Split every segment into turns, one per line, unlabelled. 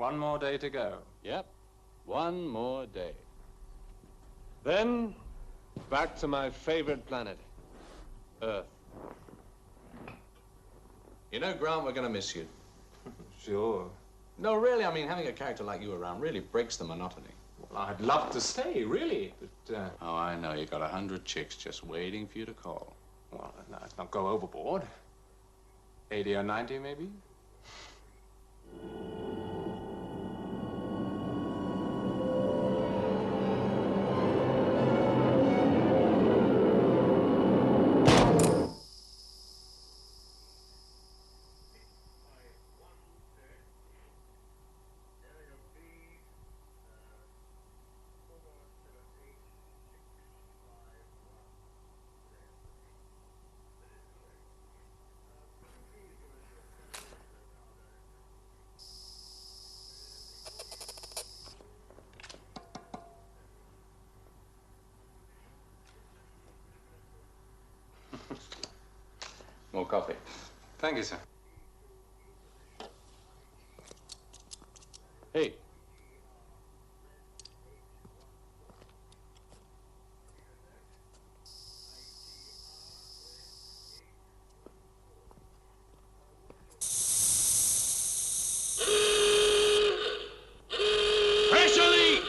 One more day to go.
Yep, one more day.
Then, back to my favorite planet, Earth.
You know, Grant, we're going to miss you.
Sure.
No, really, I mean, having a character like you around really breaks the monotony.
Well, I'd love to stay, really, but,
Oh, I know. You got 100 chicks just waiting for you to call.
well, let's not go overboard. 80 or 90, maybe?
More coffee.
Thank you, sir.
Hey.
Pressure leak!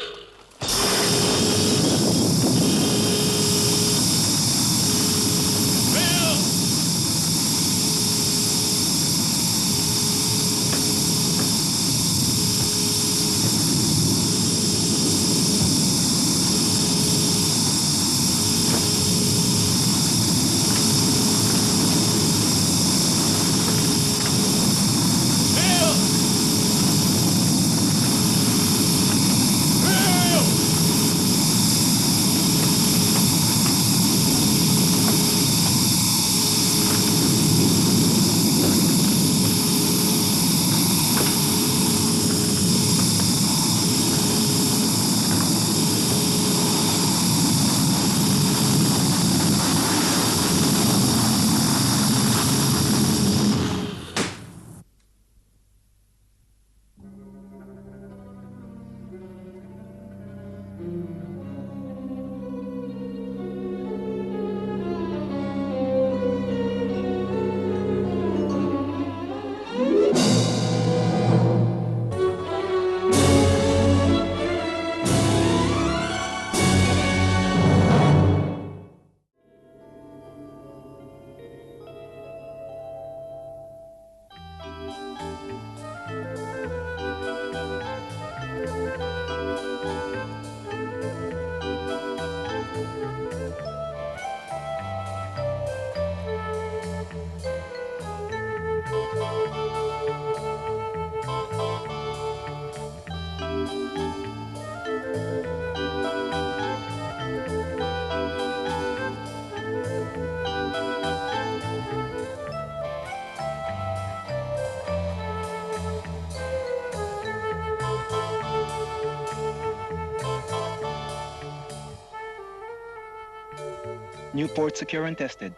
New port secure and tested.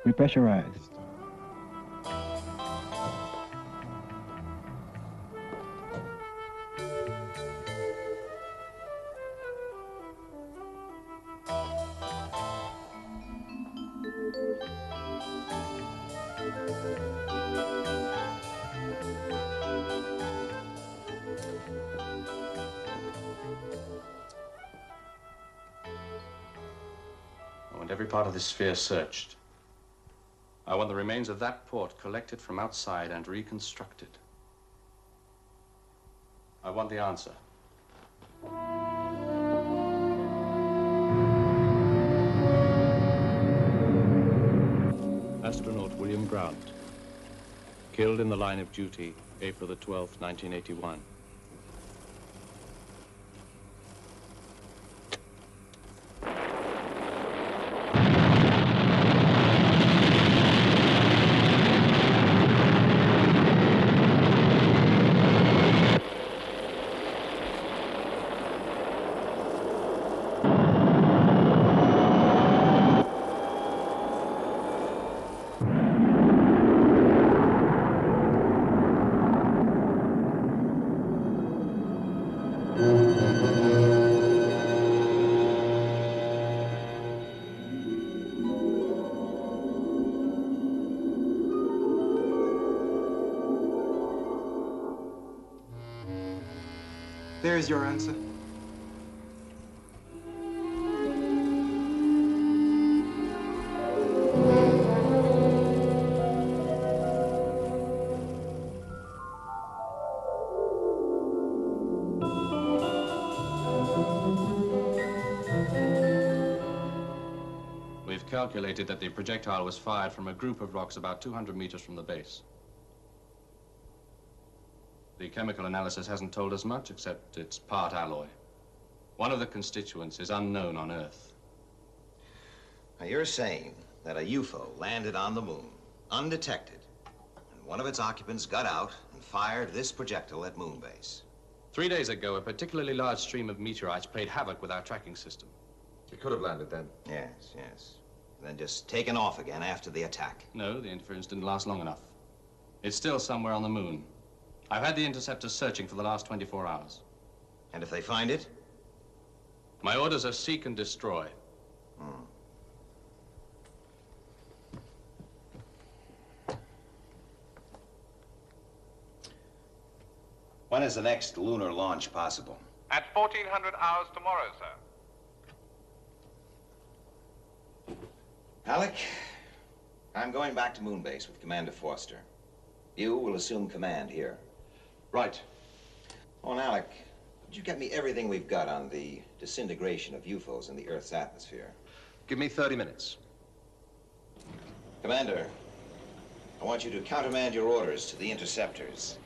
Repressurized.
I want every part of this sphere searched. I want the remains of that port collected from outside and reconstructed. I want the answer. Astronaut William Grant, killed in the line of duty, April the 12th, 1981.
There's your answer.
We've calculated that the projectile was fired from a group of rocks about 200 meters from the base. The chemical analysis hasn't told us much, except it's part alloy. One of the constituents is unknown on Earth.
Now, you're saying that a UFO landed on the moon, undetected, and one of its occupants got out and fired this projectile at Moonbase.
3 days ago, a particularly large stream of meteorites played havoc with our tracking system.
It could have landed then.
Yes, yes. Then just taken off again after the attack.
No, the interference didn't last long enough. It's still somewhere on the moon. I've had the interceptors searching for the last 24 hours.
And if they find it?
My orders are seek and destroy.
When is the next lunar launch possible?
At 1400 hours tomorrow, sir.
Alec, I'm going back to Moonbase with Commander Forster. You will assume command here.
Right.
Oh, and Alec, could you get me everything we've got on the disintegration of UFOs in the Earth's atmosphere?
Give me 30 minutes.
Commander, I want you to countermand your orders to the interceptors.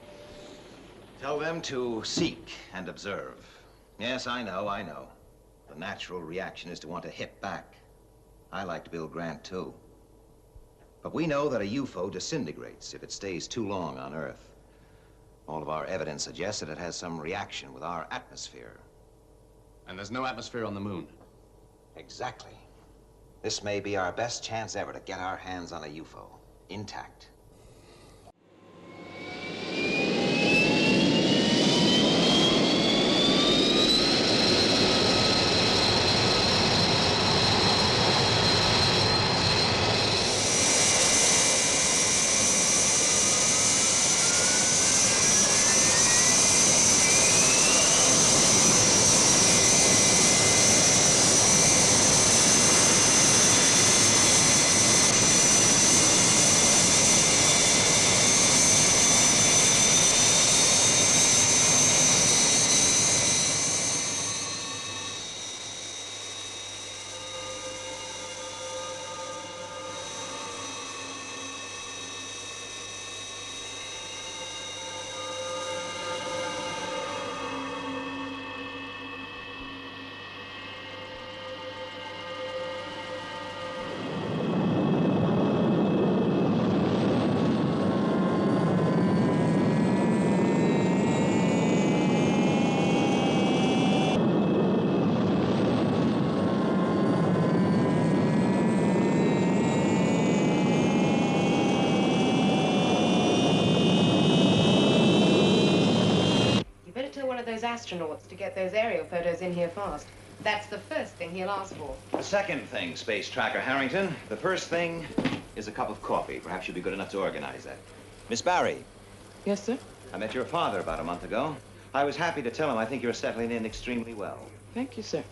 Tell them to seek and observe. Yes, I know. The natural reaction is to want to hit back. I like to build Grant, too. But we know that a UFO disintegrates if it stays too long on Earth. All of our evidence suggests that it has some reaction with our atmosphere.
And there's no atmosphere on the moon.
Exactly. This may be our best chance ever to get our hands on a UFO, intact.
Those astronauts to get those aerial photos in here fast. That's the first thing he'll ask for.
The second thing, Space Tracker Harrington. The first thing is a cup of coffee. Perhaps you'll be good enough to organize that. Miss Barry.
Yes, sir?
I met your father about a month ago. I was happy to tell him I think you're settling in extremely well.
Thank you, sir.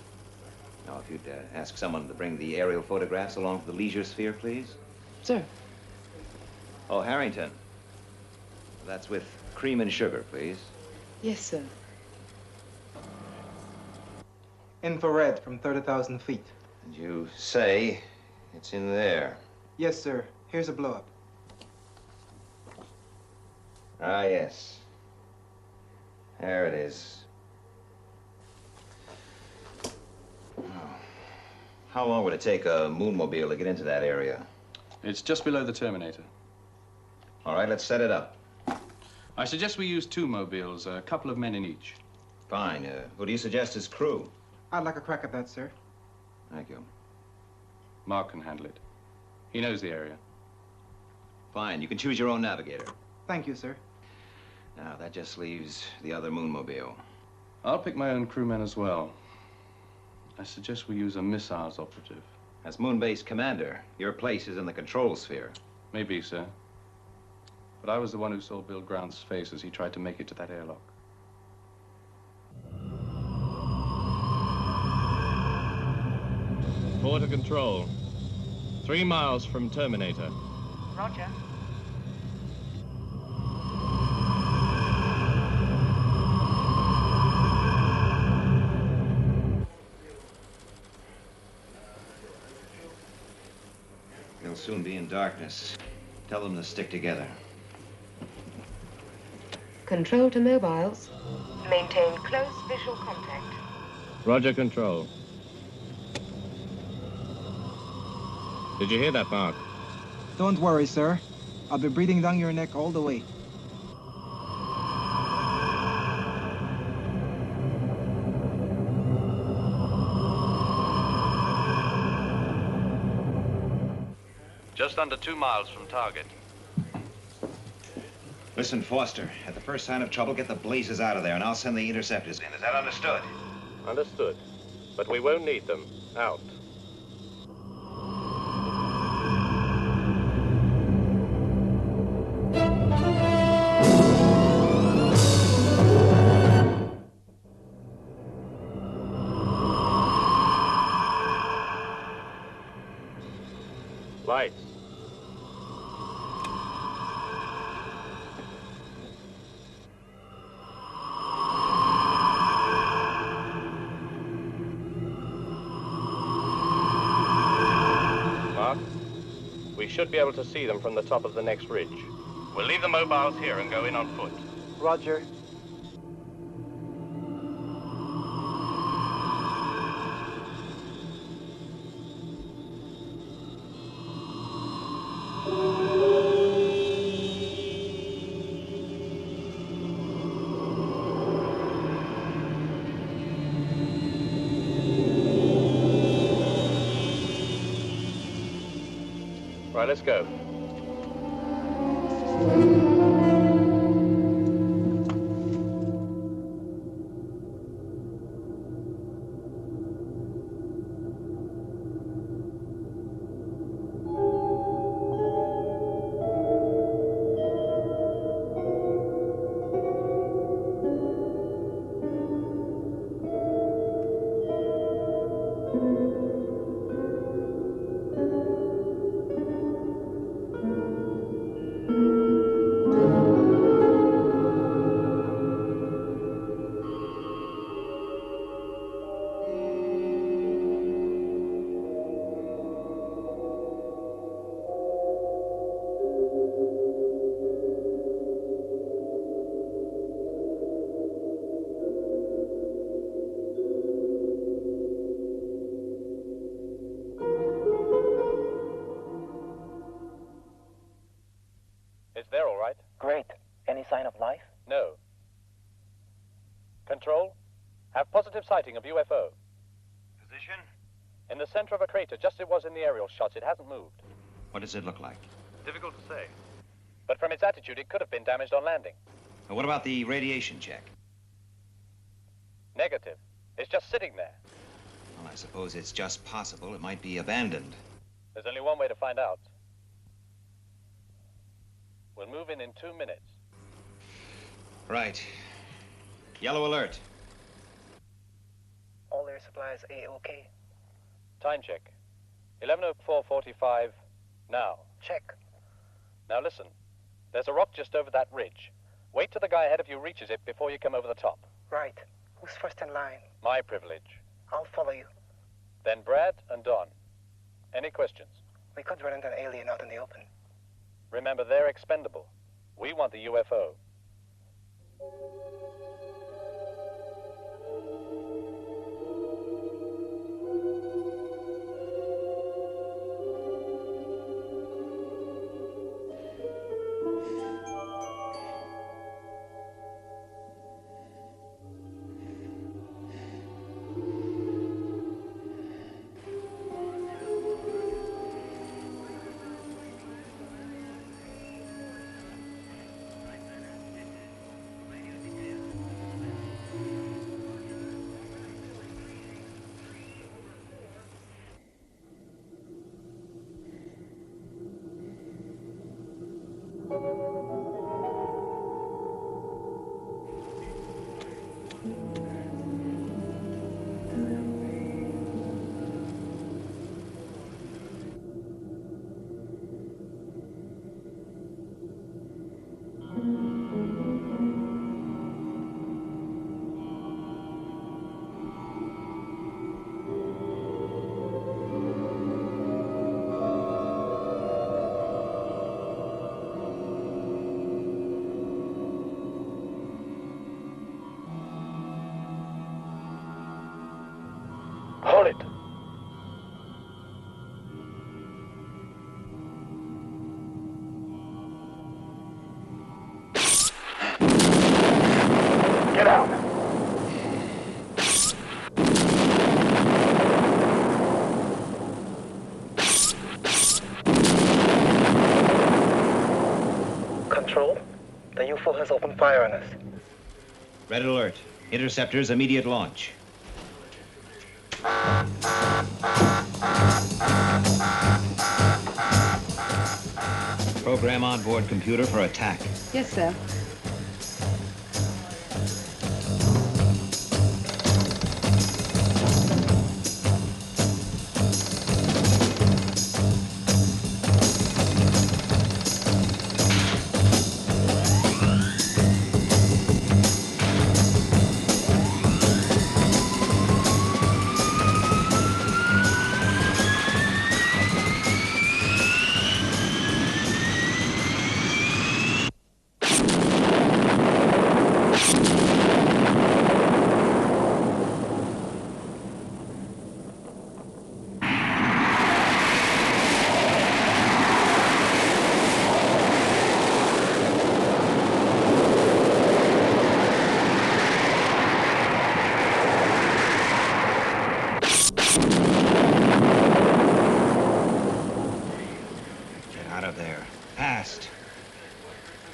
Now, if you'd ask someone to bring the aerial photographs along to the leisure sphere, please.
Sir.
Oh, Harrington. That's with cream and sugar, please.
Yes, sir.
Infrared from 30,000 feet.
And you say it's in there.
Yes, sir. Here's a blow-up.
Ah, yes. There it is. Oh. How long would it take a moonmobile to get into that area?
It's just below the Terminator.
All right, let's set it up.
I suggest we use 2 mobiles, a couple of men in each.
Fine. Who do you suggest as crew?
I'd like a crack at that, sir.
Thank you.
Mark can handle it. He knows the area.
Fine. You can choose your own navigator.
Thank you, sir.
Now, that just leaves the other moonmobile.
I'll pick my own crewmen as well. I suggest we use a missiles operative.
As Moonbase commander, your place is in the control sphere.
Maybe, sir. But I was the one who saw Bill Grant's face as he tried to make it to that airlock.
4 to control. 3 miles from Terminator.
Roger.
They'll soon be in darkness. Tell them to stick together.
Control to mobiles. Maintain close visual contact.
Roger, Control. Did you hear that, Mark?
Don't worry, sir. I'll be breathing down your neck all the way.
Just under 2 miles from target.
Listen, Foster, at the first sign of trouble, get the blazes out of there, and I'll send the interceptors in. Is that understood?
Understood. But we won't need them. Out. Lights. Mark, we should be able to see them from the top of the next ridge. We'll leave the mobiles here and go in on foot.
Roger.
Right, let's go. It's there, all right?
Great. Any sign of life?
No. Control, have positive sighting of UFO.
Position?
In the center of a crater, just as it was in the aerial shots. It hasn't moved.
What does it look like?
Difficult to say. But from its attitude, it could have been damaged on landing.
Now, what about the radiation check?
Negative. It's just sitting there.
Well, I suppose it's just possible it might be abandoned.
There's only one way to find out. We'll move in 2 minutes.
Right. Yellow alert.
All air supplies A-OK.
Time check. 11:04:45 now.
Check.
Now listen. There's a rock just over that ridge. Wait till the guy ahead of you reaches it before you come over the top.
Right. Who's first in line?
My privilege.
I'll follow you.
Then Brad and Don. Any questions?
We could run into an alien out in the open.
Remember, they're expendable. We want the UFO.
Control, the UFO has opened fire on us.
Red alert. Interceptors, immediate launch. Program onboard computer for attack.
Yes, sir.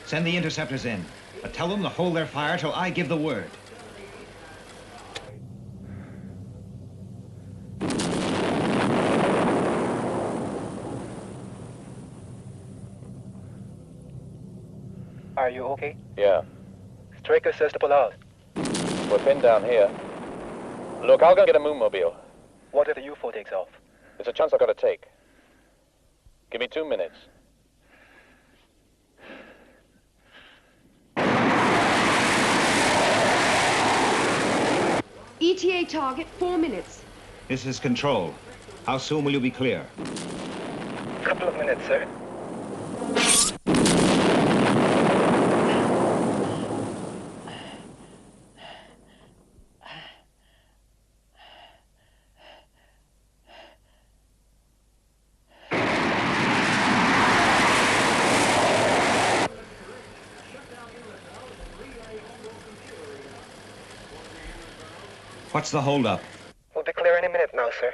Send the interceptors in, but tell them to hold their fire till I give the word.
Are you okay?
Yeah.
Straker says to pull out.
We're pinned down here. Look, I'll go get a moonmobile.
What if the UFO takes off?
It's a chance I've got to take. Give me 2 minutes.
ETA target, 4 minutes.
This is Control. How soon will you be clear?
Couple of minutes, sir.
What's the holdup?
We'll be clear any minute now, sir.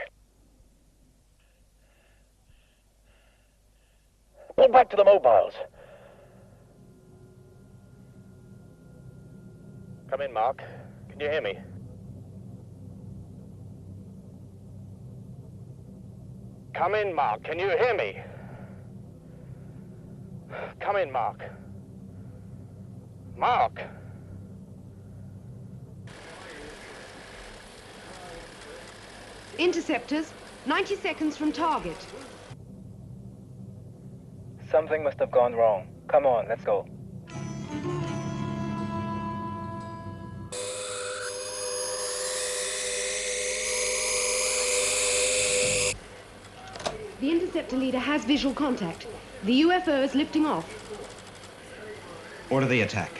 Pull back to the mobiles. Come in, Mark. Can you hear me? Come in, Mark. Can you hear me? Come in, Mark. Mark!
Interceptors, 90 seconds from target.
Something must have gone wrong. Come on, let's go.
The interceptor leader has visual contact. The UFO is lifting off.
Order the attack.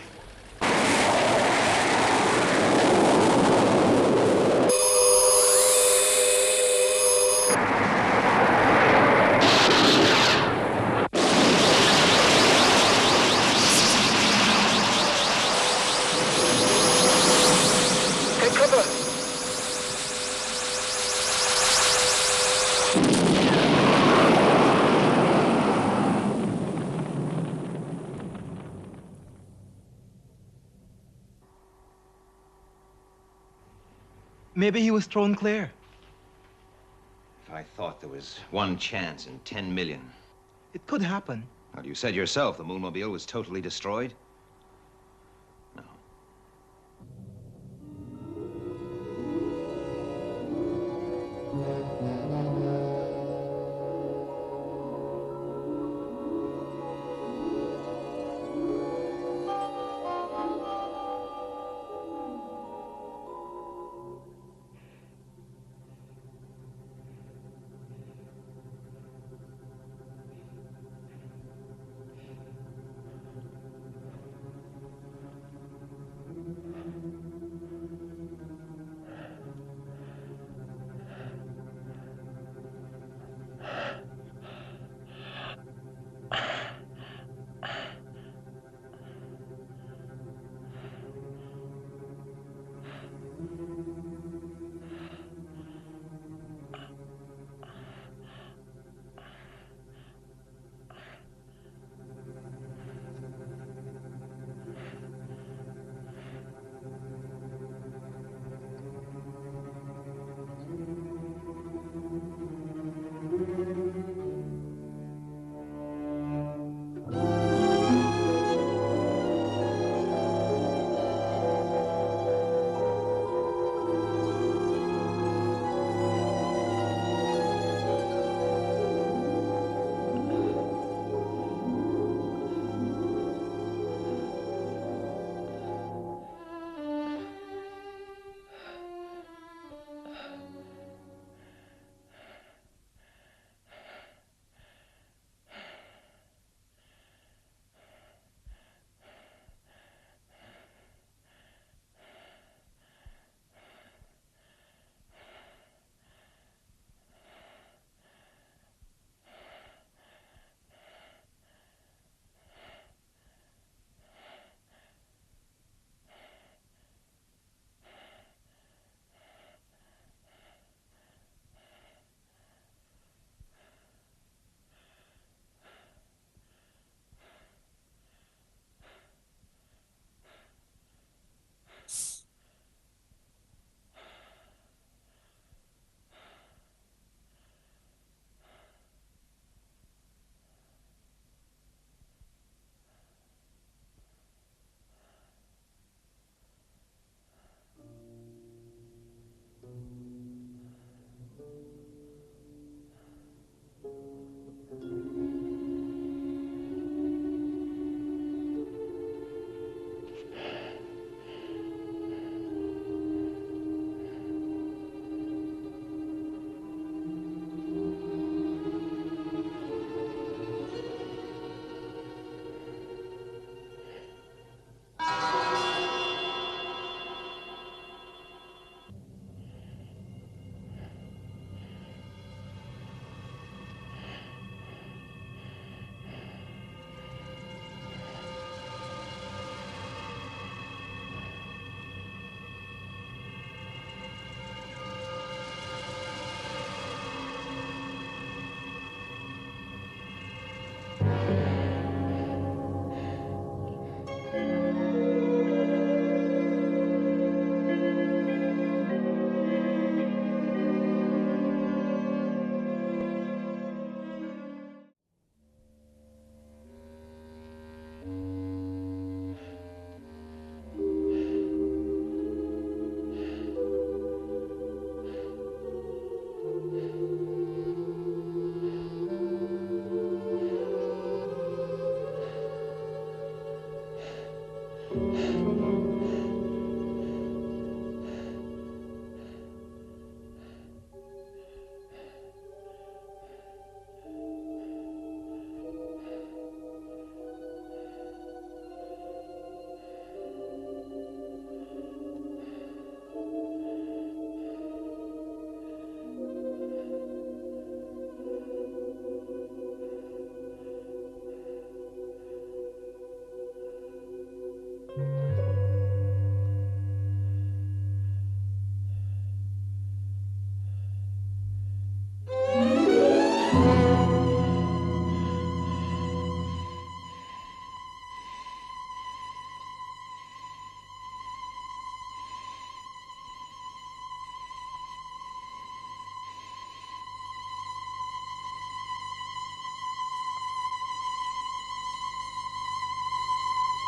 Maybe he was thrown clear.
If I thought there was one chance in 10 million.
It could happen.
Well, you said yourself the moonmobile was totally destroyed. No.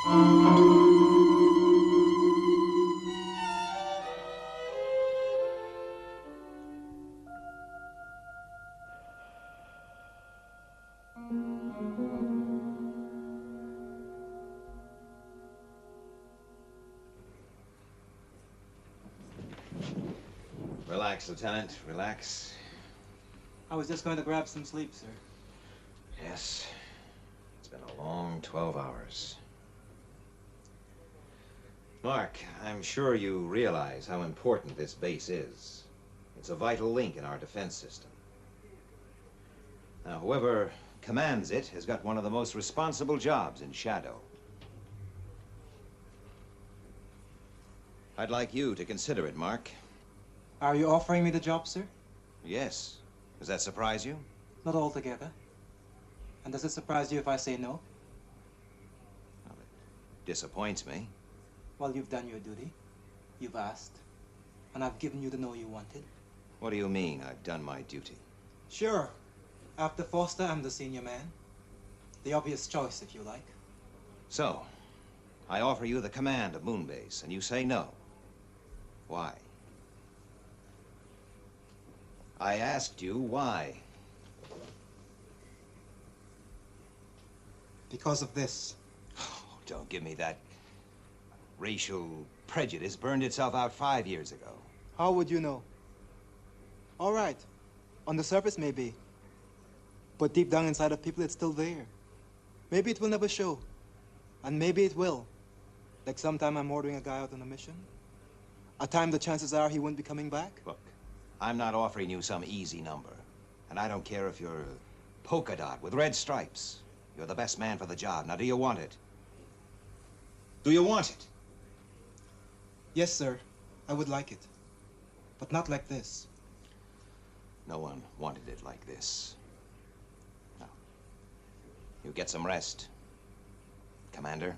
Relax, Lieutenant. Relax.
I was just going to grab some sleep, sir.
Yes. It's been a long 12 hours. Mark, I'm sure you realize how important this base is. It's a vital link in our defense system. Now, whoever commands it has got one of the most responsible jobs in Shadow. I'd like you to consider it, Mark.
Are you offering me the job, sir?
Yes. Does that surprise you?
Not altogether. And does it surprise you if I say no?
Well, it disappoints me.
Well, you've done your duty. You've asked. And I've given you the no you wanted.
What do you mean, I've done my duty?
Sure. After Foster, I'm the senior man. The obvious choice, if you like.
So, I offer you the command of Moonbase, and you say no. Why? I asked you why.
Because of this.
Oh, don't give me that. Racial prejudice burned itself out 5 years ago.
How would you know? All right. On the surface, maybe. But deep down inside of people, it's still there. Maybe it will never show. And maybe it will. Like sometime I'm ordering a guy out on a mission. A time the chances are he won't be coming back.
Look, I'm not offering you some easy number. And I don't care if you're polka dot with red stripes. You're the best man for the job. Now, do you want it? Do you want it?
Yes, sir. I would like it. But not like this.
No one wanted it like this. Now, you get some rest, Commander.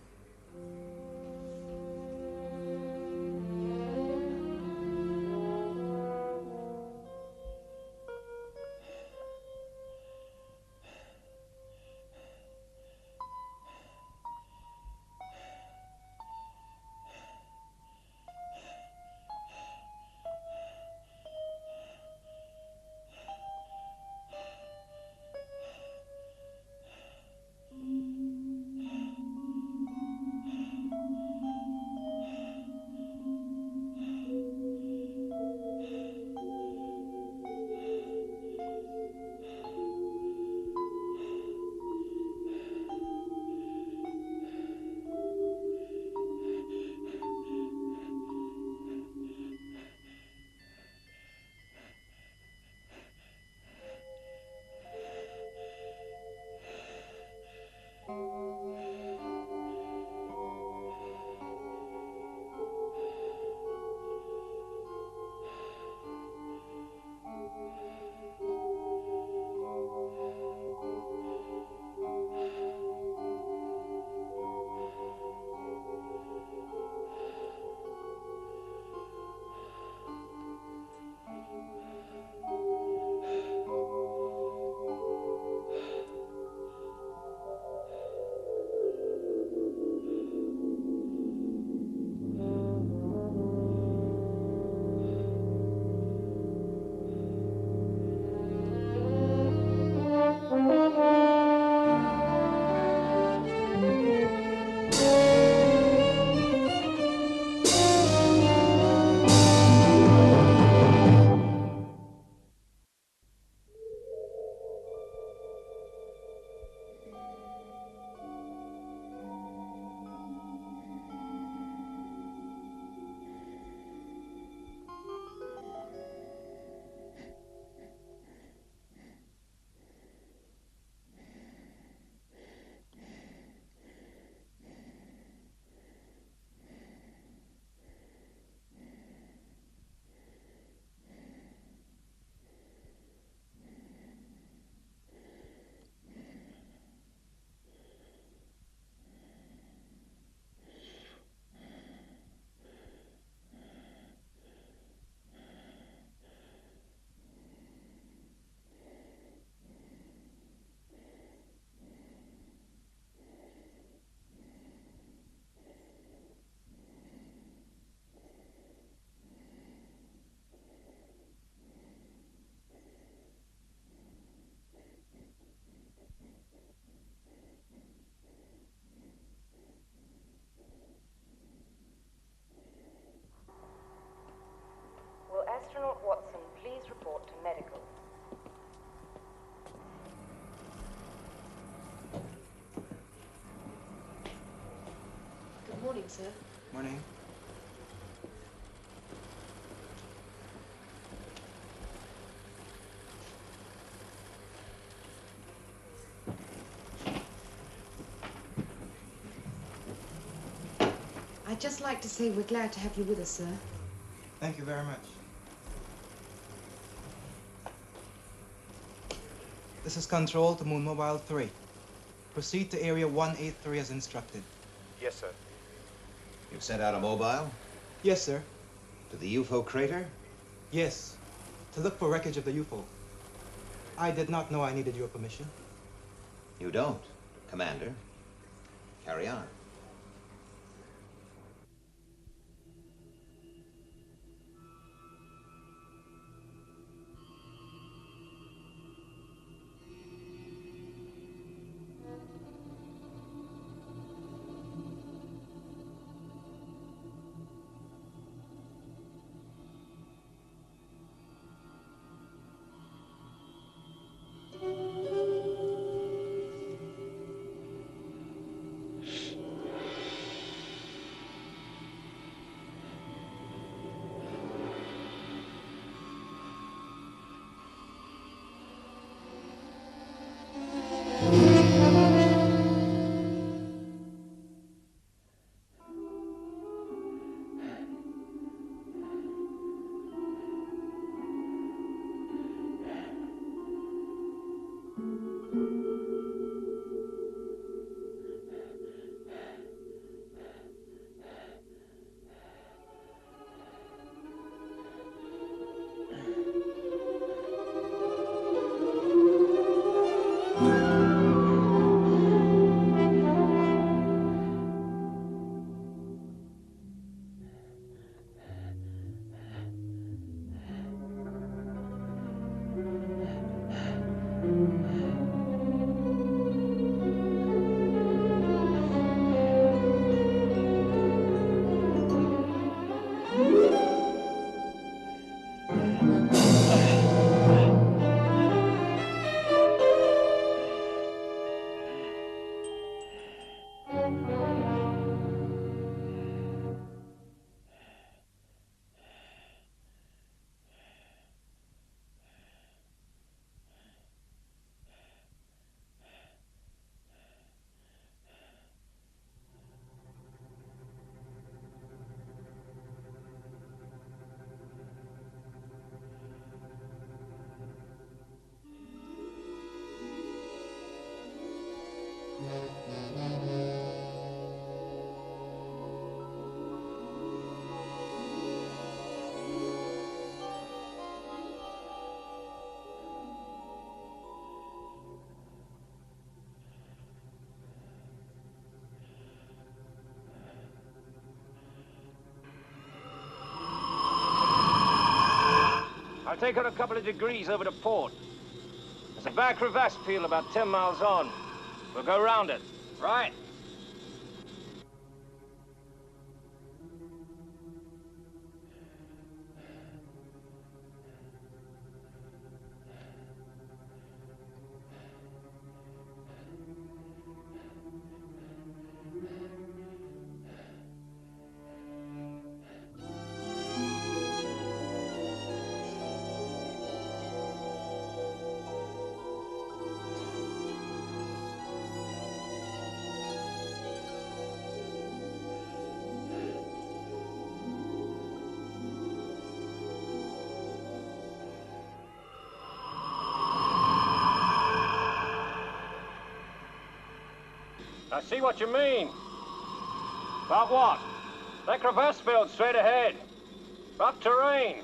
sir.
Morning.
I'd just like to say we're glad to have you with us, sir.
Thank you very much. This is Control to Moon Mobile 3. Proceed to Area 183 as instructed.
Yes, sir.
You've sent out a mobile?
Yes, sir.
To the UFO crater?
Yes. To look for wreckage of the UFO. I did not know I needed your permission.
You don't, Commander. Carry on.
I'll take her a couple of degrees over to port. There's a back crevasse field about 10 miles on. We'll go round it. Right. I see what you mean. About what? That crevasse field straight ahead. Rough terrain.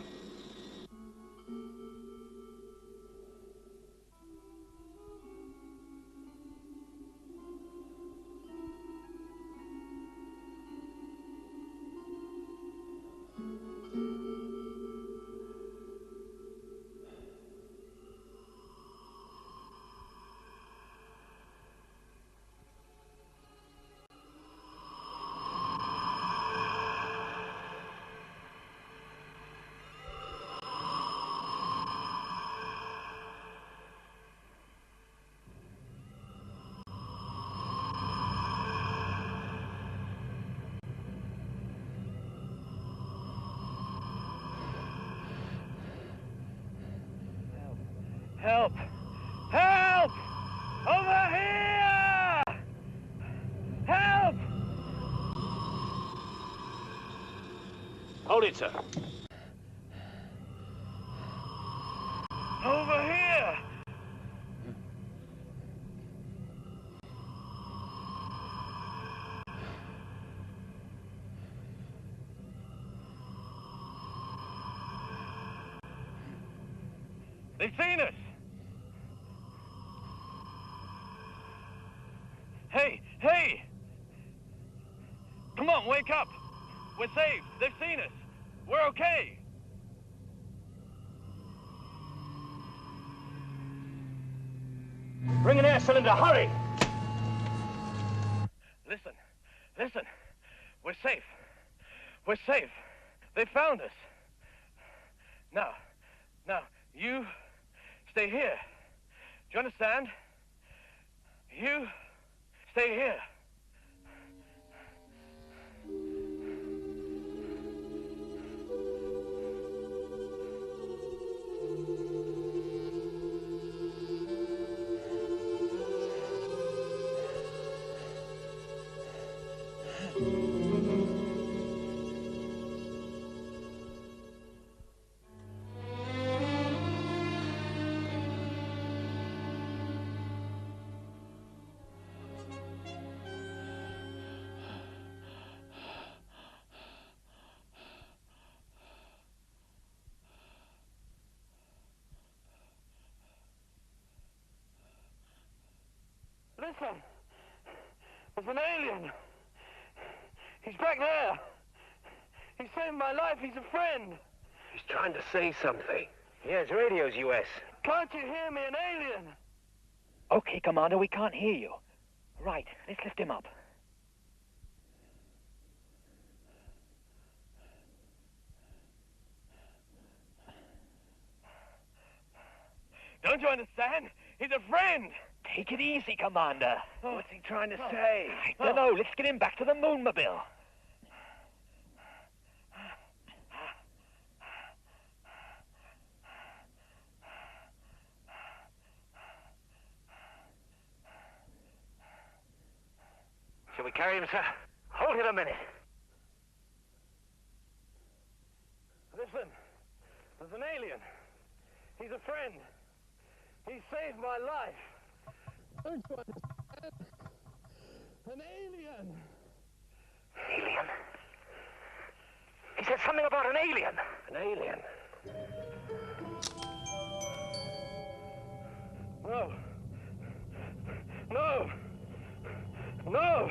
Help! Help! Over here! Help! Hold it, sir. Over here! They've seen us! Hey! Hey! Come on, wake up! We're saved! They've seen us! We're okay! Bring an air cylinder, hurry! Listen, listen. We're safe. We're safe. They found us. Now, you stay here. Do you understand? You stay here. Listen, there's an alien. He's back there. He saved my life. He's a friend.
He's trying to say something. Yeah, his radio's US.
Can't you hear me, an alien?
Okay, Commander, we can't hear you. Right, let's lift him up.
Don't you understand? He's a friend.
Take it easy, Commander. What's he trying to say? I
Oh.
don't know. Let's get him back to the Moonmobile.
Shall we carry him, sir? Hold it a minute. Listen, there's an alien. He's a friend. He saved my life. Don't you understand? An alien.
Alien? He said something about an alien.
An alien. No. No. No.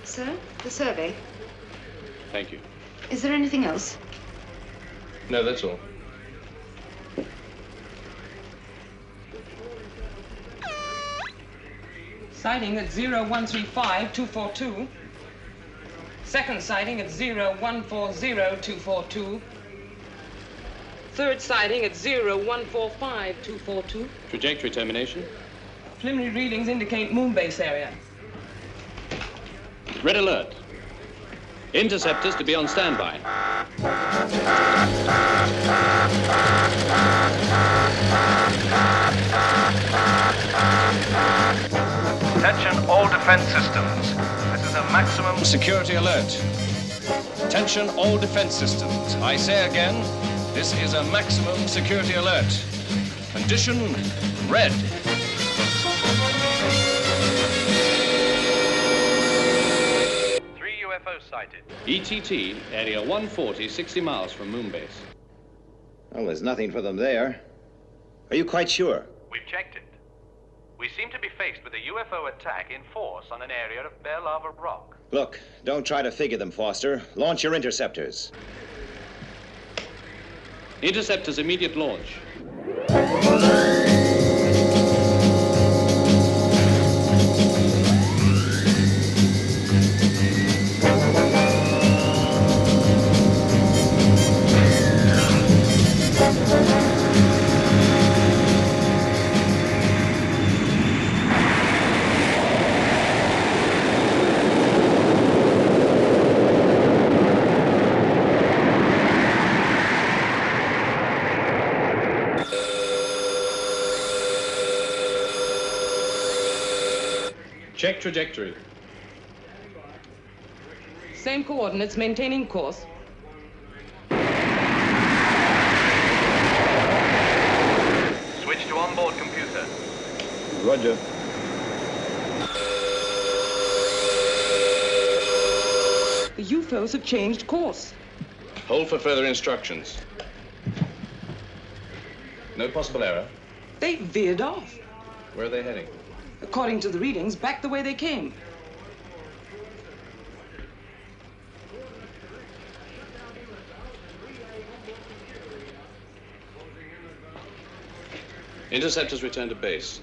Sir, the survey.
Thank you.
Is there anything else?
No, that's all.
Sighting at 0135-242. Second sighting at 0140-242. Third sighting at 0145-242.
Trajectory termination.
Preliminary readings indicate Moonbase area.
Red alert. Interceptors to be on standby.
Attention all defense systems. This is a maximum
Security alert. Attention all defense systems. I say again, this is a maximum security alert. Condition red.
UFO sighted.
ETT, area 140, 60 miles from Moonbase.
Well, there's nothing for them there. Are you quite sure?
We've checked it. We seem to be faced with a UFO attack in force on an area of bare lava rock.
Look, don't try to figure them, Foster. Launch your interceptors.
Interceptors immediate launch. Check trajectory.
Same coordinates, maintaining course.
Switch to onboard computer.
Roger.
The UFOs have changed course.
Hold for further instructions. No possible error.
They veered off.
Where are they heading?
According to the readings, back the way they came.
Interceptors return to base.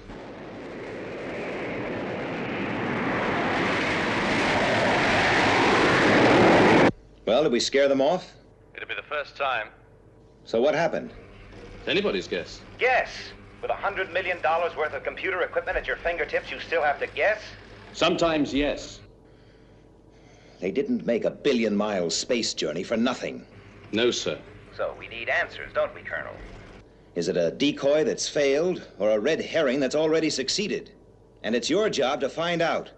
Well, did we scare them off?
It'll be the first time.
So what happened?
It's anybody's guess.
Guess? With $100 million worth of computer equipment at your fingertips, you still have to guess?
Sometimes, yes.
They didn't make a billion-mile space journey for nothing.
No, sir.
So we need answers, don't we, Colonel?
Is it a decoy that's failed or a red herring that's already succeeded? And it's your job to find out.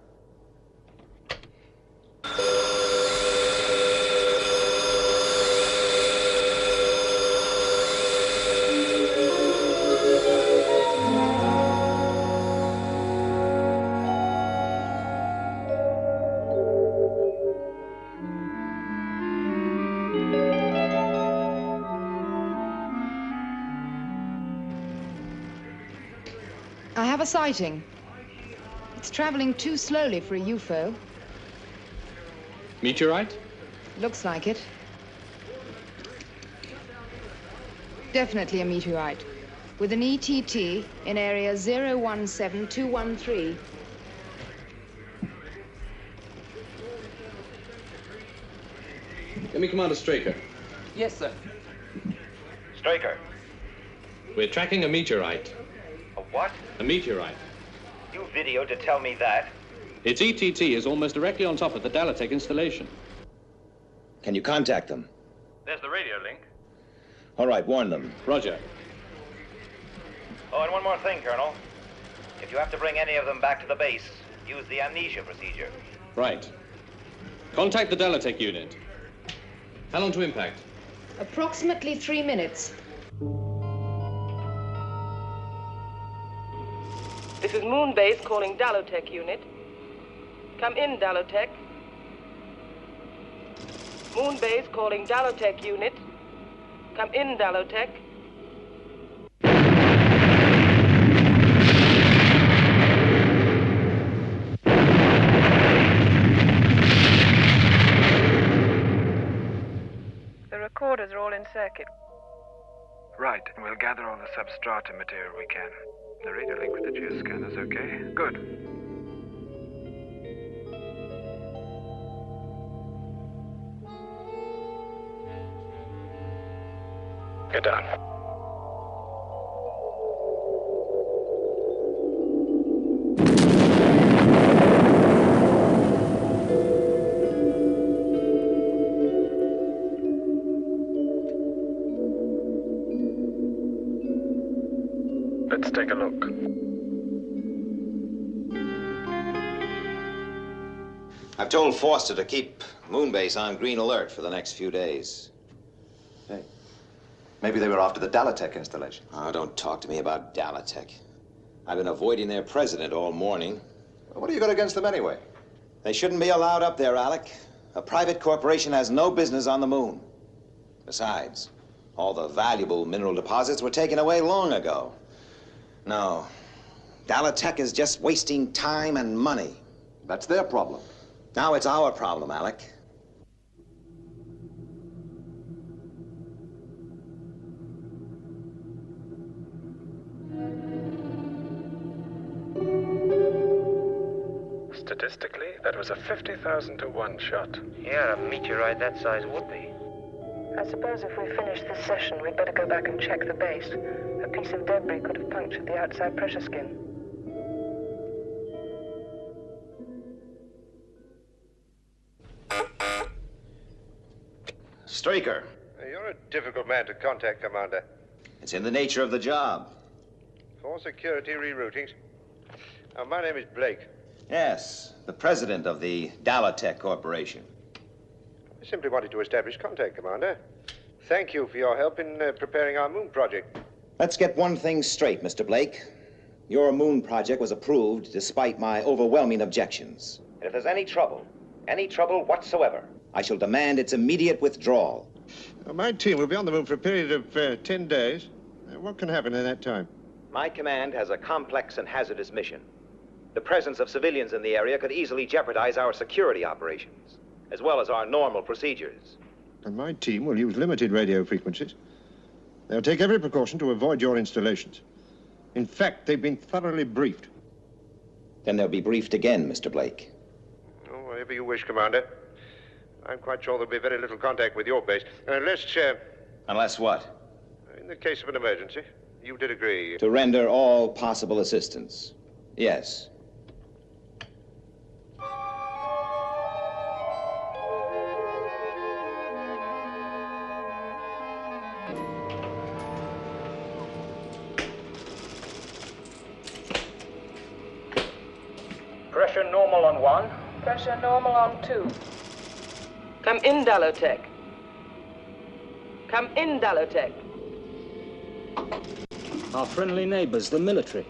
I have a sighting. It's traveling too slowly for a UFO.
Meteorite?
Looks like it. Definitely a meteorite. With an ETT in area 017213.
Let me Commander Straker.
Yes, sir.
Straker.
We're tracking a meteorite.
A what?
A meteorite.
You videoed to tell me that.
Its ETT is almost directly on top of the Dalatech installation.
Can you contact them?
There's the radio link.
All right, warn them.
Roger.
Oh, and one more thing, Colonel. If you have to bring any of them back to the base, use the amnesia procedure.
Right. Contact the Dalatech unit. How long to impact?
Approximately 3 minutes.
This is Moonbase calling Dalotech unit. Come in, Dalotech. Moonbase calling Dalotech unit. Come in, Dalotech.
The recorders are all in circuit.
Right, and we'll gather all the substrata material we can. The radio link with the geoscanner's okay? Good. Get down. Let's take a look.
I've told Foster to keep Moonbase on green alert for the next few days.
Hey, maybe they were after the Dalatech installation.
Oh, don't talk to me about Dalatech. I've been avoiding their president all morning.
Well, what do you got against them anyway?
They shouldn't be allowed up there, Alec. A private corporation has no business on the moon. Besides, all the valuable mineral deposits were taken away long ago. No, Dalatech is just wasting time and money.
That's their problem.
Now it's our problem, Alec.
Statistically, that was a 50,000 to 1 shot.
Yeah, a meteorite that size would be.
I suppose if we finish this session, we'd better go back and check the base. A piece of debris could have punctured the outside pressure skin.
Straker.
You're a difficult man to contact, Commander.
It's in the nature of the job.
For security reroutings. My name is Blake.
Yes, the president of the Dalatech Corporation.
I simply wanted to establish contact, Commander. Thank you for your help in preparing our moon project.
Let's get one thing straight, Mr. Blake. Your moon project was approved despite my overwhelming objections.
And if there's any trouble whatsoever,
I shall demand its immediate withdrawal.
My team will be on the moon for a period of 10 days. What can happen in that time?
my command has a complex and hazardous mission. The presence of civilians in the area could easily jeopardize our security operations, as well as our normal procedures.
And my team will use limited radio frequencies. They'll take every precaution to avoid your installations. In fact, they've been thoroughly briefed.
Then they'll be briefed again, Mr. Blake.
Oh, whatever you wish, Commander. I'm quite sure there'll be very little contact with your base.
Unless what?
In the case of an emergency, you did agree.
To render all possible assistance. Yes.
Pressure normal on 1.
Pressure normal on 2.
Come in, Dalotech. Come in, Dalotech.
Our friendly neighbors, the military.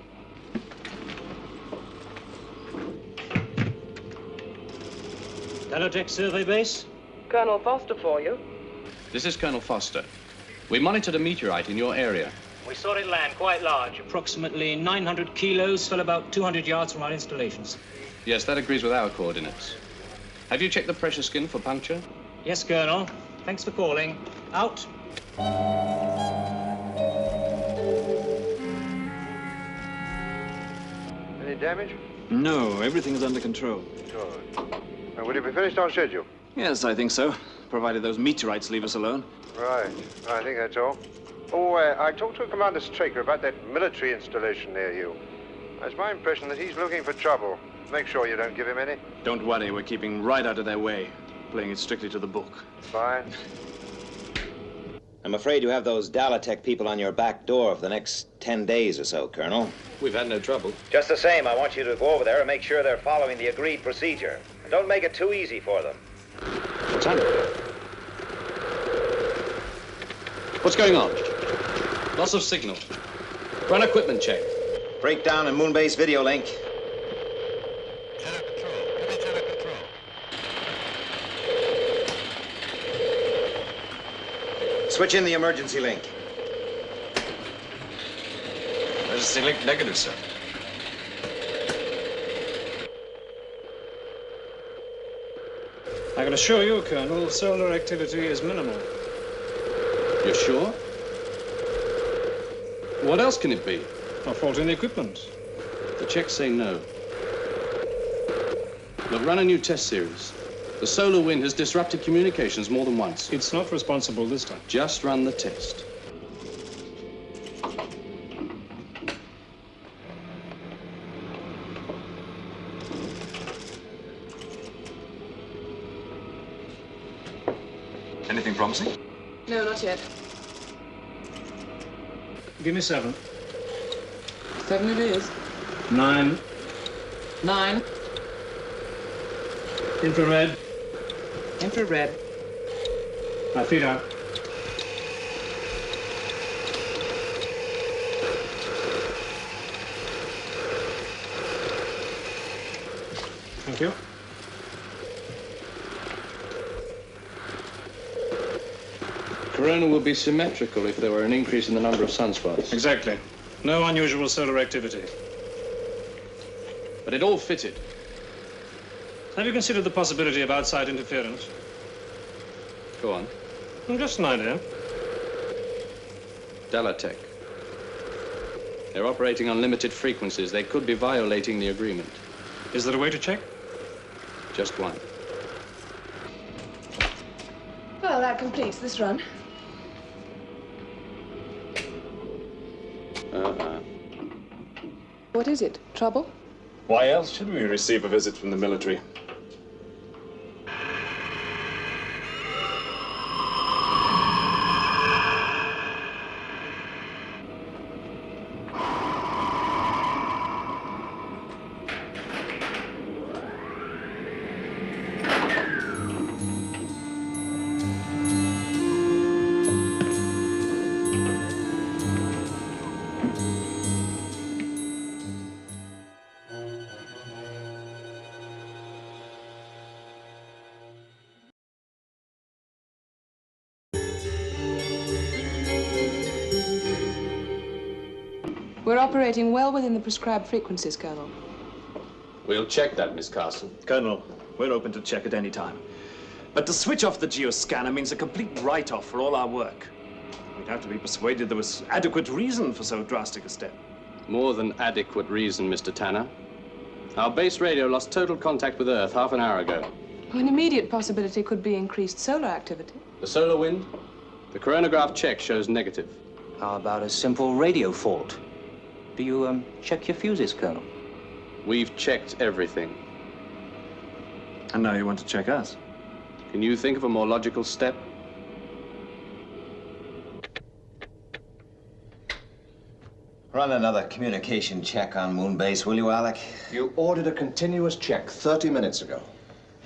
Dalotech survey base?
Colonel Foster for you.
This is Colonel Foster. We monitored a meteorite in your area.
We saw it land quite large, approximately 900 kilos, fell about 200 yards from our installations.
Yes, that agrees with our coordinates. Have you checked the pressure skin for puncture?
Yes, Colonel. Thanks for calling. Out.
Any damage?
No, everything's under control.
Good. And will you be finished on schedule?
Yes, I think so, provided those meteorites leave us alone.
Right. I think that's all. Oh, I talked to Commander Straker about that military installation near you. It's my impression that he's looking for trouble. Make sure you don't give him any.
Don't worry, we're keeping right out of their way, playing it strictly to the book.
Fine.
I'm afraid you have those Dalatech people on your back door for the next 10 days or so, Colonel.
We've had no trouble.
Just the same, I want you to go over there and make sure they're following the agreed procedure. And don't make it too easy for them.
What's happening? What's going on? Loss of signal. Run equipment check.
Breakdown in Moonbase video link. Switch in the emergency link.
Emergency link negative, sir.
I can assure you, Colonel, solar activity is minimal.
You're sure? What else can it be?
A fault in the equipment.
The checks say no. Look, run a new test series. The solar wind has disrupted communications more than once.
It's not responsible this time.
Just run the test.
Anything promising?
No, not yet.
Give me 7.
7 it is.
9.
9.
Infrared.
Infrared.
My feet out. Thank you.
Corona would be symmetrical if there were an increase in the number of sunspots.
Exactly. No unusual solar activity.
But it all fitted.
Have you considered the possibility of outside interference?
Go on.
Just an idea.
Dalatech. They're operating on limited frequencies. They could be violating the agreement.
Is there a way to check?
Just one.
Well, that completes this run. What is it? Trouble?
Why else should we receive a visit from the military?
We're operating well within the prescribed frequencies, Colonel.
We'll check that, Miss Carson.
Colonel, we're open to check at any time. But to switch off the geoscanner means a complete write-off for all our work. We'd have to be persuaded there was adequate reason for so drastic a step.
More than adequate reason, Mr. Tanner. Our base radio lost total contact with Earth half an hour ago.
An immediate possibility could be increased solar activity.
The solar wind? The coronagraph check shows negative.
How about a simple radio fault? Do you, check your fuses, Colonel?
We've checked everything.
And now you want to check us?
Can you think of a more logical step?
Run another communication check on Moonbase, will you, Alec?
You ordered a continuous check 30 minutes ago.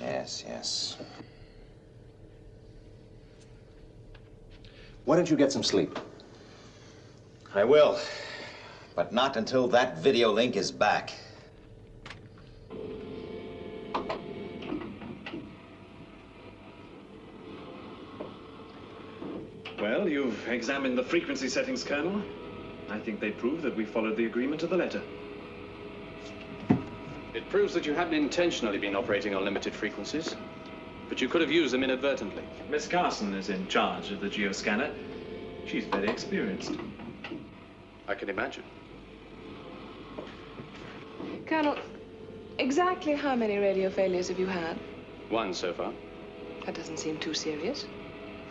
Yes, yes.
Why don't you get some sleep?
I will. But not until that video link is back.
Well, you've examined the frequency settings, Colonel. I think they prove that we followed the agreement to the letter.
It proves that you haven't intentionally been operating on limited frequencies, but you could have used them inadvertently.
Miss Carson is in charge of the geoscanner. She's very experienced.
I can imagine.
Colonel, exactly how many radio failures have you had?
One so far.
That doesn't seem too serious.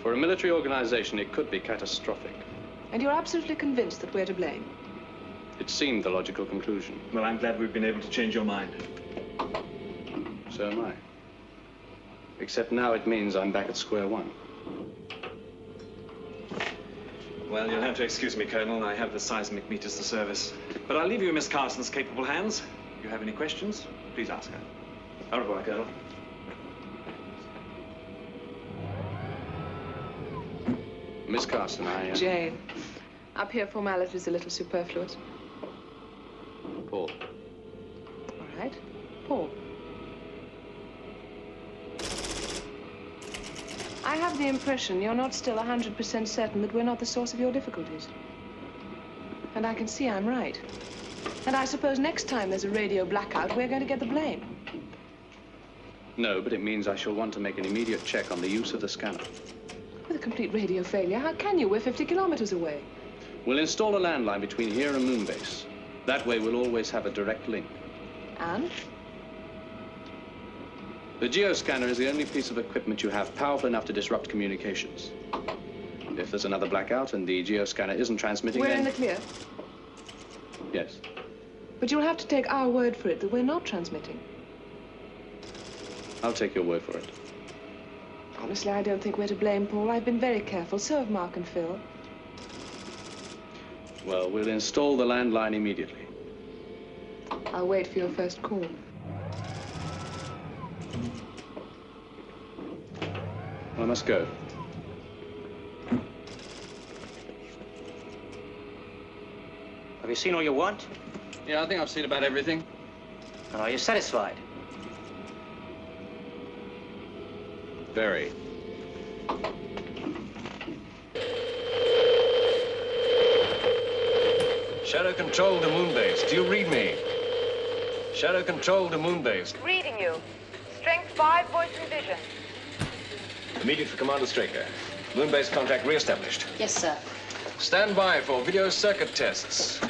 For a military organization, it could be catastrophic.
And you're absolutely convinced that we're to blame?
It seemed the logical conclusion.
Well, I'm glad we've been able to change your mind.
So am I. Except now it means I'm back at square one.
Well, you'll have to excuse me, Colonel. I have the seismic meters to service. But I'll leave you in Miss Carson's capable hands. If you have any questions, please ask her. Au revoir, Colonel.
Miss Carson,
Jane, up here formality's a little superfluous.
Paul.
All right, Paul. I have the impression you're not still 100% certain that we're not the source of your difficulties. And I can see I'm right. And I suppose next time there's a radio blackout, we're going to get the blame.
No, but it means I shall want to make an immediate check on the use of the scanner.
With a complete radio failure, how can you? We're 50 kilometers away.
We'll install a landline between here and Moonbase. That way we'll always have a direct link.
And?
The geoscanner is the only piece of equipment you have powerful enough to disrupt communications. If there's another blackout and the geoscanner isn't transmitting,
We're
then...
in the clear.
Yes.
But you'll have to take our word for it that we're not transmitting.
I'll take your word for it.
Honestly, I don't think we're to blame, Paul. I've been very careful. So have Mark and Phil.
Well, we'll install the landline immediately.
I'll wait for your first call.
must go.
Have you seen all you want?
Yeah, I think I've seen about everything.
And are you satisfied?
Very. Shadow Control to Moonbase. Do you read me? Shadow Control to Moonbase.
Reading you. Strength 5, voice and vision.
Immediate for Commander Straker. Moonbase contact re-established.
Yes, sir.
Stand by for video circuit tests.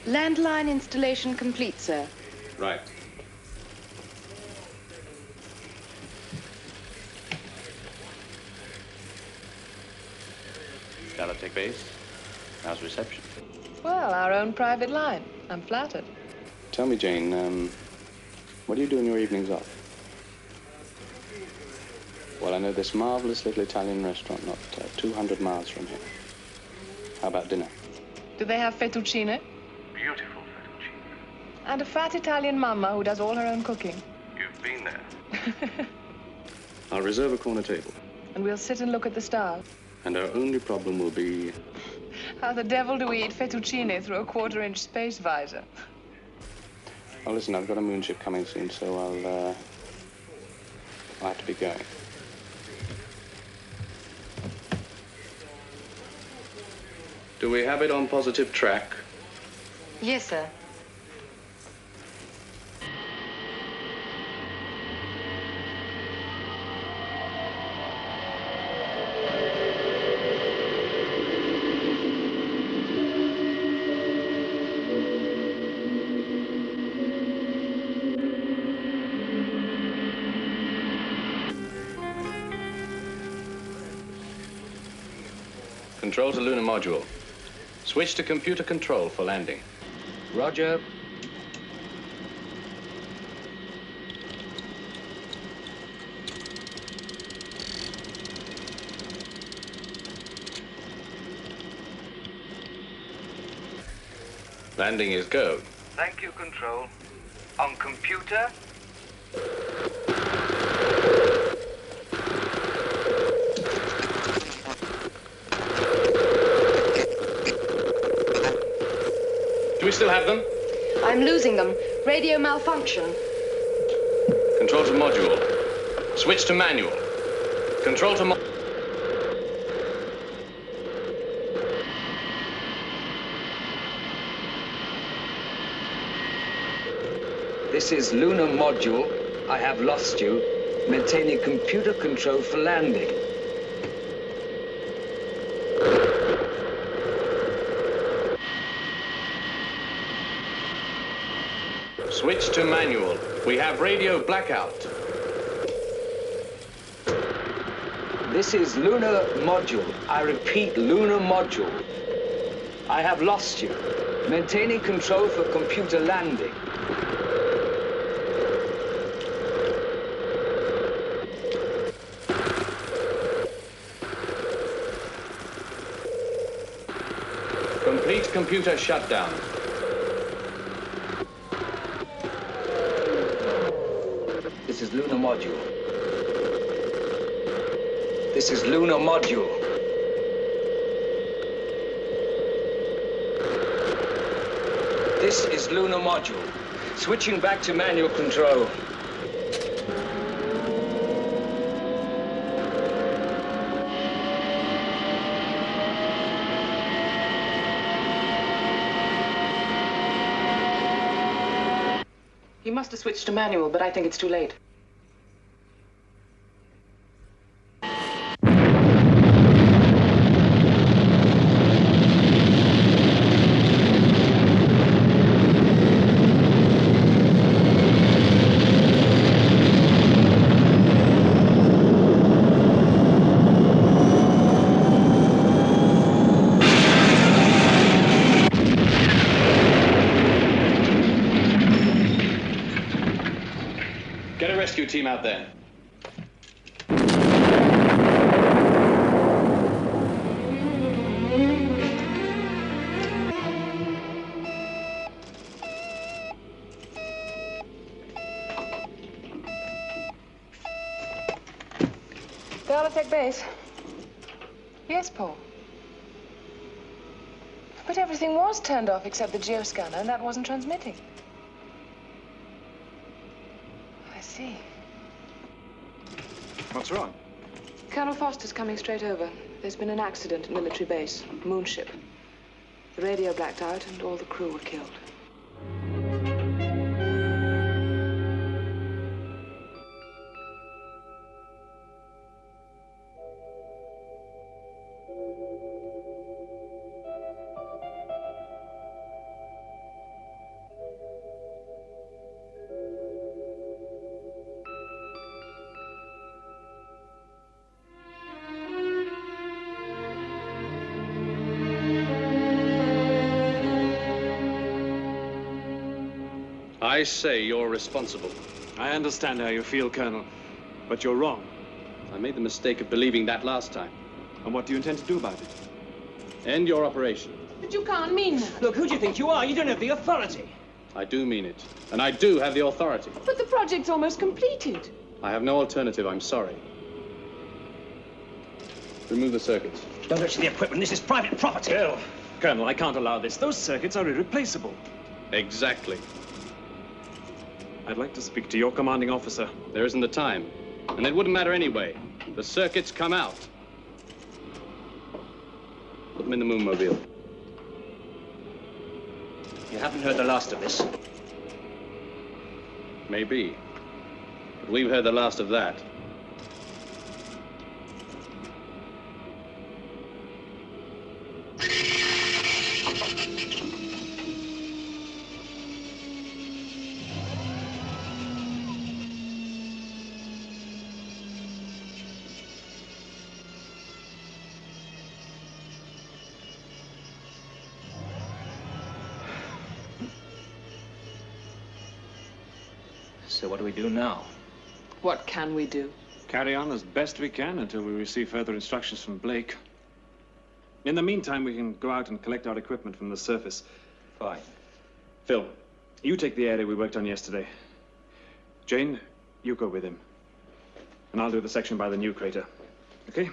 Landline installation complete, sir.
Right. Galactic base. How's reception?
Well, our own private line. I'm flattered.
Tell me, Jane, what do you do in your evenings off? Well, I know this marvelous little Italian restaurant not 200 miles from here. How about dinner?
Do they have fettuccine?
Beautiful fettuccine.
And a fat Italian mama who does all her own cooking.
You've been there.
I'll reserve a corner table.
And we'll sit and look at the stars.
And our only problem will be...
How the devil do we eat fettuccine through a 1/4-inch space visor?
Oh, listen, I've got a moonship coming soon, so I'll have to be going. Do we have it on positive track?
Yes, sir.
Control to Lunar module. Switch to computer control for landing.
Roger.
Landing is go.
Thank you, Control. On computer.
Do we still have them?
I'm losing them. Radio malfunction.
Control to module. Switch to manual. Control to
This is Lunar module. I have lost you. Maintaining computer control for landing.
Switch to manual. We have radio blackout.
This is Lunar module. I repeat, Lunar module. I have lost you. Maintaining control for computer landing.
Complete computer shutdown.
This is Lunar module. This is Lunar module. This is Lunar module. Switching back to manual control.
must have switched to manual, but I think it's too late.
Get a rescue team out there.
Dalotech base. Yes, Paul. But everything was turned off except the geoscanner, and that wasn't transmitting. I see.
What's wrong?
Colonel Foster's coming straight over. There's been an accident at military base, Moonship. The radio blacked out and all the crew were killed.
I say you're responsible.
I understand how you feel, Colonel, but you're wrong.
I made the mistake of believing that last time.
And what do you intend to do about it?
End your operation.
But you can't mean that.
Look, who do you think you are? You don't have the authority.
I do mean it. And I do have the authority.
But the project's almost completed.
I have no alternative, I'm sorry. Remove the circuits.
Don't touch the equipment. This is private property.
Colonel, I can't allow this. Those circuits are irreplaceable.
Exactly.
I'd like to speak to your commanding officer.
There isn't the time. And it wouldn't matter anyway. The circuits come out. Put them in the Moonmobile.
You haven't heard the last of this.
Maybe. But we've heard the last of that.
So what do we do now?
What can we do?
Carry on as best we can until we receive further instructions from Blake. In the meantime, we can go out and collect our equipment from the surface.
Fine.
Phil, you take the area we worked on yesterday. Jane, you go with him. And I'll do the section by the new crater. Okay?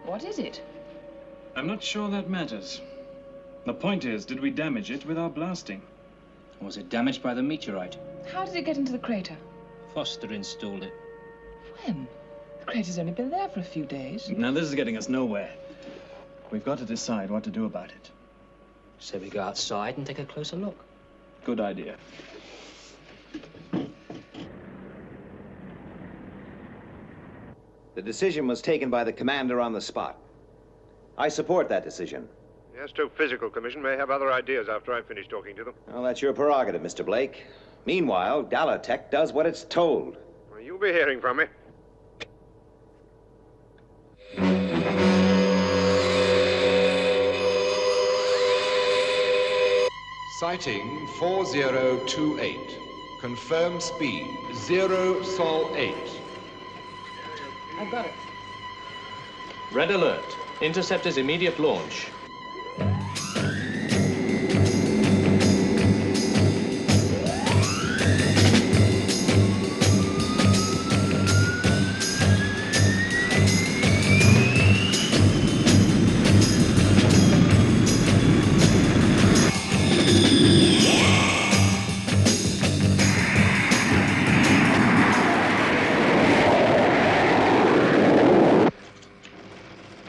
What is it?
I'm not sure that matters. The point is, did we damage it with our blasting?
Was it damaged by the meteorite?
How did it get into the crater?
Foster installed it.
When? The crater's only been there for a few days.
Now, this is getting us nowhere. We've got to decide what to do about it.
So we go outside and take a closer look.
Good idea.
The decision was taken by the commander on the spot. I support that decision.
The Astrophysical Commission may have other ideas after I finish talking to them.
Well, that's your prerogative, Mr. Blake. Meanwhile, Dalotech does what it's told.
Well, you'll be hearing from me.
Sighting 4028. Confirmed speed 0 Sol 8.
I've got it. Red alert. Interceptor's immediate launch.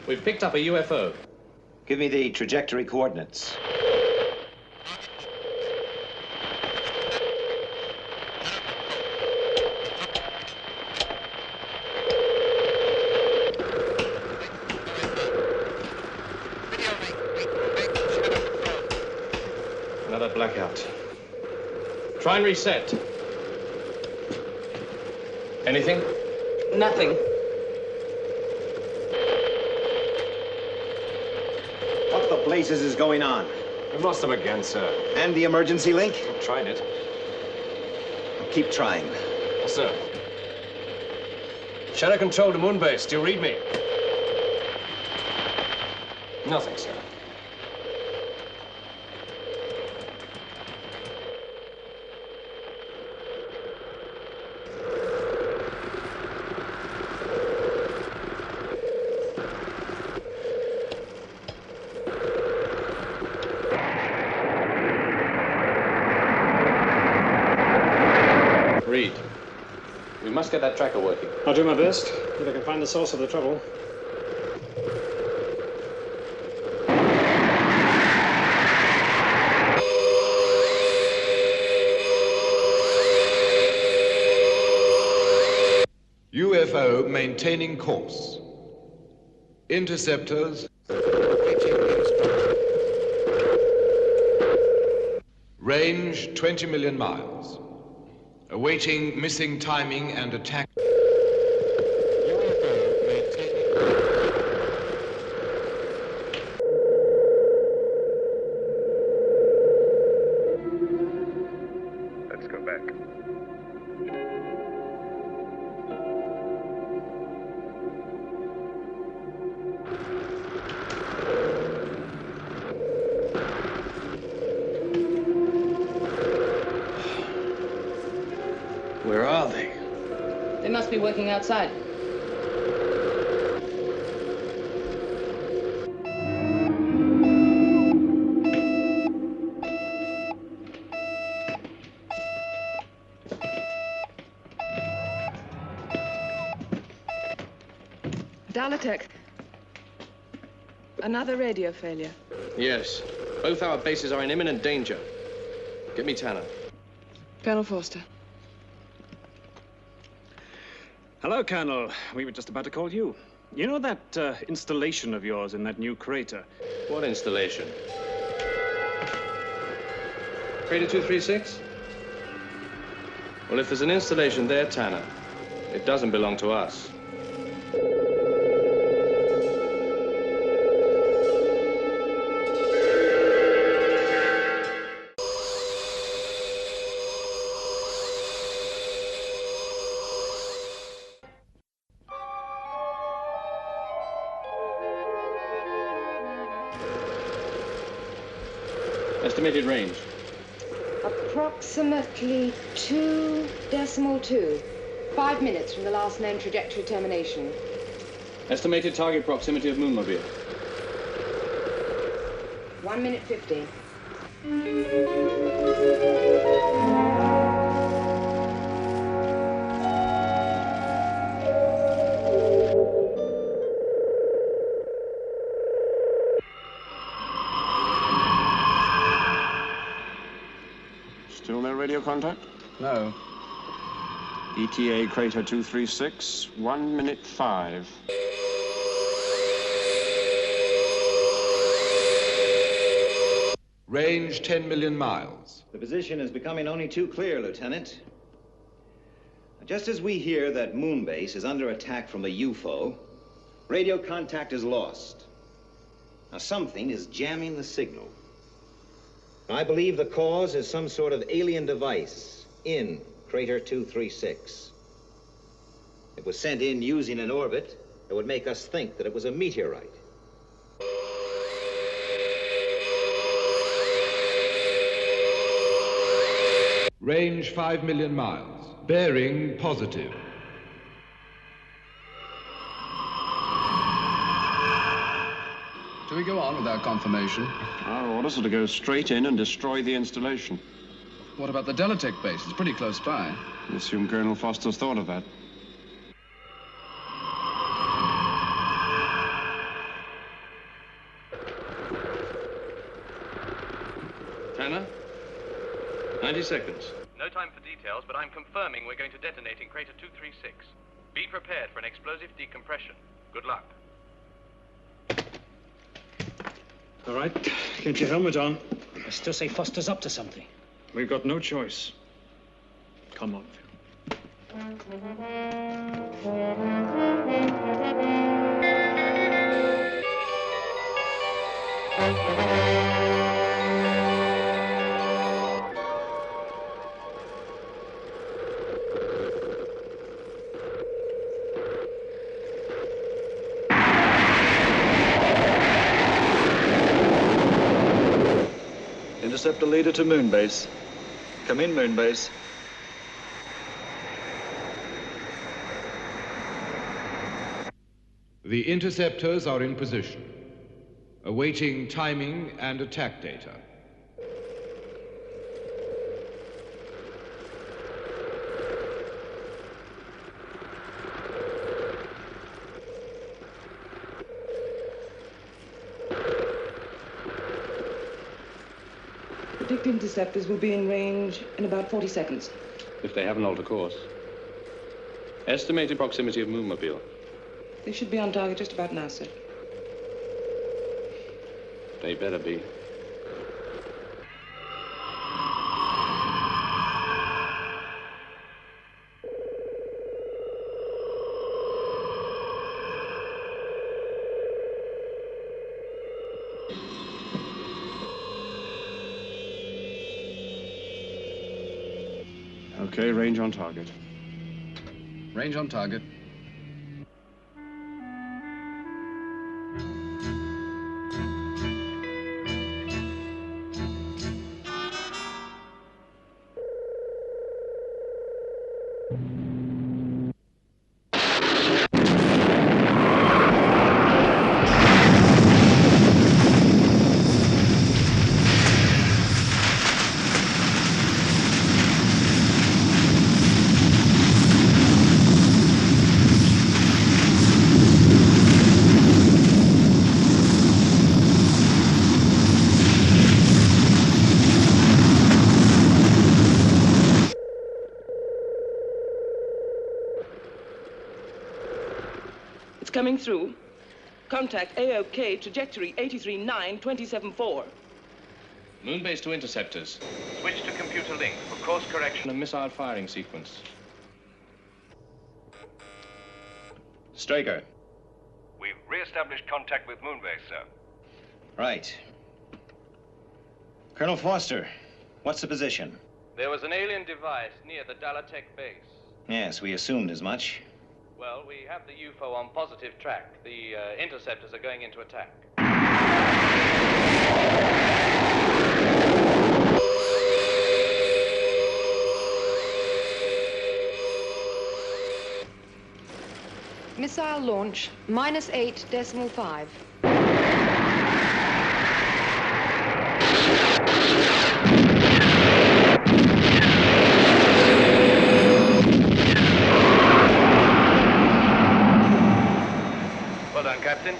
We've picked up a UFO.
Give me the trajectory coordinates.
Another blackout. Try and reset. Anything?
Nothing.
What the blazes is going on?
We've lost them again, sir.
And the emergency link?
I've tried it.
Keep trying.
Yes, sir. Shadow control to Moonbase. Do you read me? Nothing, sir. Reed, we must get that tracker working.
I'll do my best, if I can find the source of the trouble.
UFO maintaining course. Interceptors. Range 20 million miles. Awaiting missing timing and attack.
Let's go back.
Where are they?
They must be working outside.
Dalotech. Another radio failure.
Yes. Both our bases are in imminent danger. Get me Tanner.
Colonel Forster.
Hello, Colonel. We were just about to call you. You know that installation of yours in that new crater?
What installation? Crater 236? Well, if there's an installation there, Tanner, it doesn't belong to us. Estimated range?
Approximately 2.2. 5 minutes from the last known trajectory termination.
Estimated target proximity of Moonmobile?
1 minute 50.
Still no radio contact?
No.
ETA Crater 236, 1 minute 5.
Range 10 million miles.
The position is becoming only too clear, Lieutenant. Just as we hear that Moonbase is under attack from a UFO, radio contact is lost. Now, something is jamming the signal. I believe the cause is some sort of alien device in Crater 236. It was sent in using an orbit that would make us think that it was a meteorite.
Range 5 million miles. Bearing positive.
Do we go on without confirmation?
Our orders are to go straight in and destroy the installation.
What about the Delatech base? It's pretty close by.
I assume Colonel Foster's thought of that.
Tanner? 90 seconds.
No time for details, but I'm confirming we're going to detonate in Crater 236. Be prepared for an explosive decompression. Good luck.
All right, get your helmet on.
I still say Foster's up to something.
We've got no choice. Come on,
Interceptor leader to Moonbase. Come in, Moonbase.
The interceptors are in position, awaiting timing and attack data.
Predict interceptors will be in range in about 40 seconds.
If they haven't altered course. Estimated proximity of Moonmobile.
They should be on target just about now, sir.
They better be.
Okay, range on target.
Range on target.
Coming through. Contact AOK, trajectory 839-274.
Moonbase to interceptors.
Switch to computer link for course correction.
A missile firing sequence. Straker.
We've re-established contact with Moonbase, sir.
Right. Colonel Foster, what's the position?
There was an alien device near the Delatech base.
Yes, we assumed as much.
Well, we have the UFO on positive track. The interceptors are going into attack.
Missile launch, -8.5.
Well done, Captain.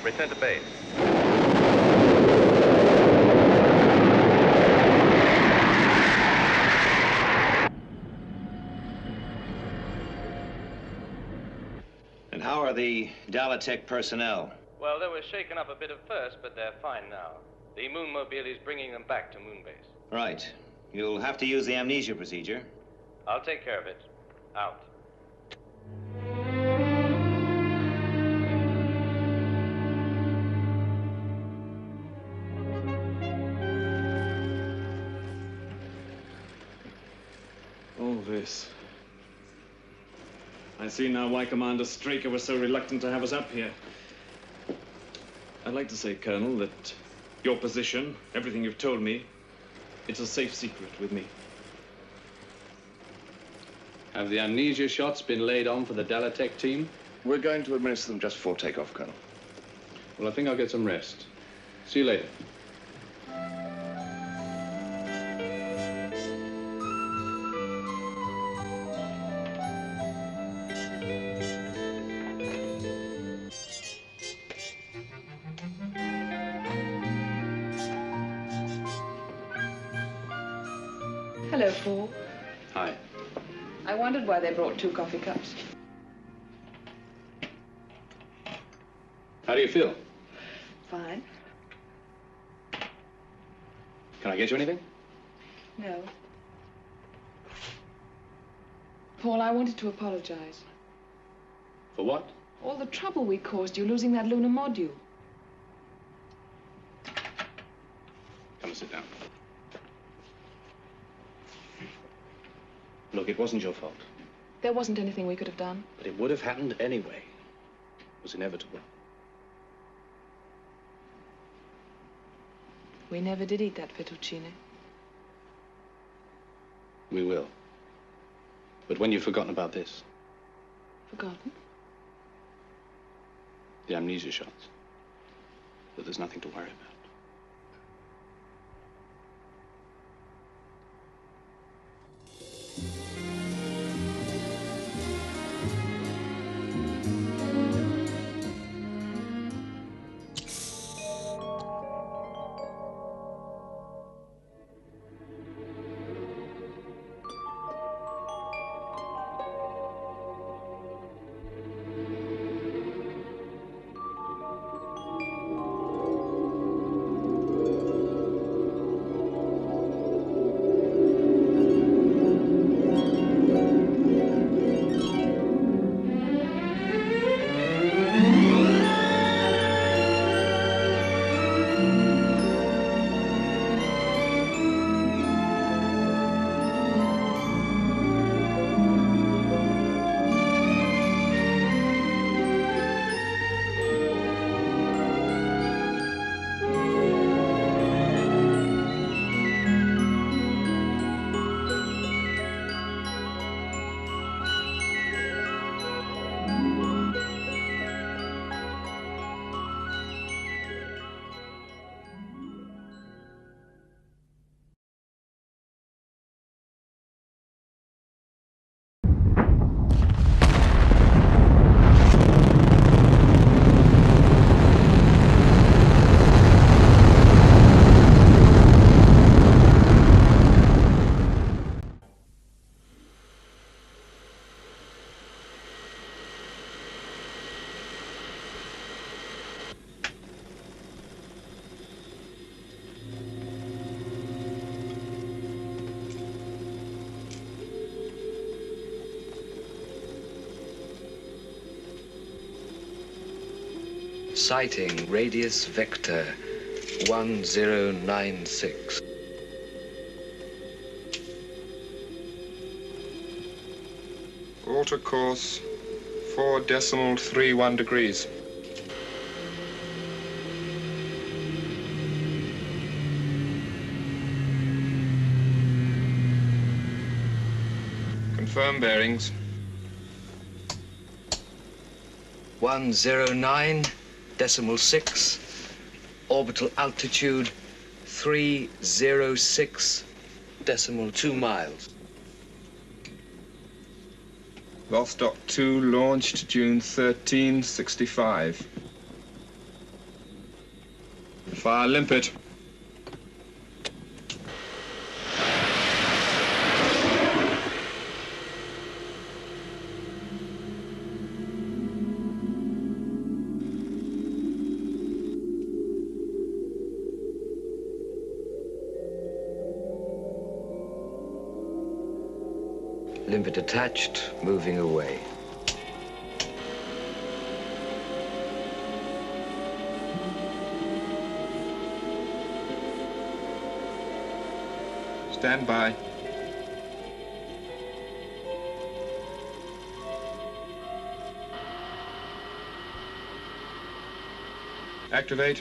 Return to base.
And how are the Delatech personnel?
Well, they were shaken up a bit at first, but they're fine now. The Moonmobile is bringing them back to Moonbase.
Right. You'll have to use the amnesia procedure.
I'll take care of it. Out.
All this. I see now why Commander Straker was so reluctant to have us up here. I'd like to say, Colonel, that your position, everything you've told me, it's a safe secret with me.
Have the amnesia shots been laid on for the Dalatech team?
We're going to administer them just before takeoff, Colonel.
Well, I think I'll get some rest. See you later.
Hello, Paul.
Hi.
I wondered why they brought 2 coffee cups.
How do you feel?
Fine.
Can I get you anything?
No. Paul, I wanted to apologize.
For what?
All the trouble we caused you losing that lunar module.
Come and sit down. Look, it wasn't your fault.
There wasn't anything we could have done.
But it would have happened anyway. It was inevitable.
We never did eat that fettuccine.
We will. But when you've forgotten about this,
Forgotten?
the amnesia shots, that there's nothing to worry about.
Sighting radius vector 1096.
Alter course 4.31 degrees. Confirm bearings.
109.6. Orbital altitude 306.2 miles.
Vostok 2 launched June 1365. Fire limpet.
Limpet attached, moving away.
Stand by. Activate.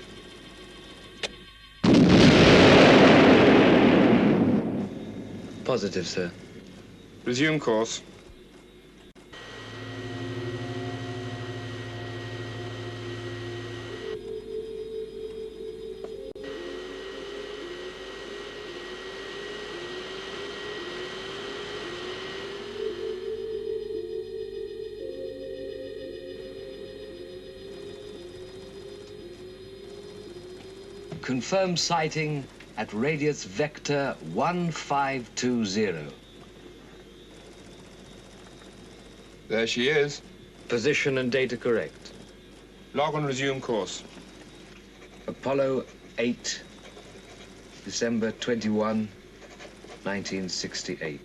Positive, sir.
Resume course.
Confirmed sighting at radius vector 1520.
There she is.
Position and data correct.
Log and resume course.
Apollo 8, December 21, 1968.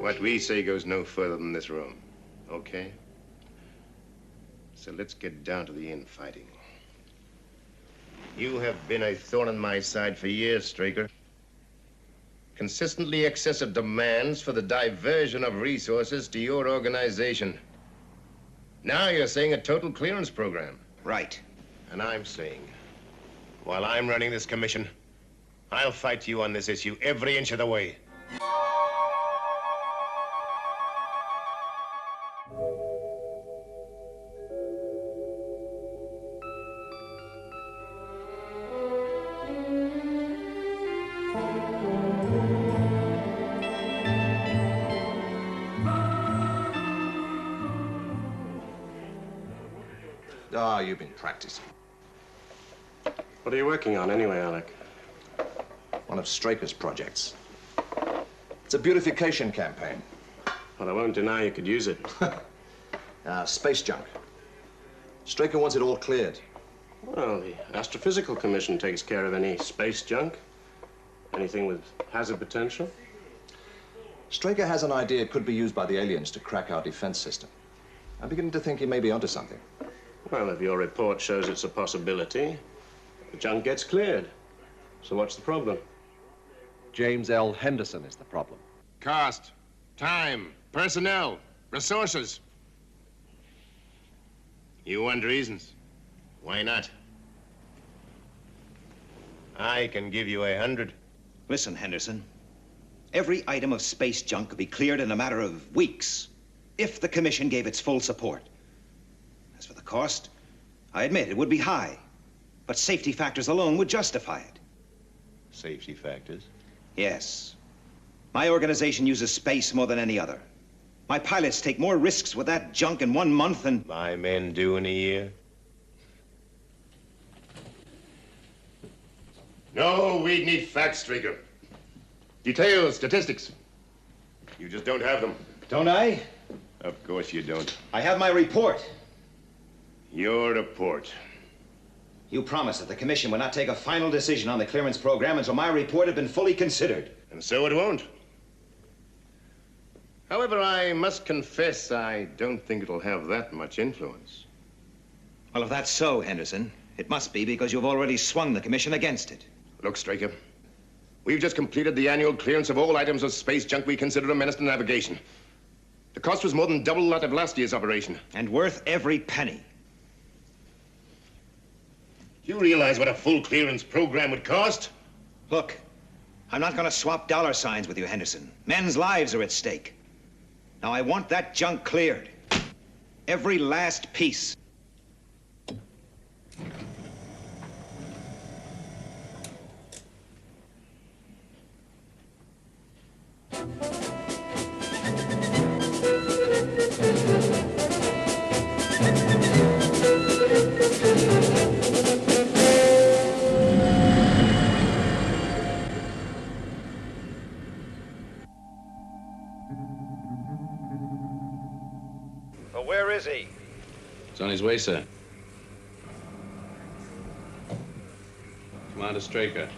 What we say goes no further than this room, okay? So let's get down to the infighting. You have been a thorn in my side for years, Straker. Consistently excessive demands for the diversion of resources to your organization. Now you're saying a total clearance program.
Right.
And I'm saying, while I'm running this commission, I'll fight you on this issue every inch of the way.
Ah, you've been practicing.
What are you working on anyway, Alec?
One of Straker's projects. It's a beautification campaign.
Well, I won't deny you could use it.
Space junk. Straker wants it all cleared.
Well, the Astrophysical Commission takes care of any space junk. Anything with hazard potential.
Straker has an idea it could be used by the aliens to crack our defense system. I'm beginning to think he may be onto something.
Well, if your report shows it's a possibility, the junk gets cleared. So what's the problem?
James L. Henderson is the problem.
Cost, time, personnel, resources. You want reasons. Why not? I can give you 100.
Listen, Henderson. Every item of space junk could be cleared in a matter of weeks, if the Commission gave its full support. As for the cost, I admit it would be high, but safety factors alone would justify it.
Safety factors?
Yes. My organization uses space more than any other. My pilots take more risks with that junk in 1 month than
my men do in a year. No, we need facts, Straker. Details, statistics. You just don't have them.
Don't I?
Of course you don't.
I have my report.
Your report.
You promised that the Commission would not take a final decision on the clearance program until my report had been fully considered.
And so it won't. However, I must confess I don't think it'll have that much influence.
Well, if that's so, Henderson, it must be because you've already swung the Commission against it.
Look, Straker, we've just completed the annual clearance of all items of space junk we consider a menace to navigation. The cost was more than double that of last year's operation.
And worth every penny.
You realize what a full clearance program would cost?
Look, I'm not going to swap dollar signs with you, Henderson. Men's lives are at stake. Now, I want that junk cleared. Every last piece.
Well, where is he?
He's on his way, sir. Commander Straker.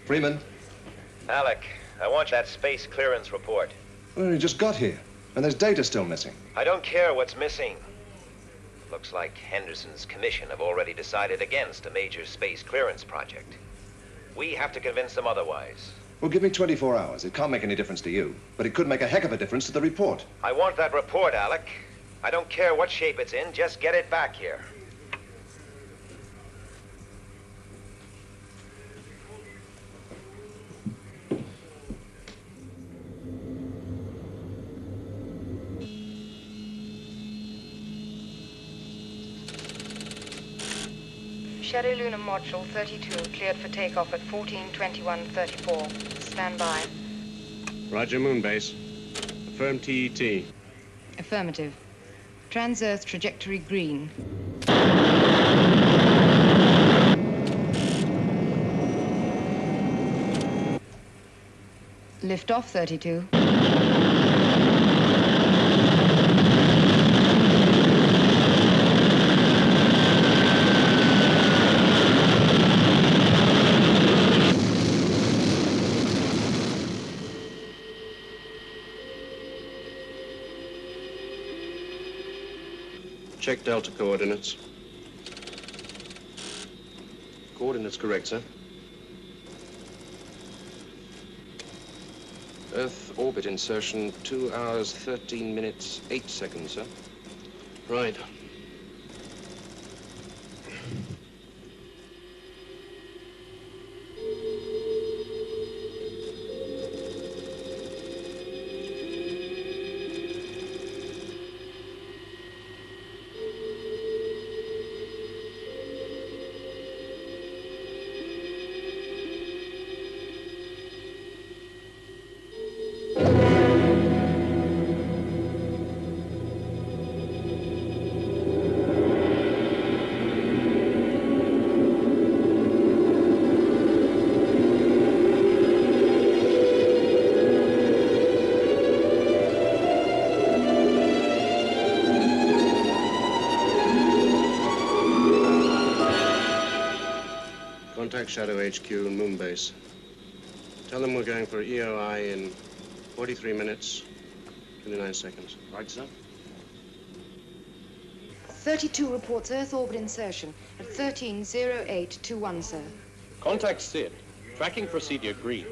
Freeman.
Alec, I want that space clearance report.
Well, he just got here, and there's data still missing.
I don't care what's missing. Looks like Henderson's commission have already decided against a major space clearance project. We have to convince them otherwise.
Well, give me 24 hours. It can't make any difference to you, but it could make a heck of a difference to the report.
I want that report, Alec. I don't care what shape it's in, just get it back here.
Shadow Lunar Module 32 cleared for takeoff at 14:21:34. Stand by.
Roger, Moonbase. Affirm TET.
Affirmative. Trans-Earth trajectory green. Lift off 32.
Check Delta coordinates. Coordinates correct, sir. Earth orbit insertion, 2 hours, 13 minutes, 8 seconds, sir. Right. Contact Shadow HQ and Moonbase. Tell them we're going for EOI in 43 minutes, 29 seconds.
Right, sir.
32 reports Earth orbit insertion at 13:08:21, sir.
Contact SID. Tracking procedure green.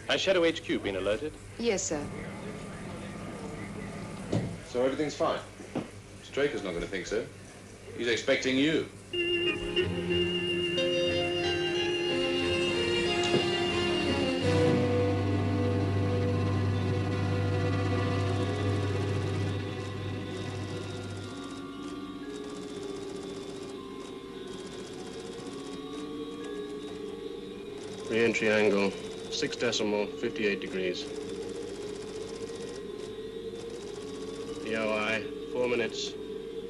Has Shadow HQ been alerted?
Yes, sir.
So everything's fine? Straker's not going to think so. He's expecting you.
Re-entry angle, 6.58 degrees. EOI, 4 minutes,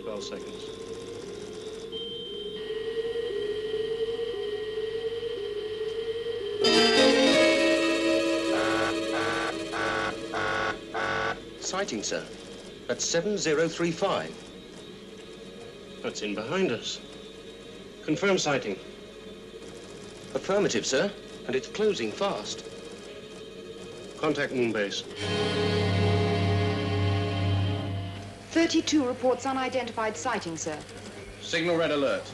12 seconds.
sighting, sir. At 7035.
That's in behind us. Confirm sighting.
Affirmative, sir. And it's closing fast.
Contact Moonbase.
32 reports unidentified sighting, sir.
Signal red alert.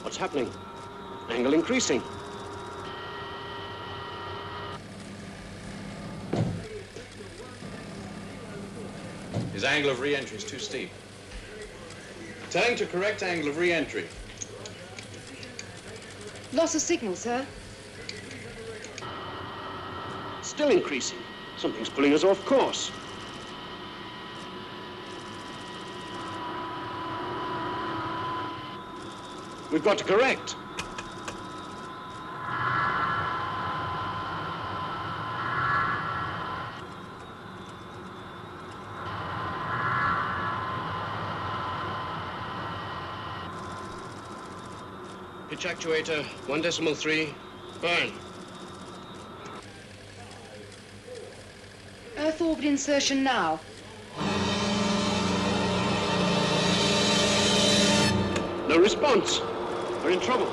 What's happening? Angle increasing.
His angle of re-entry is too steep. Turning to correct angle of re-entry.
Loss of signal, sir.
Still increasing. Something's pulling us off course. We've got to correct. Pitch actuator, 1.3, burn.
Earth orbit insertion now.
No response. We're in trouble.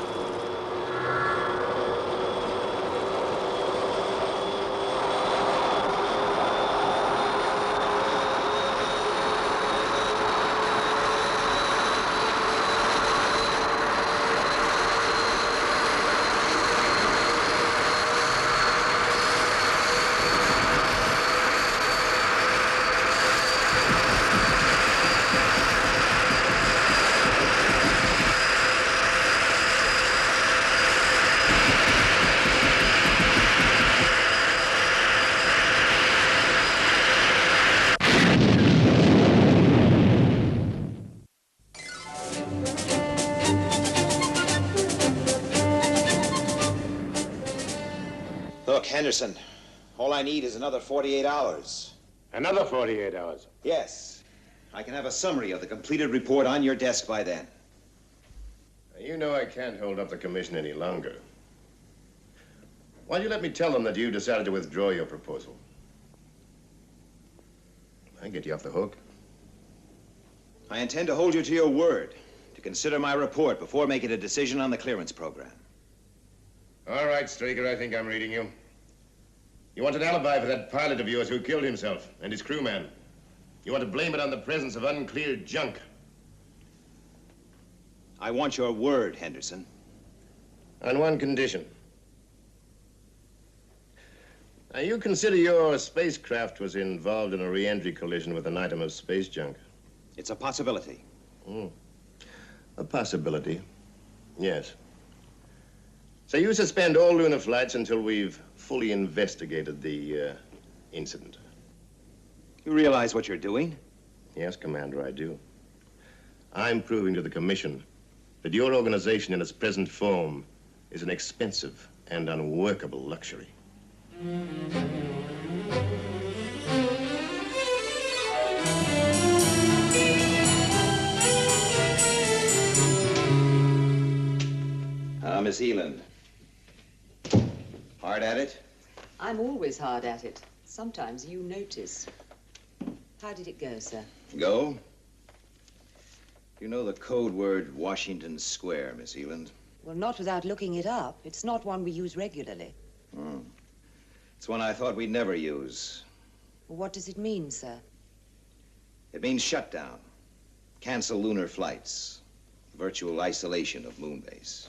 Look, Henderson, all I need is another 48 hours.
Another 48 hours?
Yes. I can have a summary of the completed report on your desk by then.
You know I can't hold up the commission any longer. Why don't you let me tell them that you decided to withdraw your proposal? I get you off the hook.
I intend to hold you to your word, to consider my report before making a decision on the clearance program.
All right, Straker, I think I'm reading you. You want an alibi for that pilot of yours who killed himself and his crewman. You want to blame it on the presence of uncleared junk.
I want your word, Henderson.
On one condition. Now, you consider your spacecraft was involved in a re-entry collision with an item of space junk?
It's a possibility.
A possibility, yes. So you suspend all lunar flights until we've fully investigated the incident.
You realize what you're doing?
Yes, Commander, I do. I'm proving to the Commission that your organization in its present form is an expensive and unworkable luxury.
Miss Eland. Hard at it?
I'm always hard at it. Sometimes you notice. How did it go, sir?
Go? You know the code word Washington Square, Miss Eland?
Well, not without looking it up. It's not one we use regularly.
It's one I thought we'd never use.
Well, what does it mean, sir?
It means shutdown. Cancel lunar flights. Virtual isolation of Moonbase.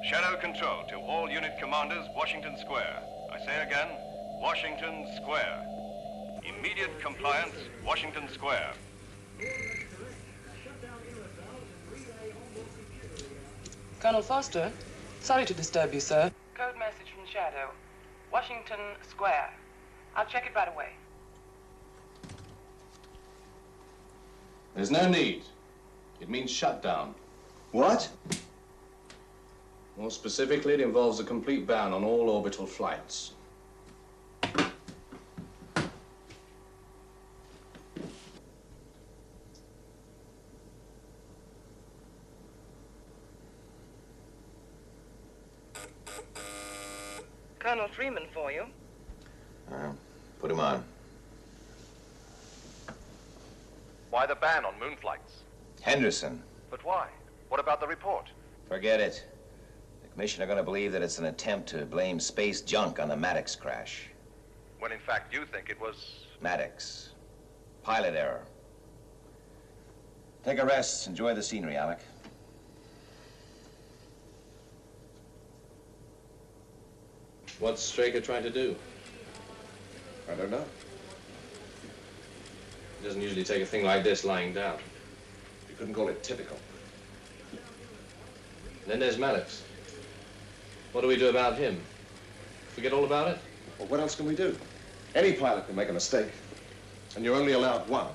Shadow Control to all unit commanders, Washington Square. I say again, Washington Square. Immediate compliance, Washington Square.
Colonel Foster, sorry to disturb you, sir. Code message from Shadow. Washington Square. I'll check it right away.
There's no need. It means shutdown.
What?
More specifically, it involves a complete ban on all orbital flights.
Colonel Freeman for you.
Put him on.
Why the ban on moon flights?
Henderson.
But why? What about the report?
Forget it. The Commission are going to believe that it's an attempt to blame space junk on the Maddox crash.
When in fact you think it was...
Maddox. Pilot error. Take a rest. Enjoy the scenery, Alec.
What's Straker trying to do?
I don't know.
He doesn't usually take a thing like this lying down.
You couldn't call it typical.
Then there's Maddox. What do we do about him? Forget all about it?
Well, what else can we do? Any pilot can make a mistake, and you're only allowed one.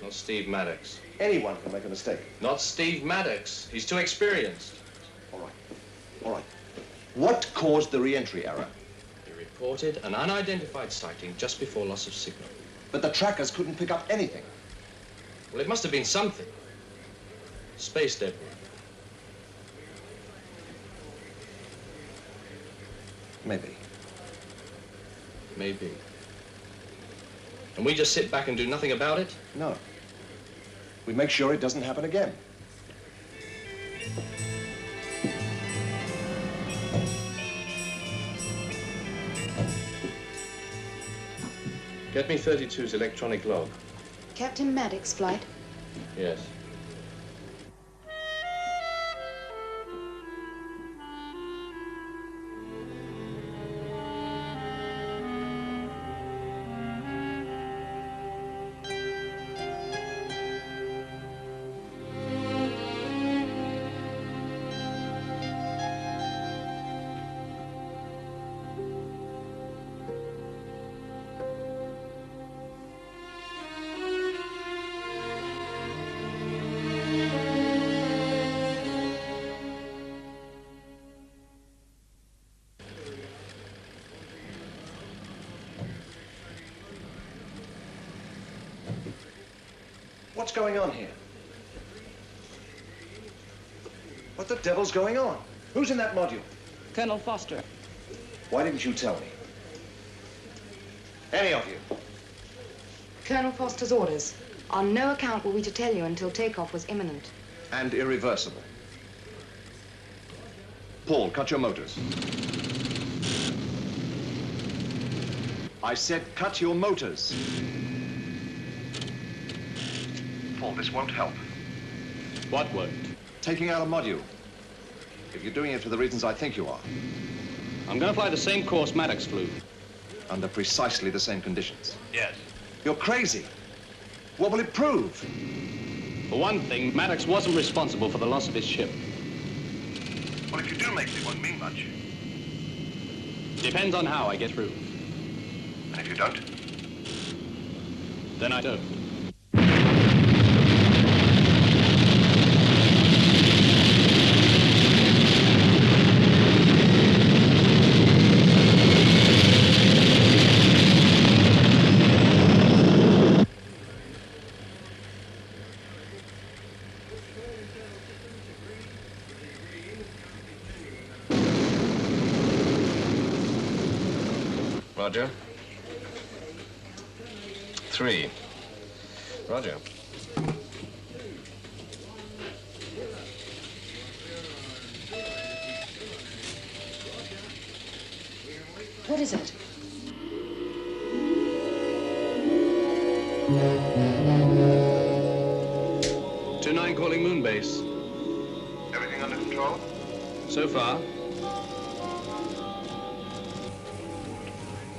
Not Steve Maddox.
Anyone can make a mistake.
Not Steve Maddox. He's too experienced.
All right. All right. What caused the re-entry error?
He reported an unidentified sighting just before loss of signal.
But the trackers couldn't pick up anything.
Well, it must have been something. Space debris.
Maybe.
Maybe. And we just sit back and do nothing about it?
No. We make sure it doesn't happen again.
Get me 32's electronic log.
Captain Maddox flight?
Yes.
What's going on here? What the devil's going on? Who's in that module?
Colonel Foster.
Why didn't you tell me? Any of you?
Colonel Foster's orders. On no account were we to tell you until takeoff was imminent.
And irreversible. Paul, cut your motors. I said cut your motors. Paul, this won't help.
What won't?
Taking out a module. If you're doing it for the reasons I think you are.
I'm going to fly the same course Maddox flew.
Under precisely the same conditions.
Yes.
You're crazy. What will it prove?
For one thing, Maddox wasn't responsible for the loss of his ship.
Well, if you do make it, it won't mean much.
Depends on how I get through.
And if you don't?
Then I don't.
Roger. 3. Roger.
What is it?
Two-9 calling Moonbase.
Everything under control?
So far.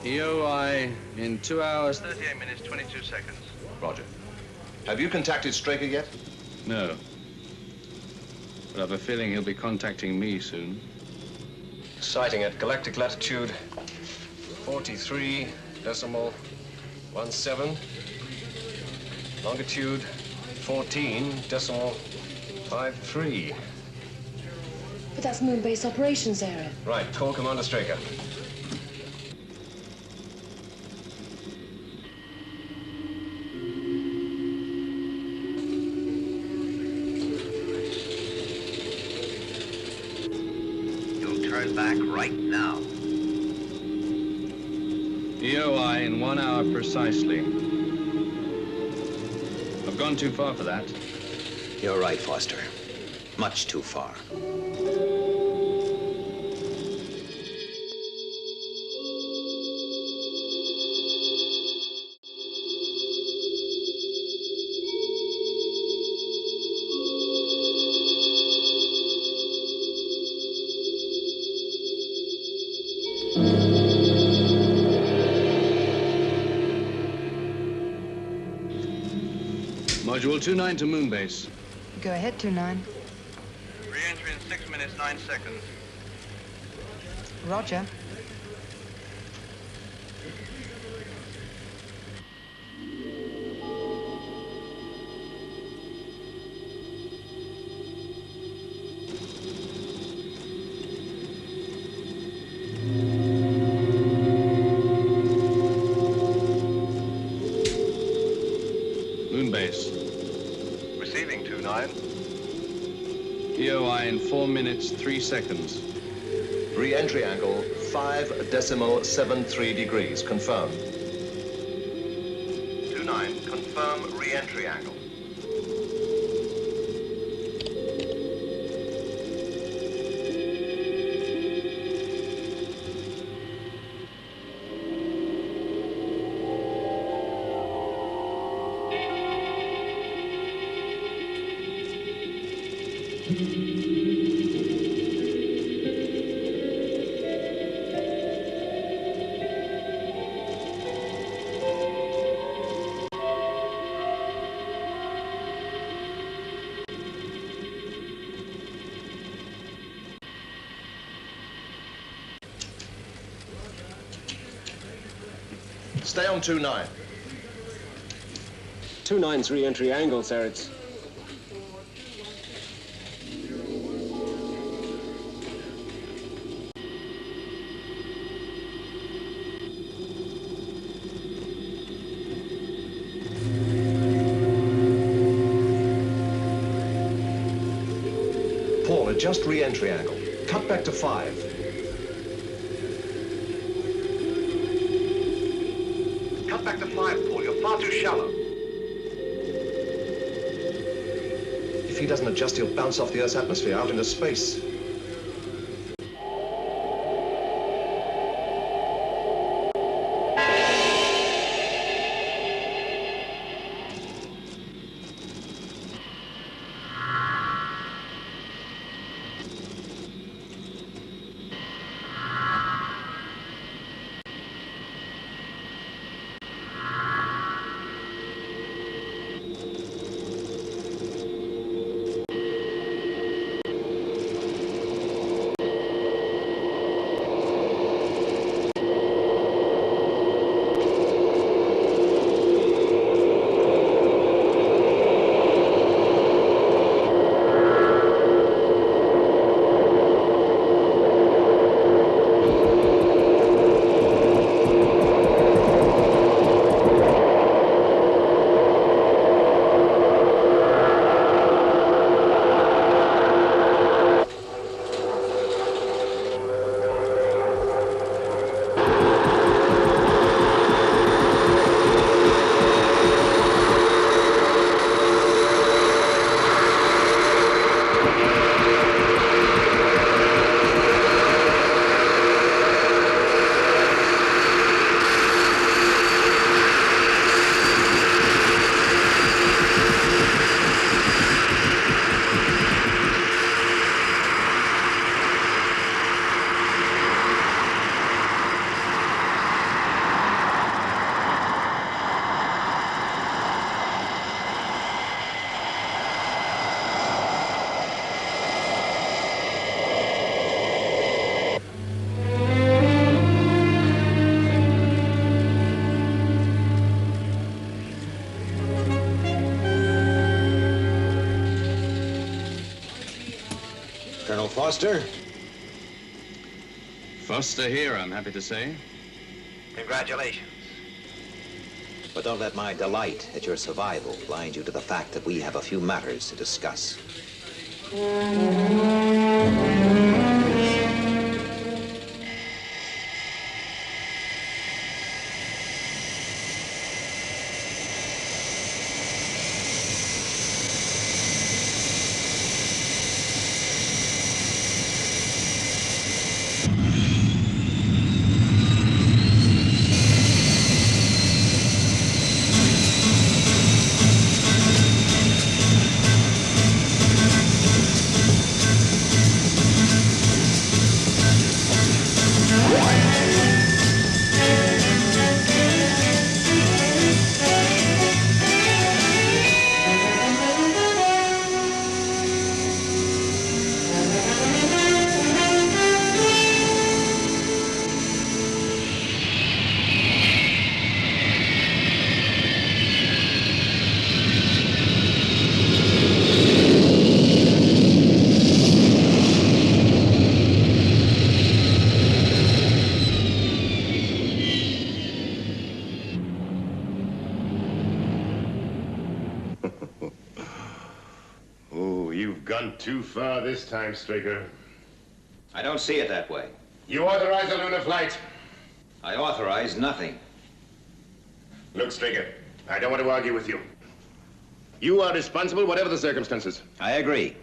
EOI in 2 hours, 38 minutes, 22 seconds.
Roger. Have you contacted Straker yet?
No.
I have a feeling he'll be contacting me soon.
Sighting at galactic latitude 43.17. Longitude 14.53.
But that's Moonbase operations area.
Right, call Commander Straker.
You'll turn back right now.
EOI in 1 hour precisely. I've gone too far for that.
You're right, Foster. Much too far.
Module 29 to Moonbase.
Go ahead, 29.
Re-entry in 6 minutes, 9 seconds.
Roger.
Moonbase.
Receiving 29.
EOI in 4 minutes, 3 seconds.
Re-entry angle 5.73 degrees. Confirm.
29. Confirm re-entry angle.
Stay on 29.
29's re-entry angle, sir. It's...
Paul, adjust re-entry angle. Cut back to 5.
Cut back to 5, Paul. You're far too shallow.
If he doesn't adjust, he'll bounce off the Earth's atmosphere out into space.
Colonel Foster?
Foster here, I'm happy to say.
Congratulations.
But don't let my delight at your survival blind you to the fact that we have a few matters to discuss.
Too far this time, Straker.
I don't see it that way.
You authorize a lunar flight?
I authorize nothing.
Look, Straker, I don't want to argue with you. You are responsible, whatever the circumstances.
I agree.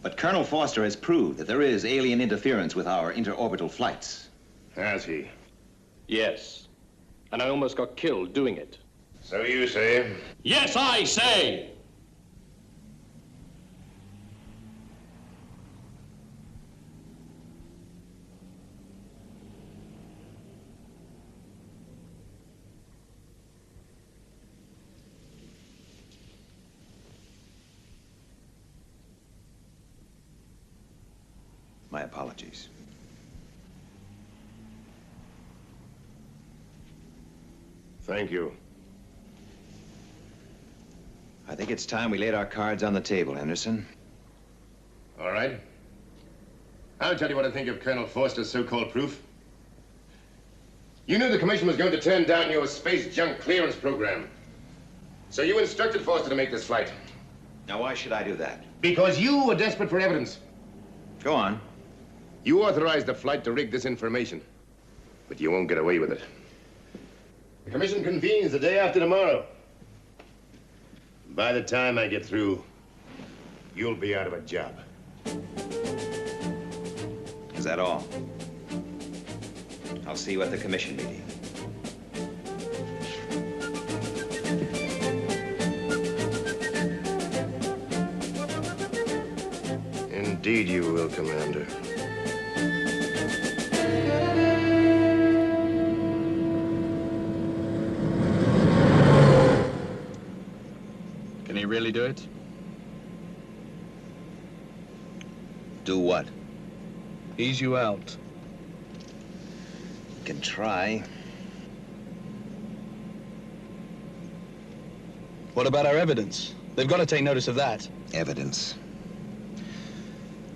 But Colonel Foster has proved that there is alien interference with our interorbital flights.
Has he?
Yes. And I almost got killed doing it.
So you say?
Yes, I say!
My apologies.
Thank you.
I think it's time we laid our cards on the table, Henderson.
All right. I'll tell you what I think of Colonel Foster's so-called proof. You knew the Commission was going to turn down your space junk clearance program. So you instructed Foster to make this flight.
Now, why should I do that?
Because you were desperate for evidence.
Go on.
You authorized the flight to rig this information, but you won't get away with it. The Commission convenes the day after tomorrow. By the time I get through, you'll be out of a job.
Is that all? I'll see you at the Commission meeting.
Indeed you will, Commander.
Can he really do it?
Do what?
Ease you out.
Can try.
What about our evidence? They've got to take notice of that.
Evidence.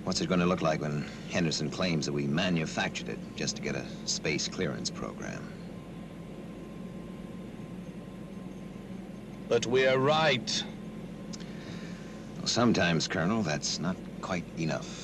What's it going to look like when Henderson claims that we manufactured it just to get a space clearance program?
But we're right.
Well, sometimes, Colonel, that's not quite enough.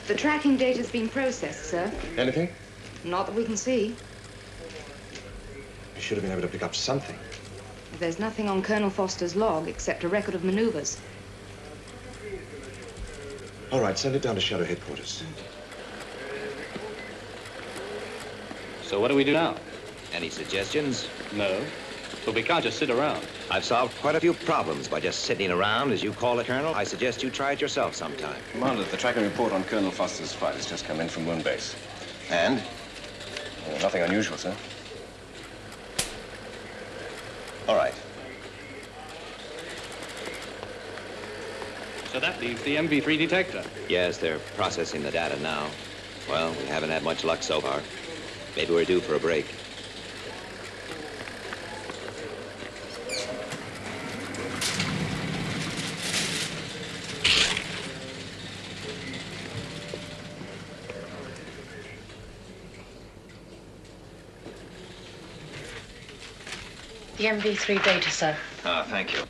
The tracking data's been processed, sir.
Anything?
Not that we can see.
You should have been able to pick up something.
There's nothing on Colonel Foster's log except a record of maneuvers.
All right, send it down to Shadow headquarters.
So what do we do now?
Any suggestions?
No. But we can't just sit around.
I've solved quite a few problems by just sitting around, as you call it, Colonel. I suggest you try it yourself sometime.
Commander, the tracking report on Colonel Foster's flight has just come in from Moonbase.
And?
Nothing unusual, sir.
All right.
So that leaves the MV3 detector.
Yes, they're processing the data now. Well, we haven't had much luck so far. Maybe we're due for a break.
The MV3 data, sir.
Ah, thank you.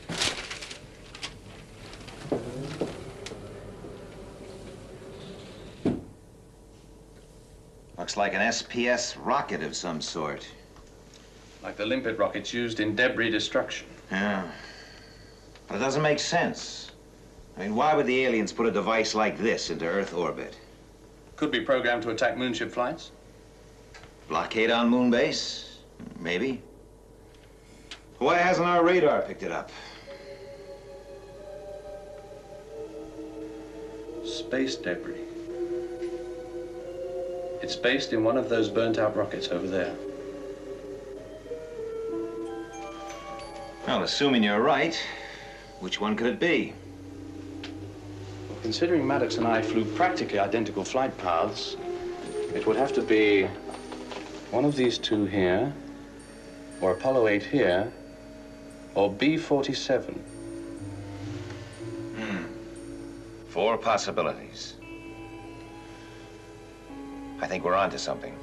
Looks like an SPS rocket of some sort.
Like the limpet rockets used in debris destruction.
Yeah. But it doesn't make sense. I mean, why would the aliens put a device like this into Earth orbit?
Could be programmed to attack moonship flights.
Blockade on Moonbase? Maybe. Why hasn't our radar picked it up?
Space debris. It's based in one of those burnt-out rockets over there.
Well, assuming you're right, which one could it be?
Well, considering Maddox and I flew practically identical flight paths, it would have to be one of these two here, or Apollo 8 here, or B-47.
4 possibilities. I think we're onto something.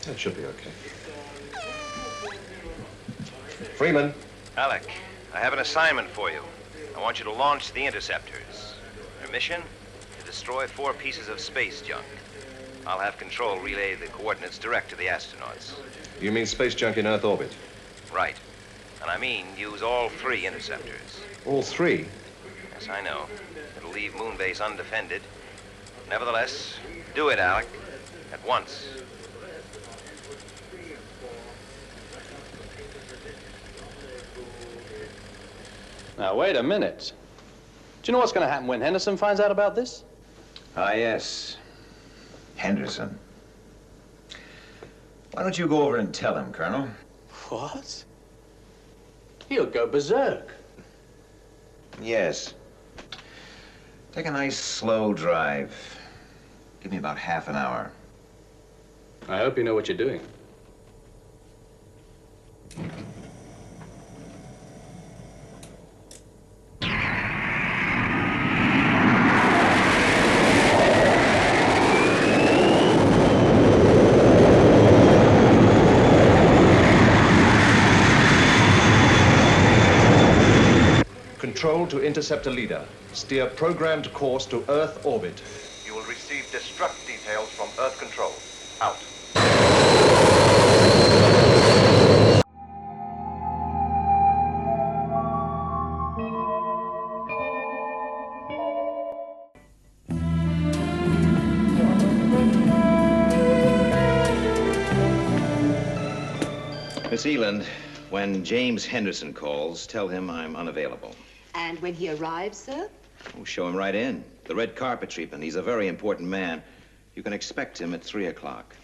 That should be okay. Freeman.
Alec, I have an assignment for you. I want you to launch the interceptors. Your mission? To destroy 4 pieces of space junk. I'll have control relay the coordinates direct to the astronauts.
You mean space junk in Earth orbit?
Right. And I mean use all 3 interceptors.
All 3?
Yes, I know. It'll leave Moonbase undefended. Nevertheless, do it, Alec. At once.
Now, wait a minute. Do you know what's going to happen when Henderson finds out about this?
Ah, yes. Henderson. Why don't you go over and tell him, Colonel?
What? He'll go berserk.
Yes. Take a nice, slow drive. Give me about half an hour.
I hope you know what you're doing.
Control to interceptor leader. Steer programmed course to Earth orbit.
You will receive destruct details from Earth Control. Out.
Miss Eland, when James Henderson calls, tell him I'm unavailable.
And when he arrives, sir?
Oh, show him right in. The red carpet treatment. He's a very important man. You can expect him at 3 o'clock.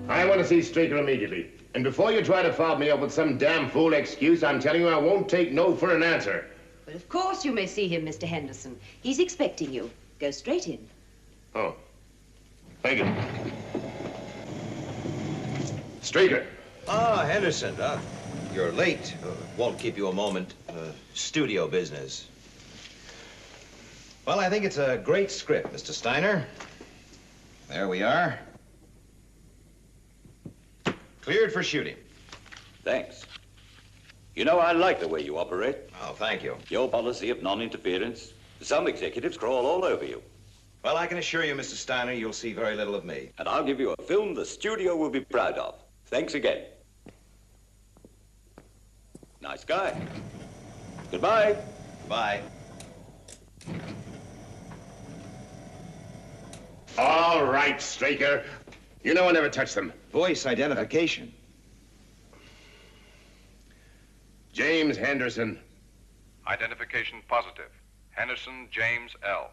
I want to see Straker immediately. And before you try to fob me up with some damn fool excuse, I'm telling you I won't take no for an answer.
Well, of course you may see him, Mr. Henderson. He's expecting you. Go straight in.
Oh. Thank you. Straker.
Ah, Henderson. You're late. Won't keep you a moment. Studio business. Well, I think it's a great script, Mr. Steiner. There we are. Cleared for shooting.
Thanks. You know, I like the way you operate.
Oh, thank you.
Your policy of non-interference. Some executives crawl all over you.
Well, I can assure you, Mr. Steiner, you'll see very little of me.
And I'll give you a film the studio will be proud of. Thanks again. Nice guy. Goodbye.
Bye.
All right, Straker. You know I never touched them.
Voice identification.
James Henderson.
Identification positive. Henderson James L.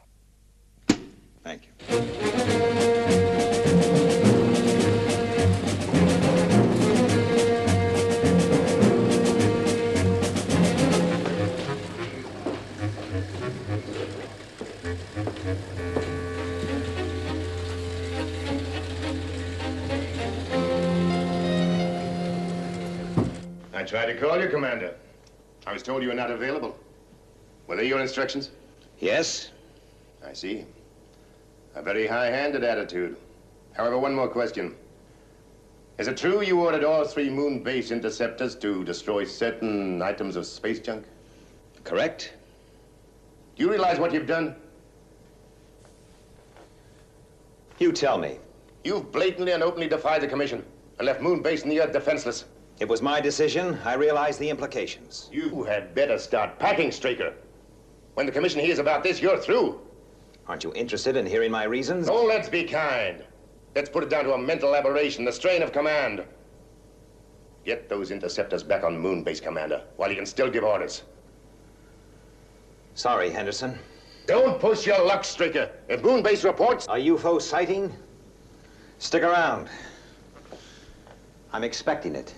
Thank you.
I tried to call you, Commander. I was told you were not available. Were they your instructions?
Yes.
I see. A very high-handed attitude. However, one more question. Is it true you ordered all 3 Moonbase interceptors to destroy certain items of space junk?
Correct.
Do you realize what you've done?
You tell me.
You've blatantly and openly defied the Commission and left Moonbase and the Earth defenseless.
It was my decision. I realize the implications.
You had better start packing, Straker. When the Commission hears about this, you're through.
Aren't you interested in hearing my reasons?
Oh, let's be kind. Let's put it down to a mental aberration, the strain of command. Get those interceptors back on Moonbase, Commander, while you can still give orders.
Sorry, Henderson.
Don't push your luck, Straker. If Moonbase reports...
A UFO sighting? Stick around. I'm expecting it.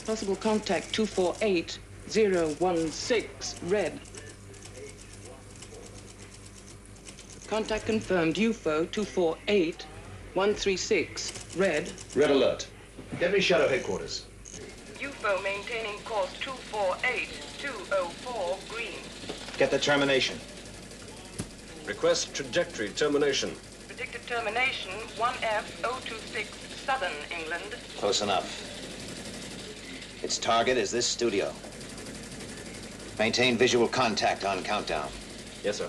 Possible contact 248016, red. Contact confirmed, UFO 248136, red.
Red alert. Get me Shadow headquarters.
UFO maintaining course 248204, green.
Get the termination.
Request trajectory termination.
Predicted termination 1F026, southern England.
Close enough. Its target is this studio. Maintain visual contact on countdown.
Yes, sir.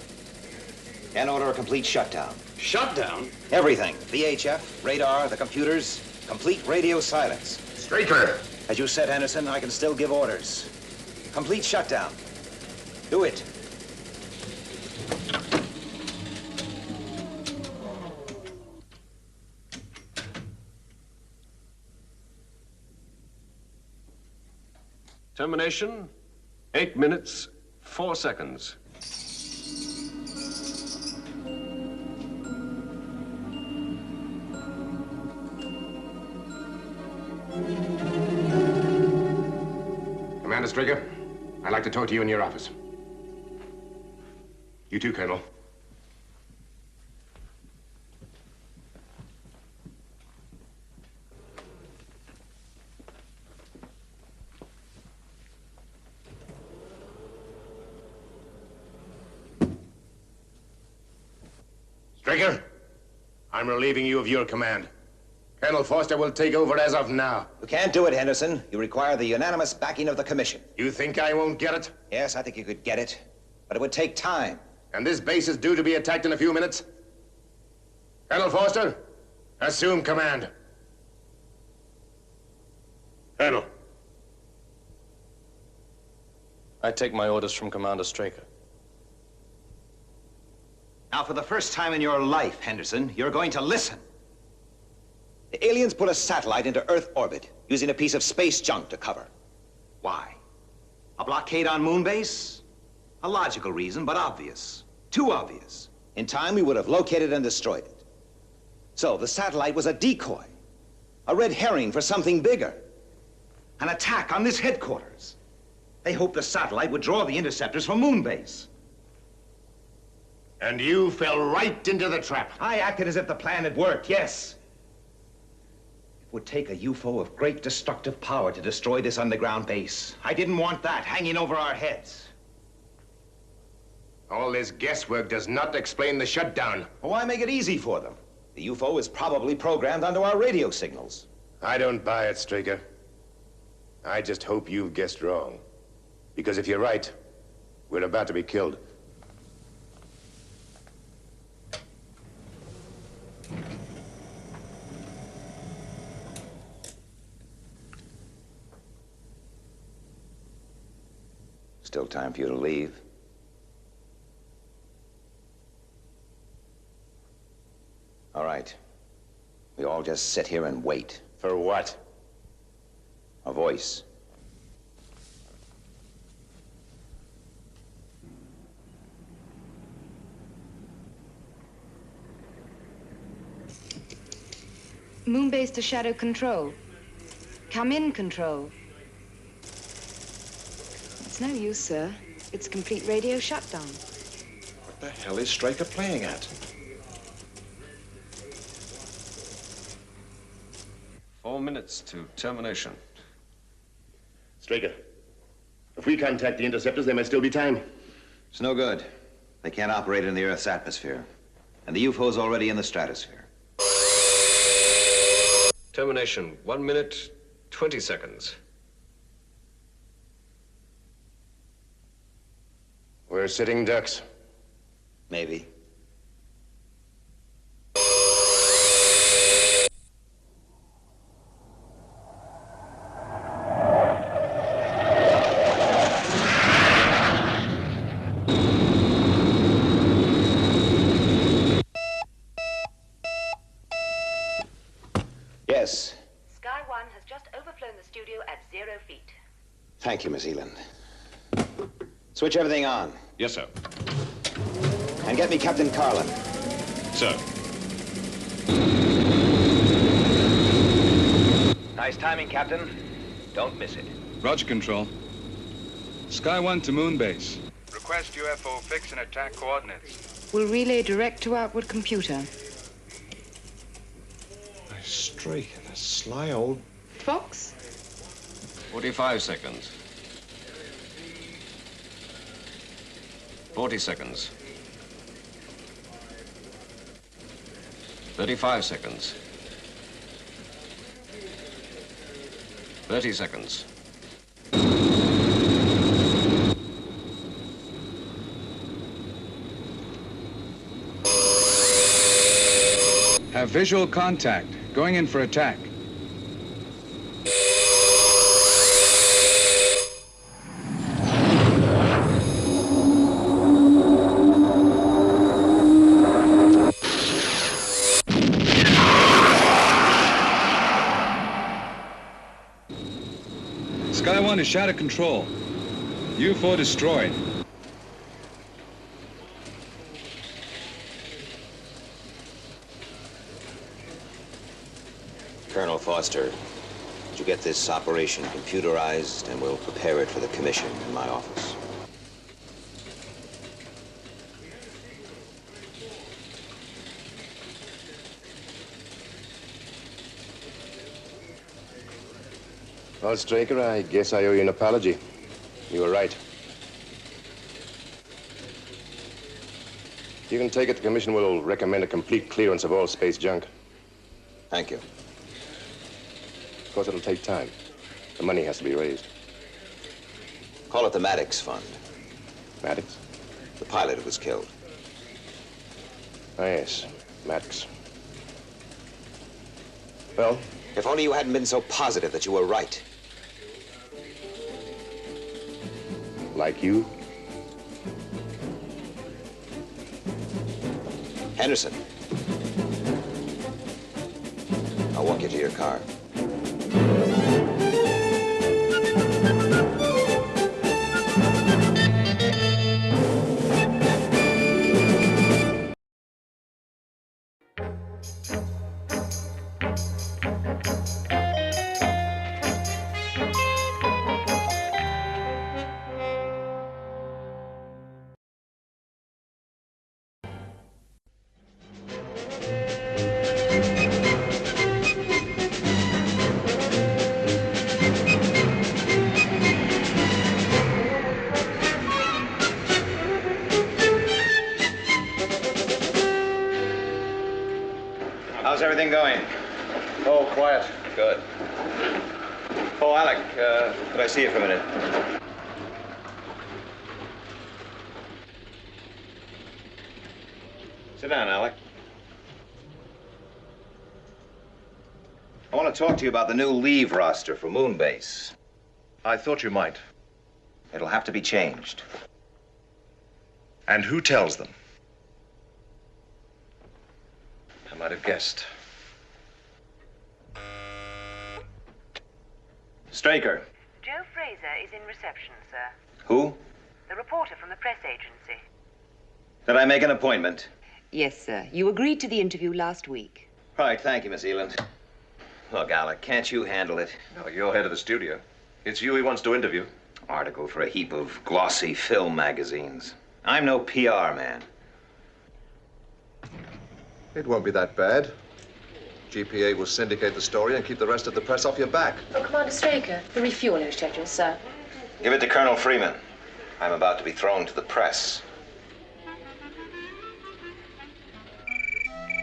And order a complete shutdown.
Shutdown?
Everything. VHF, radar, the computers, complete radio silence.
Straker!
As you said, Henderson, I can still give orders. Complete shutdown. Do it.
Termination, 8 minutes, 4 seconds.
Commander Straker, I'd like to talk to you in your office. You too, Colonel. Straker, I'm relieving you of your command. Colonel Foster will take over as of now.
You can't do it, Henderson. You require the unanimous backing of the Commission.
You think I won't get it?
Yes, I think you could get it. But it would take time.
And this base is due to be attacked in a few minutes? Colonel Foster, assume command. Colonel.
I take my orders from Commander Straker.
Now, for the first time in your life, Henderson, you're going to listen. The aliens put a satellite into Earth orbit using a piece of space junk to cover. Why? A blockade on Moonbase? A logical reason, but obvious. Too obvious. In time, we would have located and destroyed it. So the satellite was a decoy, a red herring for something bigger. An attack on this headquarters. They hoped the satellite would draw the interceptors from Moonbase.
And you fell right into the trap.
I acted as if the plan had worked, yes. It would take a UFO of great destructive power to destroy this underground base. I didn't want that hanging over our heads.
All this guesswork does not explain the shutdown.
Well, why make it easy for them? The UFO is probably programmed onto our radio signals.
I don't buy it, Straker. I just hope you've guessed wrong. Because if you're right, we're about to be killed.
Still time for you to leave. All right. We all just sit here and wait.
For what?
A voice.
Moonbase to Shadow Control. Come in, Control. It's no use, sir. It's a complete radio shutdown.
What the hell is Straker playing at?
4 minutes to termination.
Straker, if we contact the interceptors, there may still be time.
It's no good. They can't operate in the Earth's atmosphere. And the UFO's already in the stratosphere.
Termination, 1 minute, 20 seconds.
We're sitting ducks.
Maybe. Yes.
Sky One has just overflown the studio at 0 feet.
Thank you, Miss Eland. Switch everything on.
Yes, sir.
And get me Captain Carlin.
Sir.
Nice timing, Captain. Don't miss it.
Roger, Control. Sky One to Moonbase.
Request UFO fix and attack coordinates.
We'll relay direct to outward computer.
Straker, a sly old...
Fox?
45 seconds. 40 seconds. 35 seconds. 30 seconds.
Have visual contact. Going in for attack. Sky One to Shadow Control. UFO destroyed.
Colonel Foster, did you get this operation computerized, and we'll prepare it for the commission in my office?
Well, Straker, I guess I owe you an apology. You were right. You can take it the commission will recommend a complete clearance of all space junk.
Thank you.
Of course, it'll take time. The money has to be raised.
Call it the Maddox Fund.
Maddox?
The pilot who was killed.
Oh, yes. Maddox. Well?
If only you hadn't been so positive that you were right.
Like you?
Henderson. A I'll walk you to your car.
How's everything going?
Oh, quiet.
Good. Oh, Alec, could I see you for a minute? Sit down, Alec. I want to talk to you about the new leave roster for Moonbase.
I thought you might.
It'll have to be changed.
And who tells them? I might have guessed.
Straker.
Joe Fraser is in reception, sir.
Who?
The reporter from the press agency.
Did I make an appointment?
Yes, sir. You agreed to the interview last week.
Right, thank you, Miss Eland. Look, Alec, can't you handle it?
No, you're head of the studio. It's you he wants to interview.
Article for a heap of glossy film magazines. I'm no PR man.
It won't be that bad. GPA will syndicate the story and keep the rest of the press off your back.
Oh, Commander Straker, the refueling schedule, sir.
Give it to Colonel Freeman. I'm about to be thrown to the press.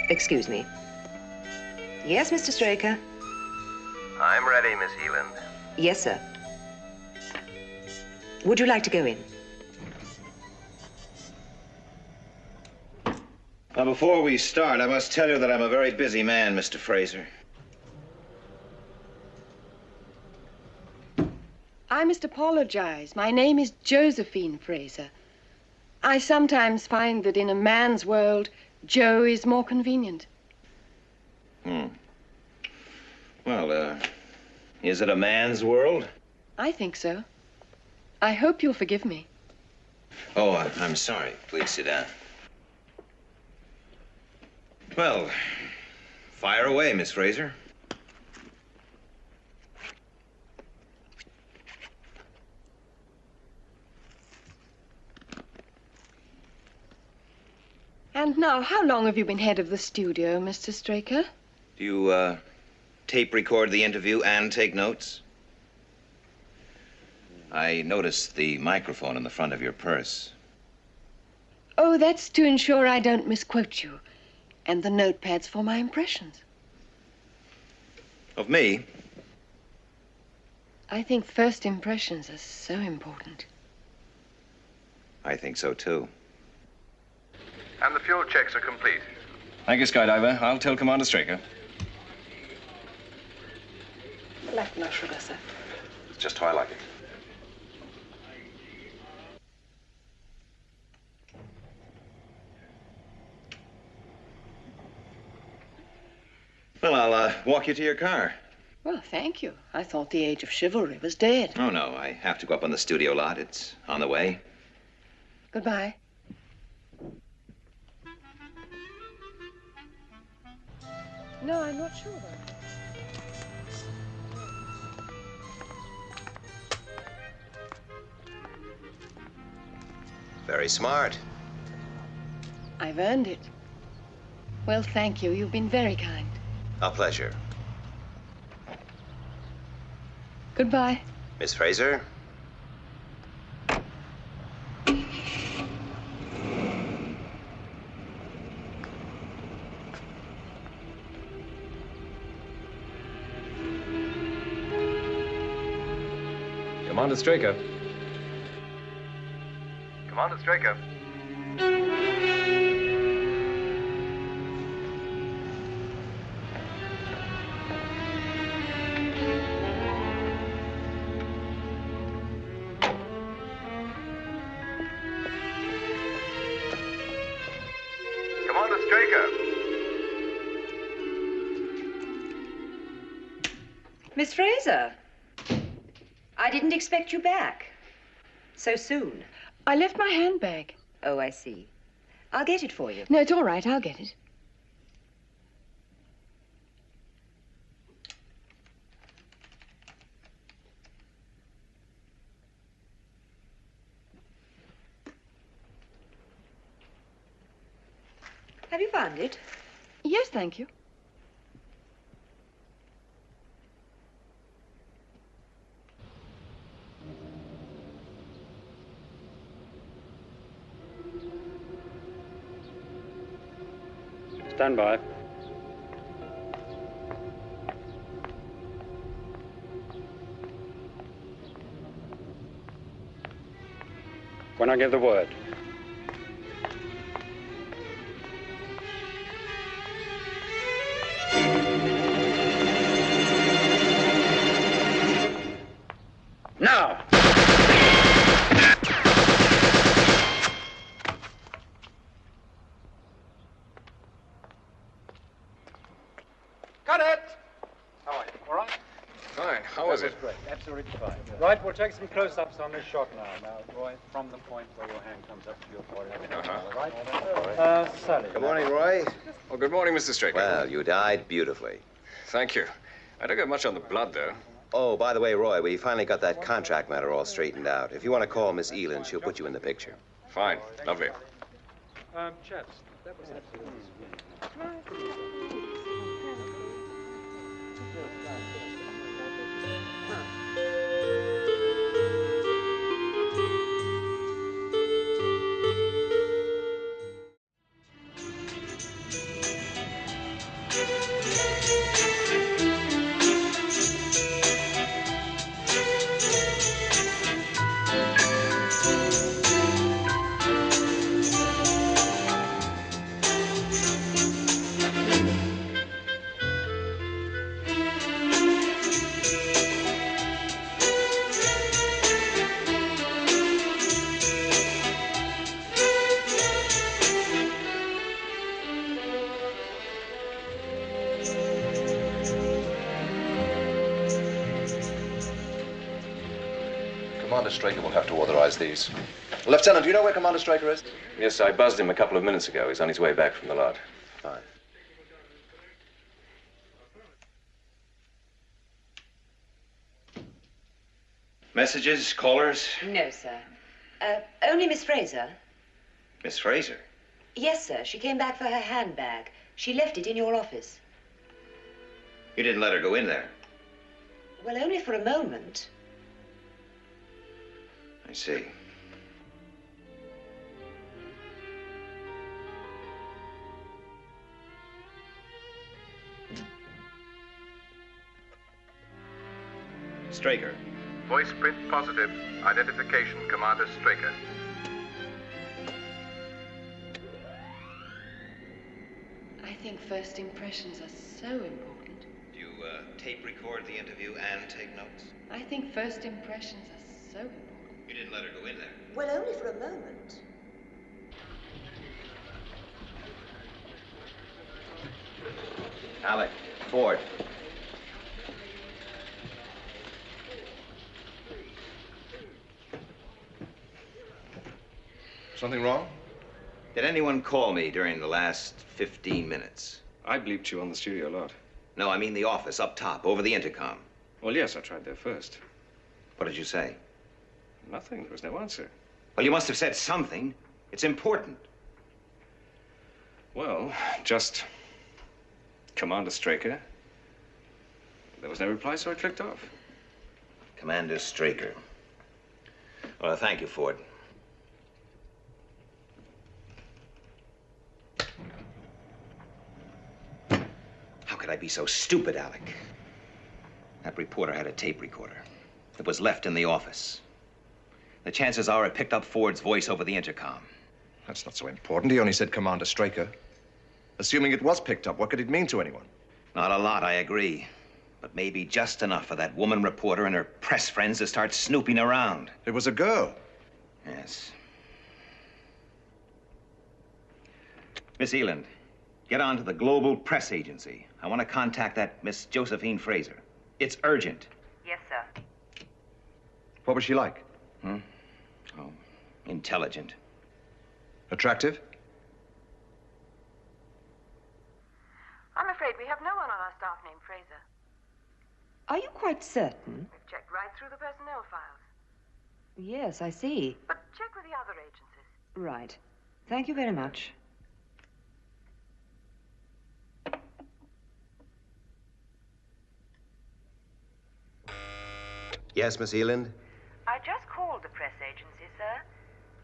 Excuse me. Yes, Mr. Straker?
I'm ready, Miss Eland.
Yes, sir. Would you like to go in?
Now, before we start, I must tell you that I'm a very busy man, Mr. Fraser.
I must apologize. My name is Josephine Fraser. I sometimes find that in a man's world, Joe is more convenient.
Well, is it a man's world?
I think so. I hope you'll forgive me.
Oh, I'm sorry. Please sit down. Well, fire away, Miss Fraser.
And now, how long have you been head of the studio, Mr. Straker?
Do you, tape record the interview and take notes? I noticed the microphone in the front of your purse.
Oh, that's to ensure I don't misquote you. And the notepad's for my impressions.
Of me?
I think first impressions are so important.
I think so, too.
And the fuel checks are complete.
Thank you, Skydiver. I'll tell Commander Straker.
Black, no sugar, sir.
It's just how I like it.
Well, I'll walk you to your car.
Well, thank you. I thought the age of chivalry was dead.
Oh, no, I have to go up on the studio lot. It's on the way.
Goodbye. No, I'm not sure about that.
Very smart.
I've earned it. Well, thank you. You've been very kind.
A pleasure.
Goodbye.
Miss Fraser?
Commander Straker.
Commander Straker. Commander Straker.
Miss Fraser, I didn't expect you back so soon.
I left my handbag.
Oh, I see. I'll get it for you.
No, it's all right. I'll get it.
Have you found it?
Yes, thank you.
Stand by. When I give the word. Now!
Got it! How are you? All right?
Fine. How was it?
Great. Absolutely fine. Right, we'll take some close-ups on this shot now. Now, Roy, from the point where your hand comes up to your forehead. All right? Sally.
Good morning, Roy.
Well, good morning, Mr. Straker.
Well, you died beautifully.
Thank you. I don't get much on the blood, though.
Oh, by the way, Roy, we finally got that contract matter all straightened out. If you want to call Miss Elin, she'll put you in the picture.
Fine. Lovely.
Chaps, that was absolutely...
Commander Straker will have to authorize these. Lieutenant, do you know where Commander Straker is?
Yes, I buzzed him a couple of minutes ago. He's on his way back from the lot.
Fine.
Messages, callers?
No, sir. Only Miss Fraser.
Miss Fraser?
Yes, sir. She came back for her handbag. She left it in your office.
You didn't let her go in there.
Well, only for a moment.
I see. Straker.
Voice print positive. Identification, Commander Straker.
I think first impressions are so important.
Do you tape record the interview and take notes?
I think first impressions are so important.
You didn't let her go in there.
Well, only for a moment.
Alec, Ford.
Something wrong?
Did anyone call me during the last 15 minutes?
I bleeped you on the studio lot.
No, I mean the office, up top, over the intercom.
Well, yes, I tried there first.
What did you say?
Nothing. There was no answer.
Well, you must have said something. It's important.
Well, just Commander Straker. There was no reply, so I clicked off.
Commander Straker. Well, thank you, Ford. How could I be so stupid, Alec? That reporter had a tape recorder. It was left in the office. The chances are it picked up Ford's voice over the intercom.
That's not so important. He only said Commander Straker. Assuming it was picked up, what could it mean to anyone?
Not a lot, I agree. But maybe just enough for that woman reporter and her press friends to start snooping around.
It was a girl.
Yes. Miss Eland, get on to the Global Press Agency. I want to contact that Miss Josephine Fraser. It's urgent.
Yes, sir.
What was she like?
Oh, intelligent.
Attractive?
I'm afraid we have no one on our staff named Fraser.
Are you quite certain?
We've checked right through the personnel files.
Yes, I see.
But check with the other agencies.
Right. Thank you very much.
Yes, Miss Eland?
I just called the press agency, sir.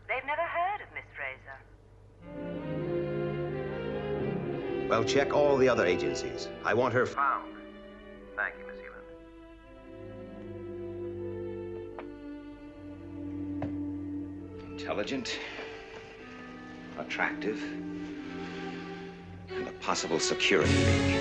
They've never heard of Miss Fraser.
Well, check all the other agencies. I want her
Found. Thank you, Miss Eland. Intelligent, attractive, and a possible security leak.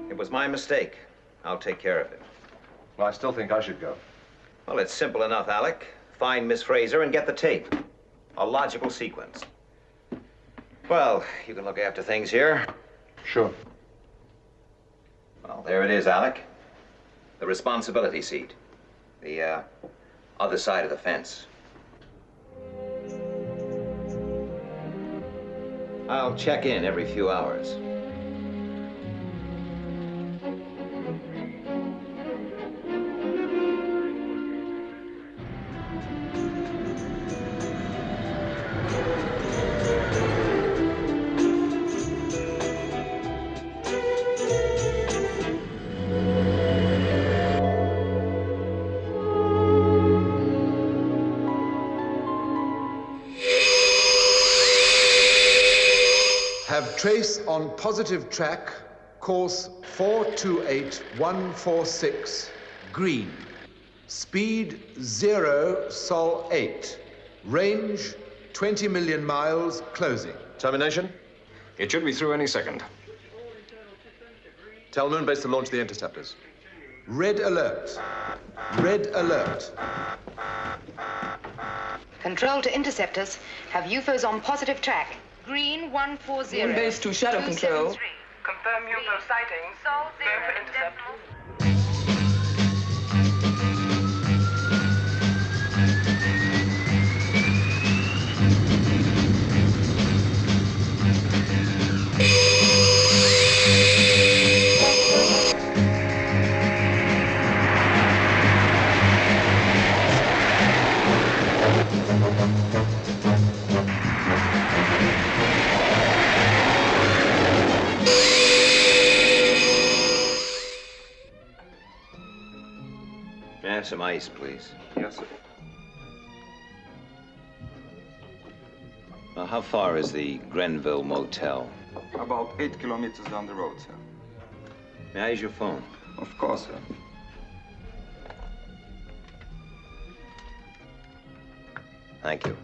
It was my mistake. I'll take care of it.
Well, I still think I should go.
Well, it's simple enough, Alec. Find Miss Fraser and get the tape. A logical sequence. Well, you can look after things here.
Sure.
Well, there it is, Alec. The responsibility seat. The, other side of the fence. I'll check in every few hours.
Have trace on positive track, course 428146, green. Speed 0 Sol 8. Range 20 million miles, closing.
Termination?
It should be through any second.
Tell Moonbase to launch the interceptors.
Red alert. Red alert.
Control to interceptors. Have UFOs on positive track. Green 140.
Moonbase to Shadow Control. Confirm UFO sightings. Go for intercept.
Have some ice, please.
Yes, sir.
How far is the Grenville Motel?
About 8 kilometers down the road, sir.
May I use your phone?
Of course, sir.
Thank you.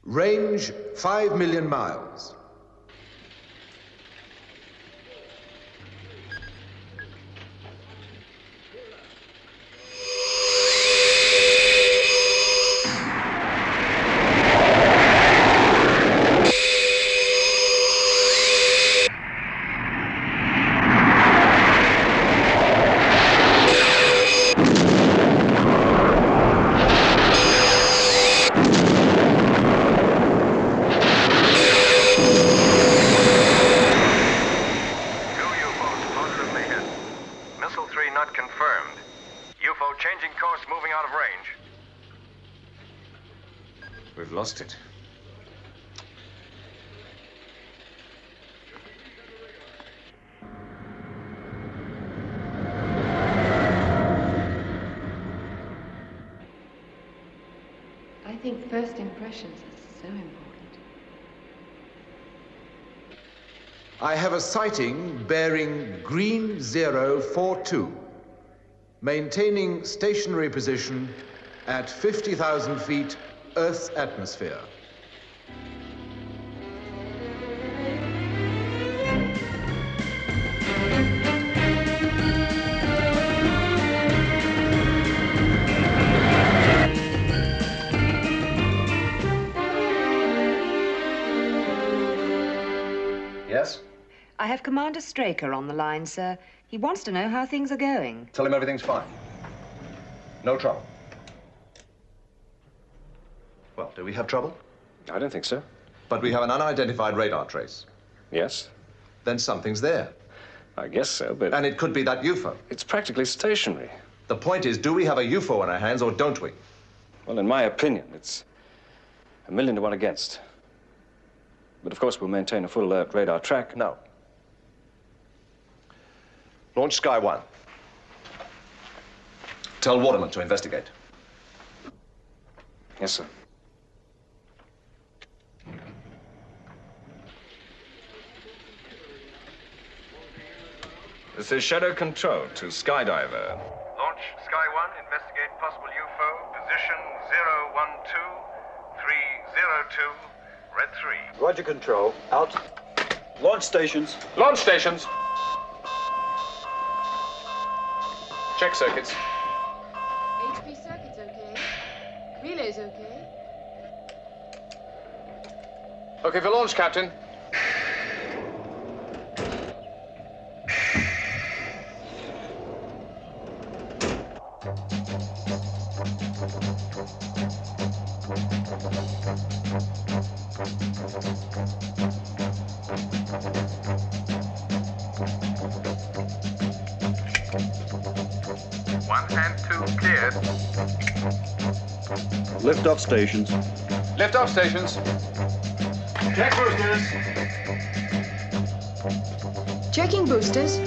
Range 5 million miles.
We've lost it.
I think first impressions are so important.
I have a sighting bearing green 042, maintaining stationary position at 50,000 feet Earth's atmosphere.
Yes?
I have Commander Straker on the line, sir. He wants to know how things are going.
Tell him everything's fine. No trouble. Well, do we have trouble?
I don't think so.
But we have an unidentified radar trace.
Yes?
Then something's there.
I guess so, but...
And it could be that UFO.
It's practically stationary.
The point is, do we have a UFO in our hands or don't we?
Well, in my opinion, it's 1,000,000 to 1 against. But of course, we'll maintain a full alert radar track.
No. Launch Sky 1. Tell Waterman to investigate.
Yes, sir. This is Shadow Control to Skydiver.
Launch Sky 1, investigate possible UFO, position 012302, red 3.
Roger, Control. Out. Launch stations.
Launch stations. Check circuits.
HP circuit's okay. Relay's okay.
Okay for launch, Captain.
One and two cleared.
Lift-off stations.
Lift-off stations.
Check boosters.
Checking boosters.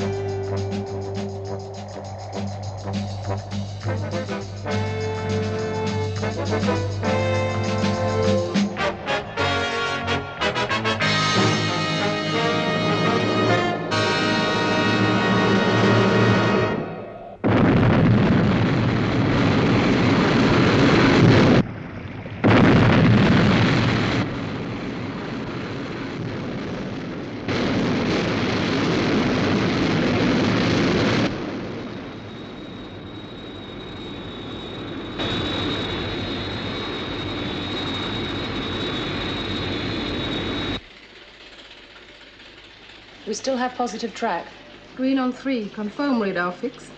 We still have positive track. Green on 3. Confirm radar fix.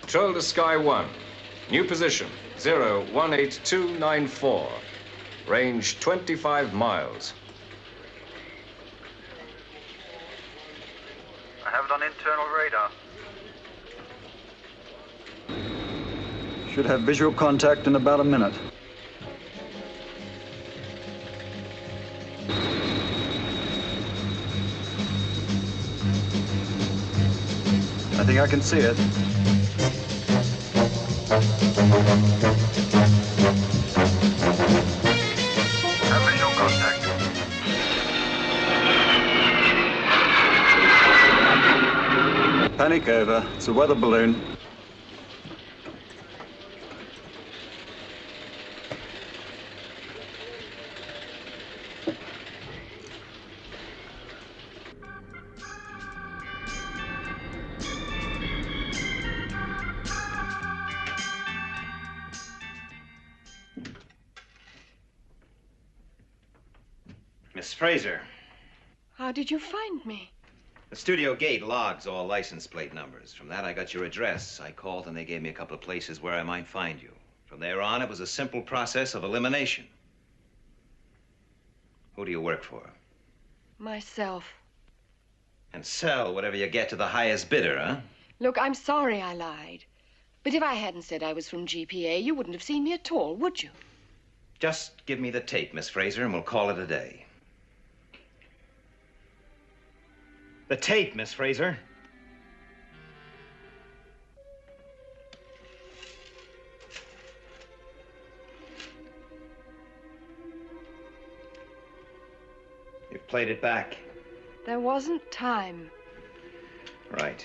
Control to Sky 1. New position, 018294. Range 25 miles.
I have it on internal radar.
Should have visual contact in about a minute. I think I can see it.
Have visual contact.
Panic over. It's a weather balloon.
Miss Fraser,
How did you find me?
the studio gate logs all license plate numbers. From that, I got your address. I called, and they gave me a couple of places where I might find you. From there on, it was a simple process of elimination. Who do you work for?
Myself.
And sell whatever you get to the highest bidder, huh?
Look, I'm sorry I lied. But if I hadn't said I was from GPA, you wouldn't have seen me at all, would you?
Just give me the tape, Miss Fraser, and we'll call it a day. The tape, Miss Fraser. You've played it back.
There wasn't time.
Right.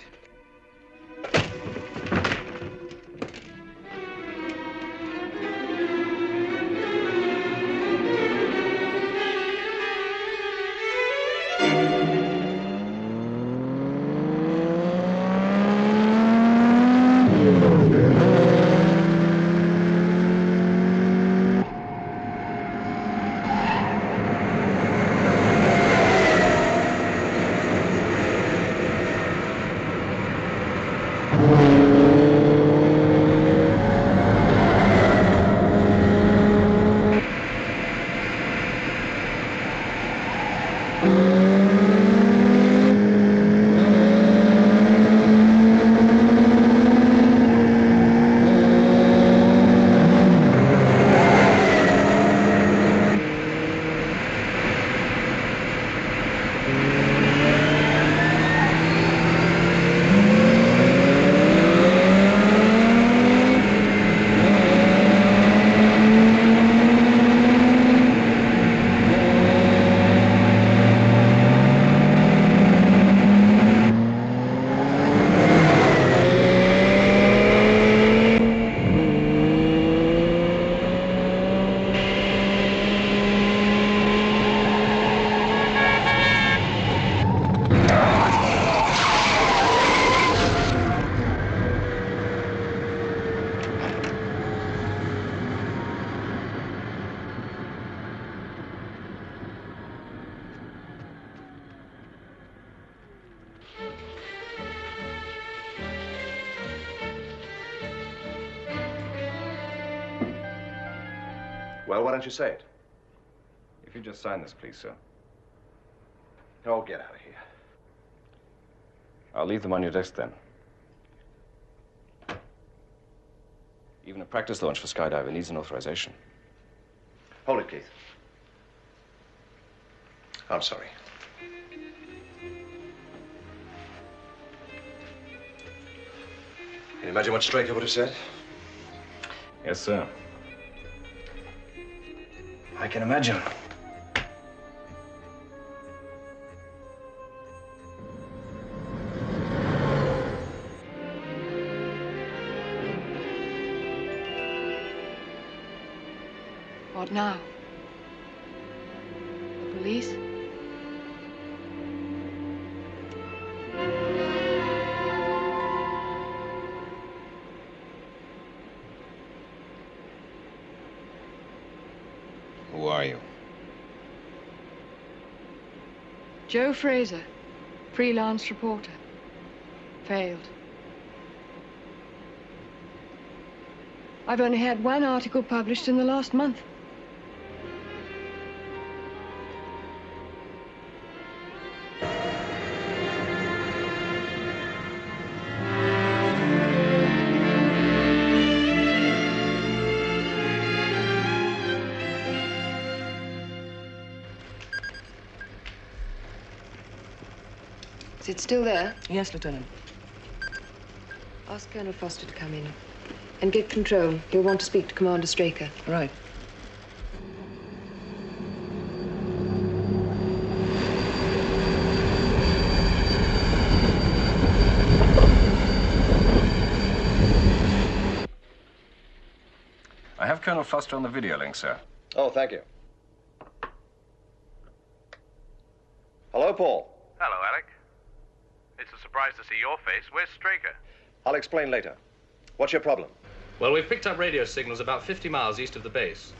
Well, why don't you say it?
If you just sign this, please, sir.
Oh, get out of here.
I'll leave them on your desk then. Even a practice launch for skydiver needs an authorization.
Hold it, Keith. I'm sorry. Can you imagine what Straker would have said?
Yes, sir. I can imagine.
What now? The police?
Who are you?
Joe Fraser, freelance reporter. Failed. I've only had one article published in the last month. Is it still there?
Yes, Lieutenant.
Ask Colonel Foster to come in. And get control. He'll want to speak to Commander Straker.
Right.
I have Colonel Foster on the video link, sir.
Oh, thank you. Hello, Paul.
Hello, Alec. It's a surprise to see your face. Where's Straker?
I'll explain later. What's your problem?
Well, we've picked up radio signals about 50 miles east of the base.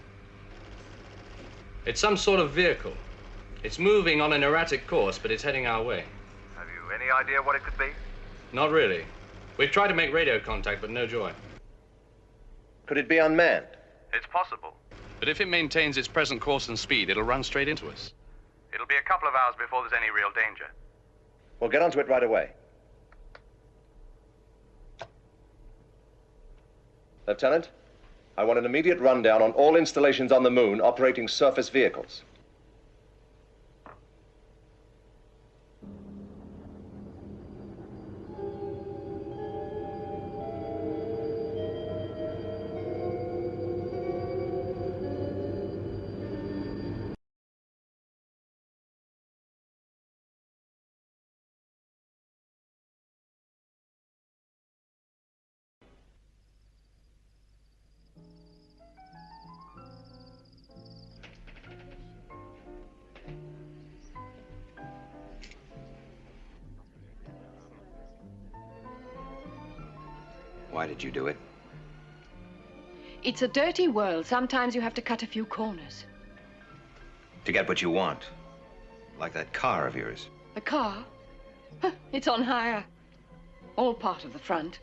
It's some sort of vehicle. It's moving on an erratic course, but it's heading our way.
Have you any idea what it could be?
Not really. We've tried to make radio contact, but no joy.
Could it be unmanned?
It's possible.
But if it maintains its present course and speed, it'll run straight into us.
It'll be a couple of hours before there's any real danger.
We'll get onto it right away. Lieutenant, I want an immediate rundown on all installations on the moon operating surface vehicles.
Why did you do it?
It's a dirty world. Sometimes you have to cut a few corners.
To get what you want. Like that car of yours.
The car? Huh, it's on hire. All part of the front.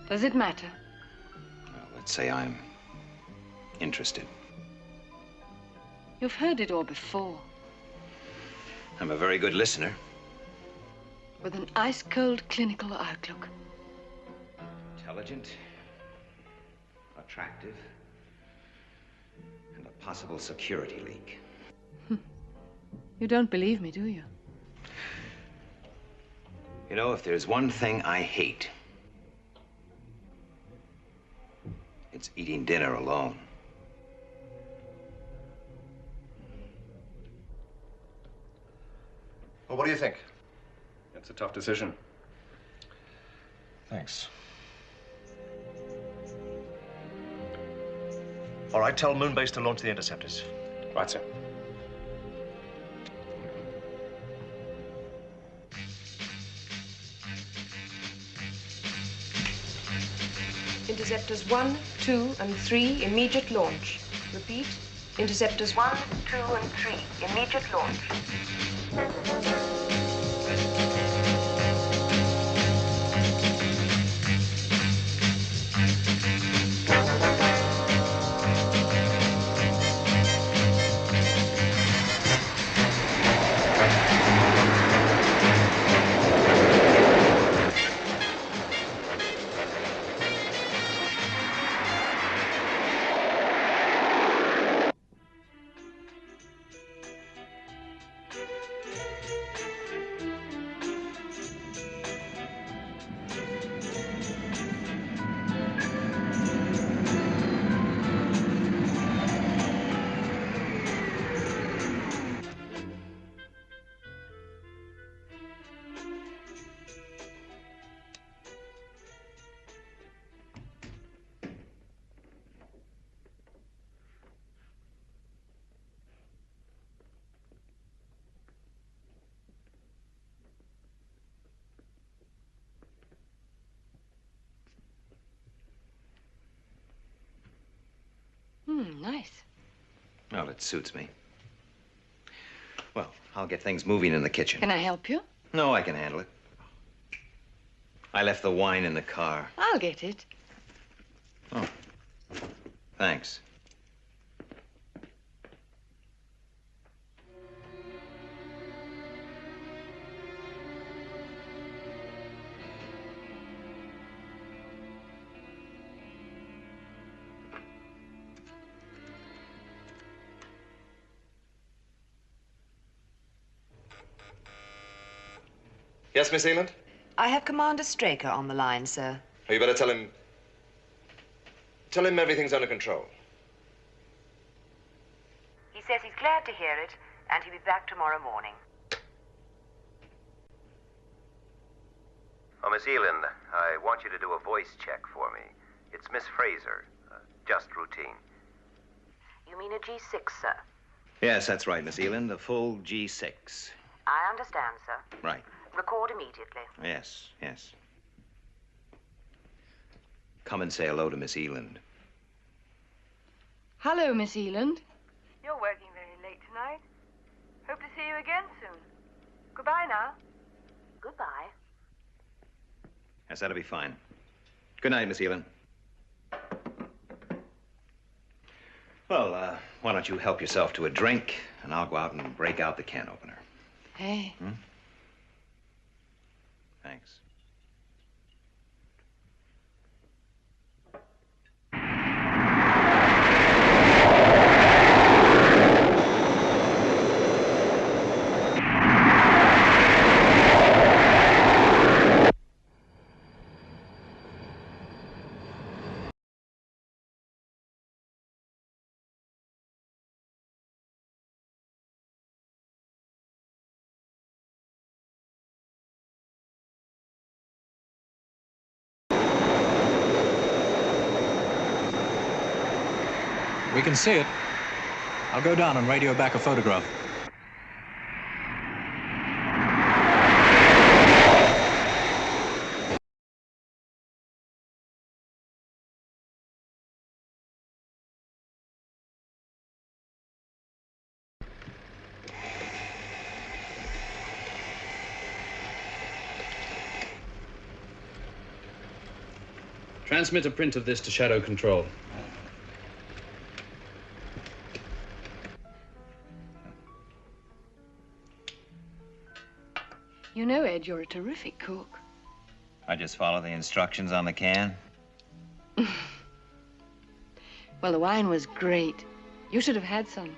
Does it matter?
Well, let's say I'm interested.
You've heard it all before.
I'm a very good listener.
With an ice-cold clinical outlook.
Intelligent, attractive, and a possible security leak.
You don't believe me, do you?
You know, if there's one thing I hate, it's eating dinner alone.
Well, what do you think?
It's a tough decision.
Thanks. All right, tell Moonbase to launch the interceptors.
Right, sir.
Interceptors 1, 2, and 3, immediate launch. Repeat. Interceptors 1, 2, and 3, immediate launch.
Nice.
Well, it suits me. Well, I'll get things moving in the kitchen.
Can I help you?
No, I can handle it. I left the wine in the car.
I'll get it.
Oh, thanks.
Yes, Miss Eland?
I have Commander Straker on the line, sir.
Oh, you better tell him... Tell him everything's under control.
He says he's glad to hear it, and he'll be back tomorrow morning.
Oh, Miss Eland, I want you to do a voice check for me. It's Miss Fraser. Just routine.
You mean a G6, sir?
Yes, that's right, Miss Eland. A full G6.
I understand, sir.
Right.
Record immediately.
Yes, yes. Come and say hello to Miss Eland.
Hello, Miss Eland.
You're working very late tonight. Hope to see you again soon. Goodbye now.
Goodbye.
Yes, that'll be fine. Good night, Miss Eland. Well, why don't you help yourself to a drink, and I'll go out and break out the can opener.
Hey.
Hmm? Thanks.
We can see it. I'll go down and radio back a photograph.
Transmit a print of this to Shadow Control.
You know, Ed, you're a terrific cook.
I just follow the instructions on the can.
Well, the wine was great. You should have had some.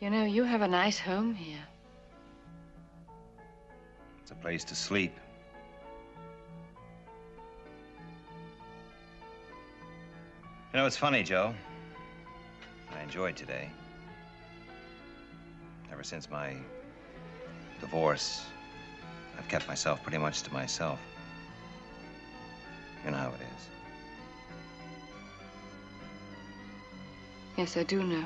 You know, you have a nice home here.
It's a place to sleep. You know, it's funny, Joe. I enjoyed today. Ever since my divorce, I've kept myself pretty much to myself. You know how it is.
Yes, I do know.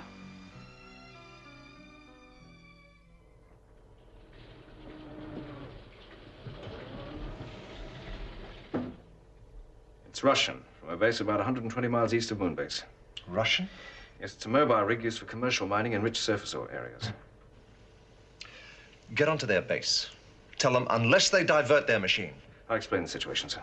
It's Russian, from a base about 120 miles east of Moonbase.
Russian?
Yes, it's a mobile rig used for commercial mining in rich surface ore areas.
Get onto their base. Tell them unless they divert their machine.
I'll explain the situation, sir.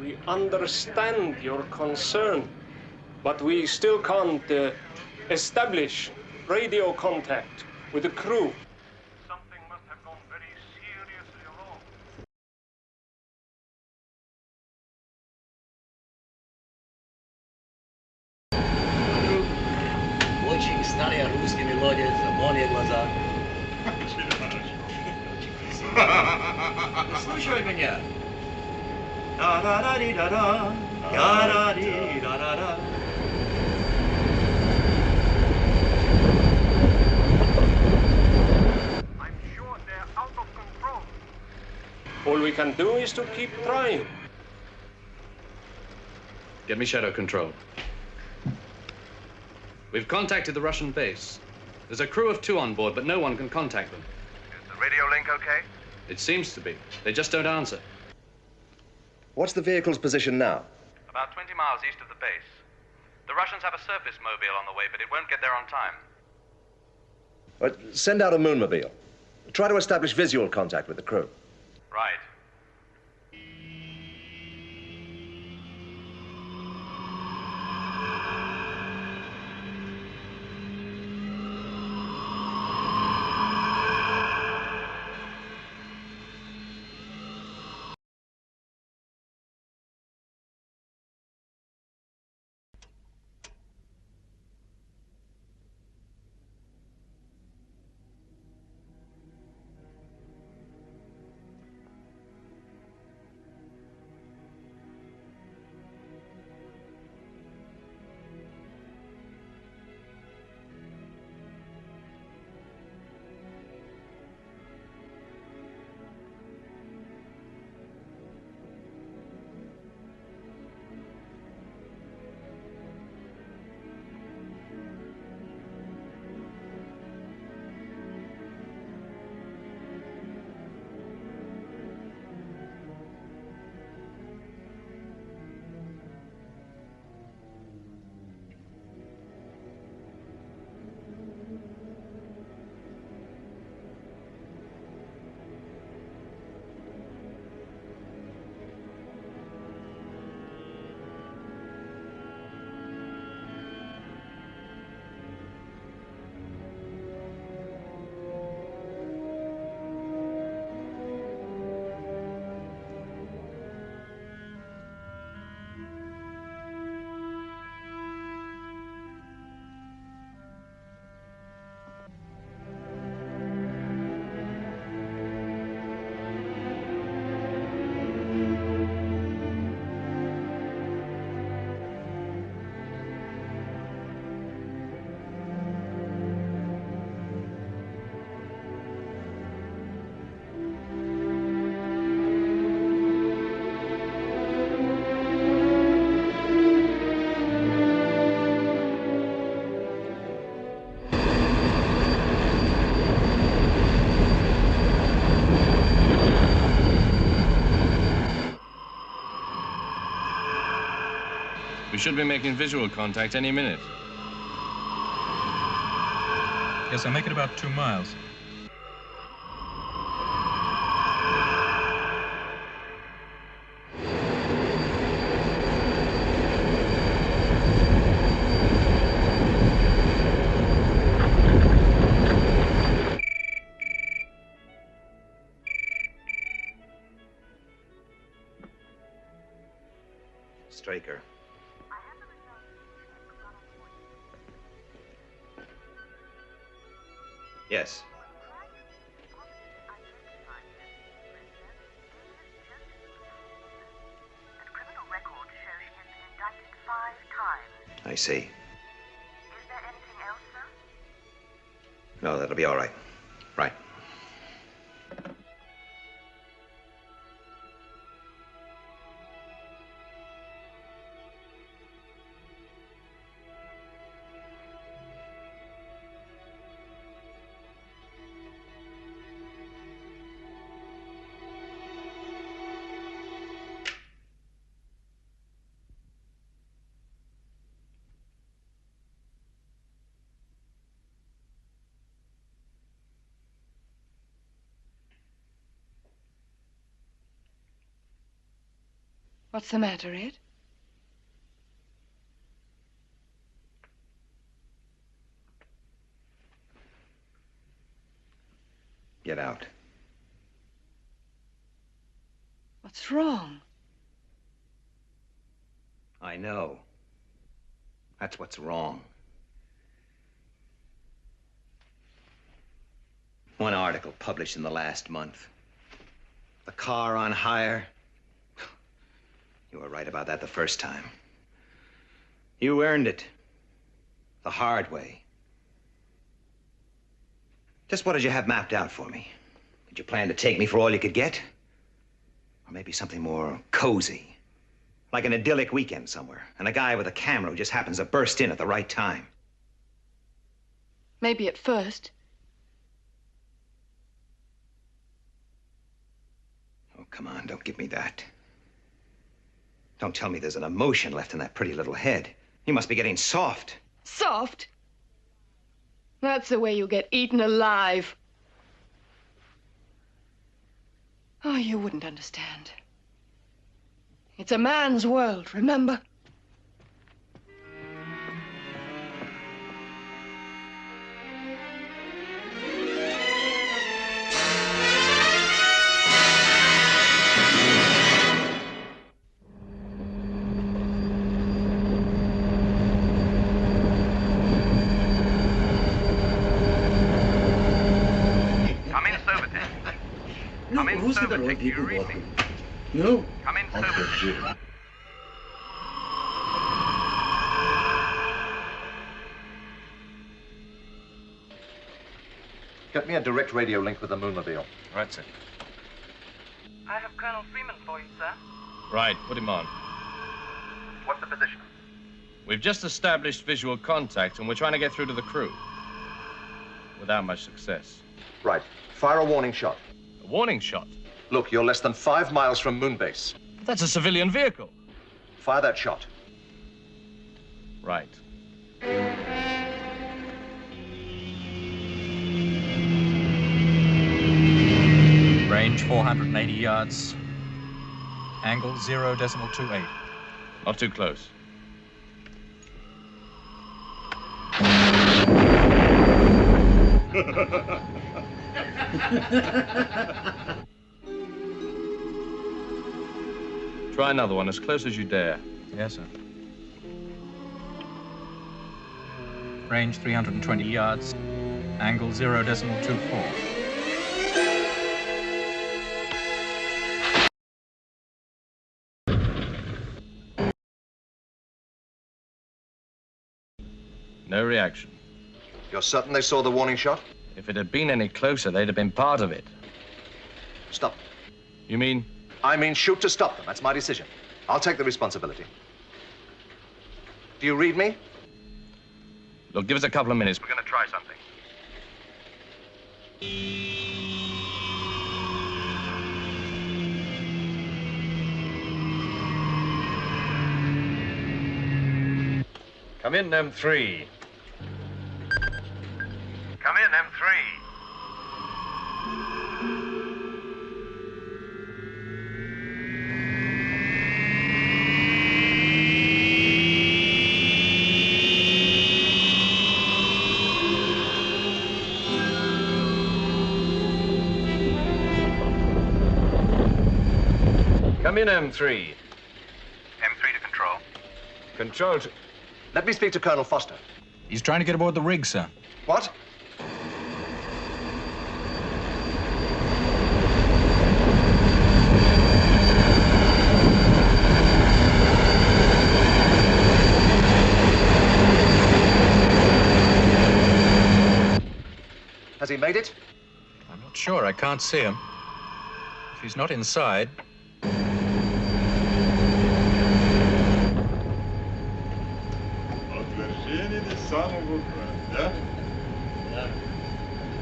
We understand your concern, but we still can't establish radio contact with the crew. Something must have gone very seriously wrong.
Очень старая русская мелодия, зеленые глаза. Слушай меня. Да-да-да-ди-да-да, да-да-ди-да-да-да.
All we can do is to keep trying.
Get me shadow control. We've contacted the Russian base. There's a crew of 2 on board, but no one can contact them.
Is the radio link okay?
It seems to be. They just don't answer.
What's the vehicle's position now?
About 20 miles east of the base. The Russians have a surface mobile on the way, but it won't get there on time.
Send out a moonmobile. Try to establish visual contact with the crew.
Right.
We should be making visual contact any minute.
Yes, I'll make it about 2 miles.
Straker. Yes. I see.
Is there anything else, sir?
No, that'll be all right. Right.
What's the matter, Ed?
Get out.
What's wrong?
I know. That's what's wrong. One article published in the last month. The car on hire. You were right about that the first time. You earned it. The hard way. Just what did you have mapped out for me? Did you plan to take me for all you could get? Or maybe something more cozy? Like an idyllic weekend somewhere, and a guy with a camera who just happens to burst in at the right time.
Maybe at first.
Oh, come on, don't give me that. Don't tell me there's an emotion left in that pretty little head. You must be getting soft.
Soft? That's the way you get eaten alive. Oh, you wouldn't understand. It's a man's world, remember?
Come in, Sobertech. Come in, Sobertech. Do you read me?
No.
Come in, Sobertech.
Get me a direct radio link with the Moonmobile.
Right, sir.
I have Colonel Freeman for you, sir.
Right, put him on.
What's the position?
We've just established visual contact, and we're trying to get through to the crew. Without much success.
Right. Fire a warning shot.
A warning shot?
Look, you're less than 5 miles from Moonbase.
That's a civilian vehicle.
Fire that shot.
Right.
Range 480 yards. Angle 0.28.
Not too close. Try another one, as close as you dare.
Yes, sir. Range 320 yards. Angle 0.24.
No reaction.
You're certain they saw the warning shot?
If it had been any closer, they'd have been part of it.
Stop.
You mean?
I mean shoot to stop them. That's my decision. I'll take the responsibility. Do you read me?
Look, give us a couple of minutes.
We're going to try something.
Come in, M3.
Come in, M3.
Come in, M3.
M3 to control.
Control to...
Let me speak to Colonel Foster.
He's trying to get aboard the rig, sir.
What? Has he made it?
I'm not sure. I can't see him. If he's not inside...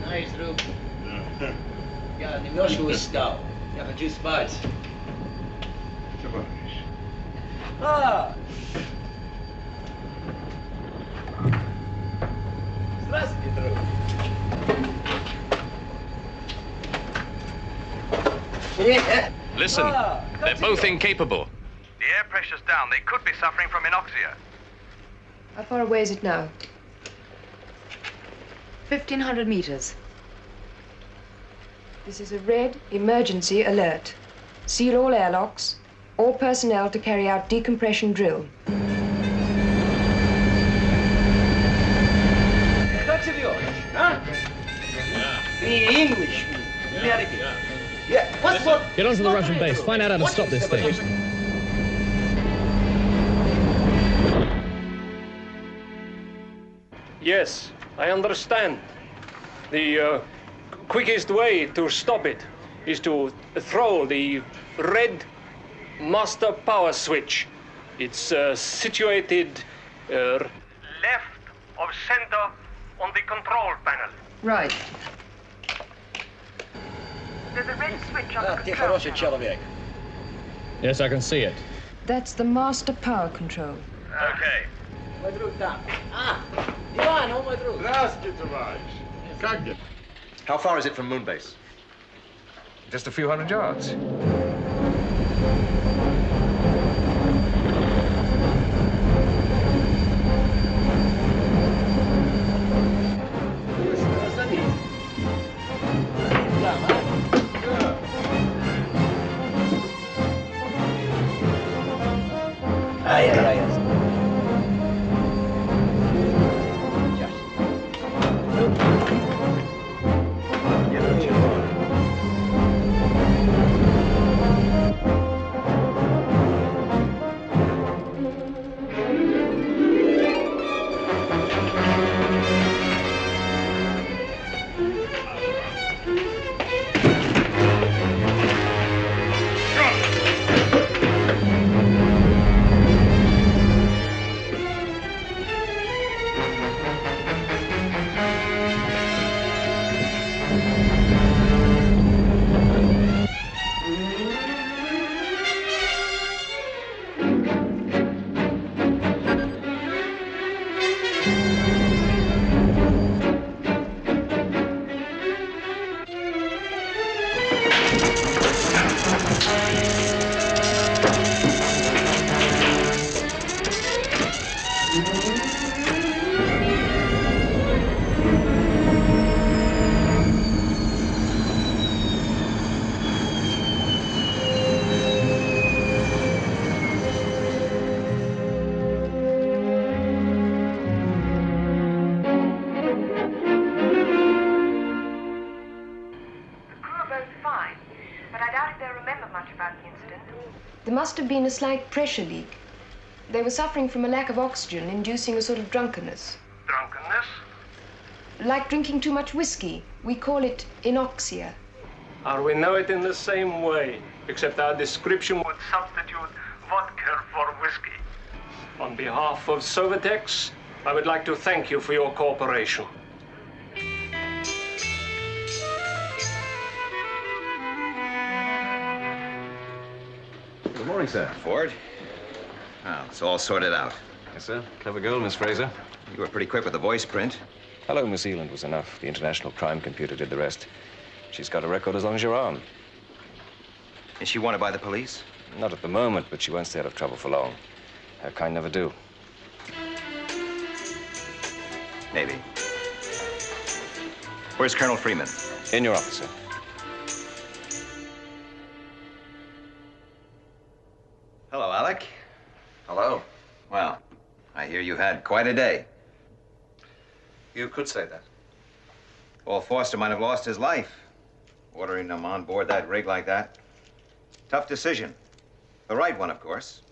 Nice room. Я немножко устал. Я хочу спать. Здравствуйте, друг.
Listen, they're both incapable.
The The air pressure's down. They could be suffering from anoxia.
How far away is it now? 1,500 meters. This is a red emergency alert. Seal all airlocks. All personnel to carry out decompression drill.
That's of yours, huh? English, American. Yeah. What?
Get onto the Russian base. Find out how to stop this thing.
Yes, I understand. The quickest way to stop it is to throw the red master power switch. It's situated
left of center on the control panel.
Right.
There's a red switch on the control panel.
Yes, I can see it.
That's the master power control.
Okay.
How far is it from Moonbase?
Just a few hundred yards.
There must have been a slight pressure leak. They were suffering from a lack of oxygen, inducing a sort of drunkenness.
Drunkenness?
Like drinking too much whiskey. We call it anoxia.
We know it in the same way, except our description would substitute vodka for whiskey. On behalf of Sovitex, I would like to thank you for your cooperation.
Good morning, sir.
Ford? Oh, it's all sorted out.
Yes, sir. Clever girl, Miss Fraser.
You were pretty quick with the voice print.
Hello, Miss Eland was enough. The international crime computer did the rest. She's got a record as long as your arm.
Is she wanted by the police?
Not at the moment, but she won't stay out of trouble for long. Her kind never do.
Maybe. Where's Colonel Freeman?
In your office, sir.
Hello, Alec.
Hello.
Well, I hear you had quite a day.
You could say that.
Well, Foster might have lost his life. Ordering them on board that rig like that. Tough decision. The right one, of course.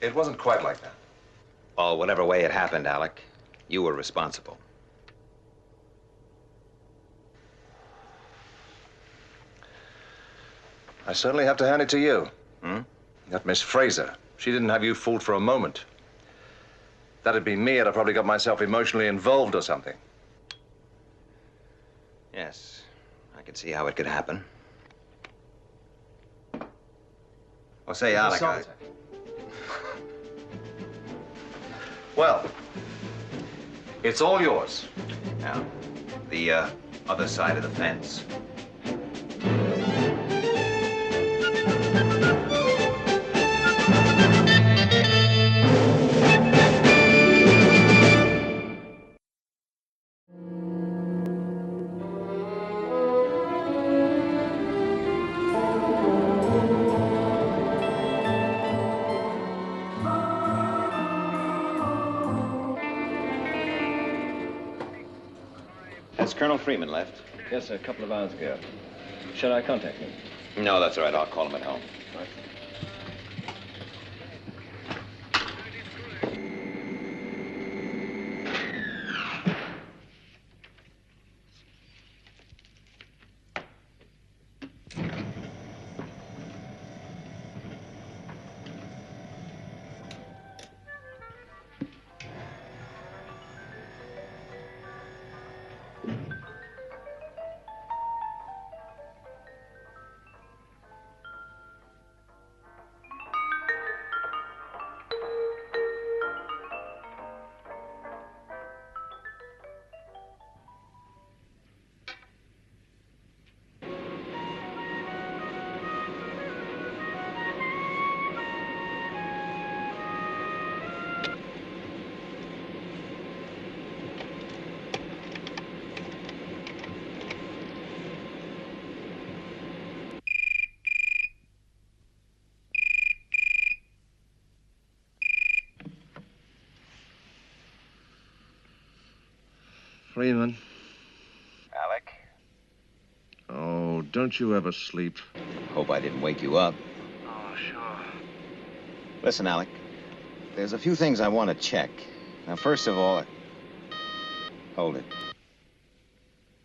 It wasn't quite like that.
Well, whatever way it happened, Alec, you were responsible.
I certainly have to hand it to you.
Hmm?
That Miss Fraser, she didn't have you fooled for a moment. If that had been me, I'd have probably got myself emotionally involved or something.
Yes, I could see how it could happen. Oh, say, Alec,
Well, it's all yours.
Now, the other side of the fence.
Has Colonel Freeman left?
Yes, a couple of hours ago. Shall I contact him?
No, that's all right. I'll call him at home.
Right.
Freeman.
Alec?
Oh, don't you ever sleep?
Hope I didn't wake you up.
Oh, sure.
Listen, Alec. There's a few things I want to check. Now, first of all... Hold it.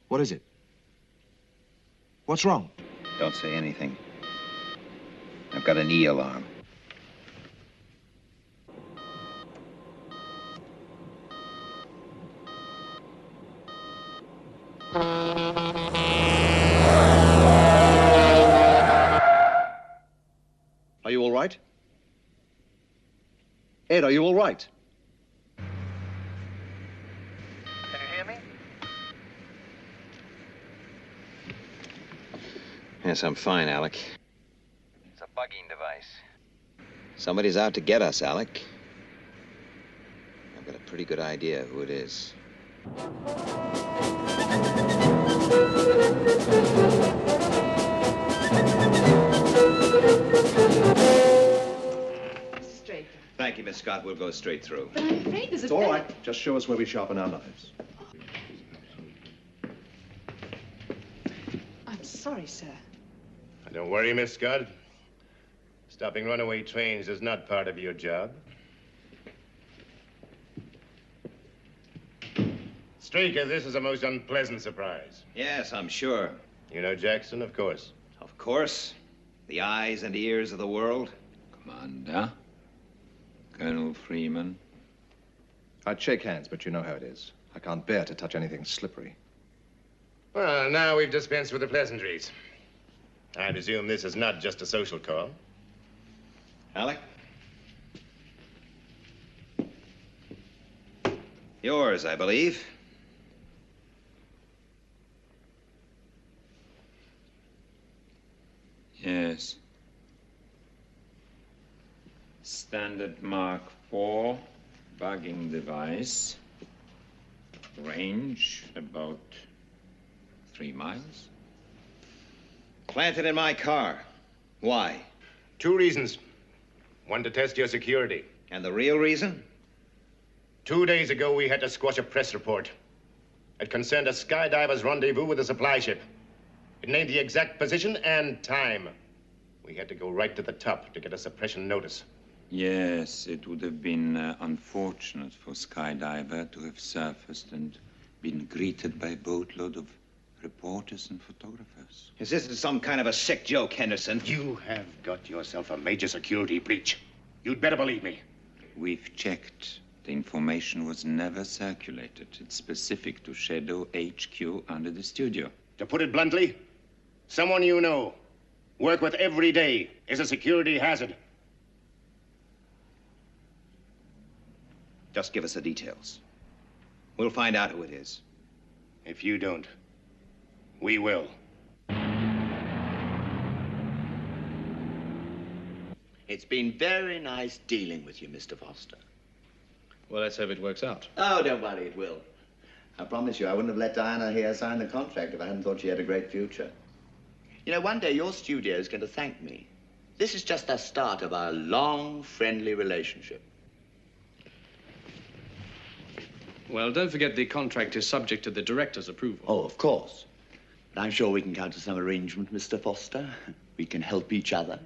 What is it? What's wrong?
Don't say anything. I've got an E alarm.
Are you all right? Ed, are you all right?
Can you hear me?
Yes, I'm fine, Alec. It's a bugging device. Somebody's out to get us, Alec. I've got a pretty good idea who it is.
Straight.
Thank you, Miss Scott. We'll go straight through.
But I'm afraid there's a...
It's all right. Just show us where we sharpen our knives.
I'm sorry, sir.
Don't worry, Miss Scott. Stopping runaway trains is not part of your job. Streaker, this is a most unpleasant surprise.
Yes, I'm sure.
You know Jackson, of course.
Of course. The eyes and ears of the world.
Commander. Colonel Freeman.
I'd shake hands, but you know how it is. I can't bear to touch anything slippery.
Well, now we've dispensed with the pleasantries. I presume this is not just a social call.
Alec? Yours, I believe.
Yes. Standard Mark IV bugging device. Range about 3 miles.
Planted in my car. Why?
2 reasons. One, to test your security.
And the real reason?
2 days ago, we had to squash a press report. It concerned a skydiver's rendezvous with a supply ship. It named the exact position and time. We had to go right to the top to get a suppression notice.
Yes, it would have been unfortunate for Skydiver to have surfaced and been greeted by a boatload of reporters and photographers.
Is this some kind of a sick joke, Henderson?
You have got yourself a major security breach. You'd better believe me.
We've checked. The information was never circulated. It's specific to Shadow HQ under the studio.
To put it bluntly, someone you know, work with every day, is a security hazard.
Just give us the details. We'll find out who it is.
If you don't, we will.
It's been very nice dealing with you, Mr. Foster.
Well, let's hope it works out.
Oh, don't worry, it will. I promise you, I wouldn't have let Diana here sign the contract if I hadn't thought she had a great future. You know, one day your studio is going to thank me. This is just the start of our long, friendly relationship.
Well, don't forget the contract is subject to the director's approval.
Oh, of course. But I'm sure we can come to some arrangement, Mr. Foster. We can help each other,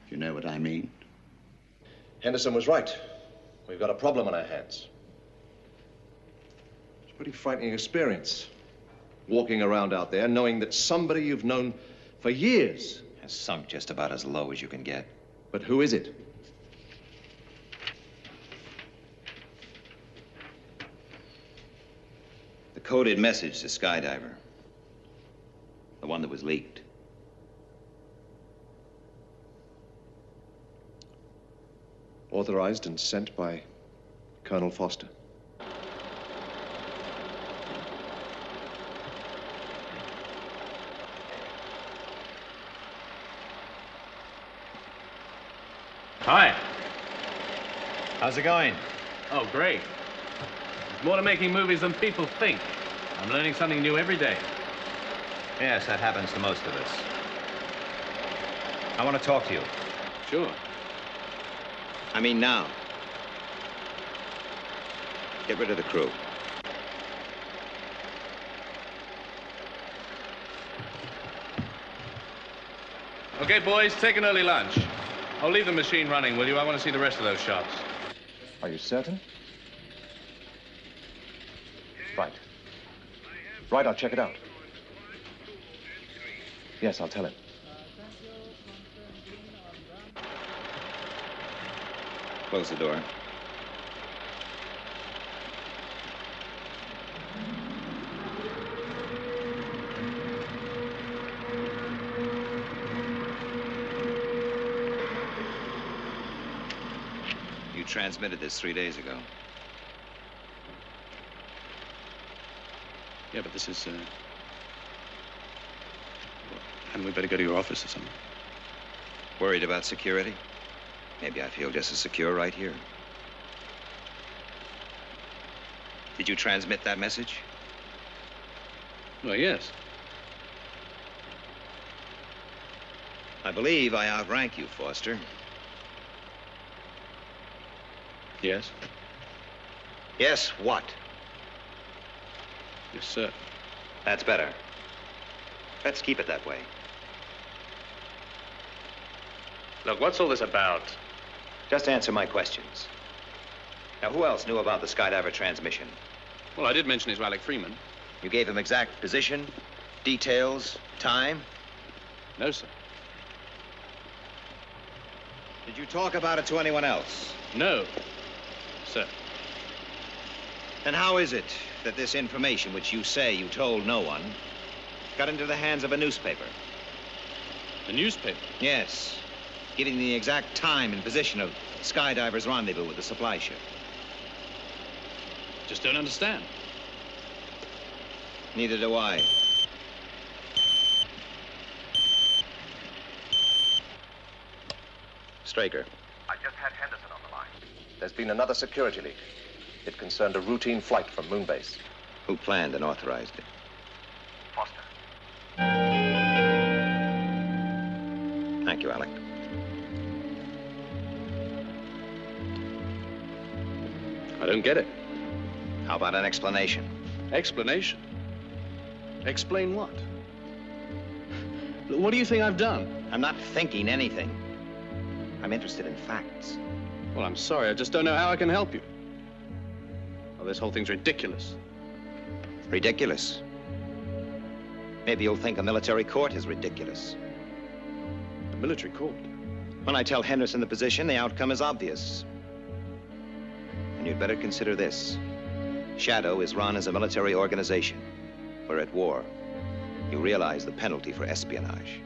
if you know what I mean.
Henderson was right. We've got a problem on our hands. It's a pretty frightening experience. Walking around out there knowing that somebody you've known for years
has sunk just about as low as you can get.
But who is it?
The coded message to Skydiver. The one that was leaked.
Authorized and sent by Colonel Foster.
Hi.
How's it going?
Oh, great. There's more to making movies than people think. I'm learning something new every day.
Yes, that happens to most of us. I want to talk to you.
Sure.
I mean now. Get rid of the crew.
Okay, boys, take an early lunch. I'll leave the machine running, will you? I want to see the rest of those shots.
Are you certain? Right. Right, I'll check it out. Yes, I'll tell him.
Close the door. You transmitted this 3 days ago.
Yeah, but this is, hadn't we better go to your office or something?
Worried about security? Maybe I feel just as secure right here. Did you transmit that message?
Well, yes.
I believe I outrank you, Foster.
Yes?
Yes, what?
Yes, sir.
That's better. Let's keep it that way.
Look, what's all this about?
Just answer my questions. Now, who else knew about the Skydiver transmission?
Well, I did mention his Alec Freeman.
You gave him exact position, details, time?
No, sir.
Did you talk about it to anyone else?
No, sir.
Then how is it that this information, which you say you told no one, got into the hands of a newspaper?
A newspaper?
Yes. Giving the exact time and position of Skydiver's rendezvous with the supply ship.
Just don't understand.
Neither do I. Straker.
I just had Henderson on the line.
There's been another security leak. It concerned a routine flight from Moonbase.
Who planned and authorized it?
Foster.
Thank you, Alec.
I don't get it.
How about an explanation?
Explanation? Explain what? What do you think I've done?
I'm not thinking anything. I'm interested in facts.
Well, I'm sorry. I just don't know how I can help you. Well, this whole thing's ridiculous.
Ridiculous? Maybe you'll think a military court is ridiculous.
A military court?
When I tell Henderson the position, the outcome is obvious. And you'd better consider this. SHADO is run as a military organization. We're at war. You realize the penalty for espionage.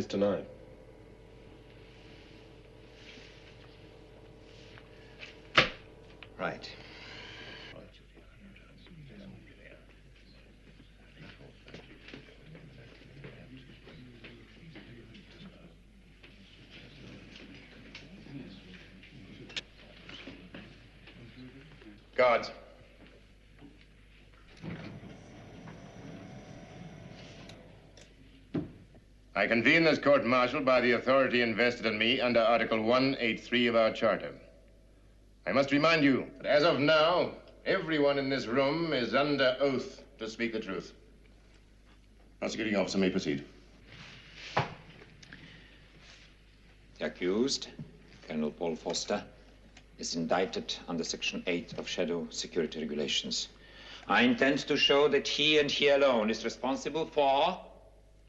To 9.
Right.
Guards. I convene this court-martial by the authority invested in me under Article 183 of our charter. I must remind you that as of now, everyone in this room is under oath to speak the truth. Prosecuting officer may proceed.
The accused, Colonel Paul Foster, is indicted under Section 8 of SHADO security regulations. I intend to show that he and he alone is responsible for,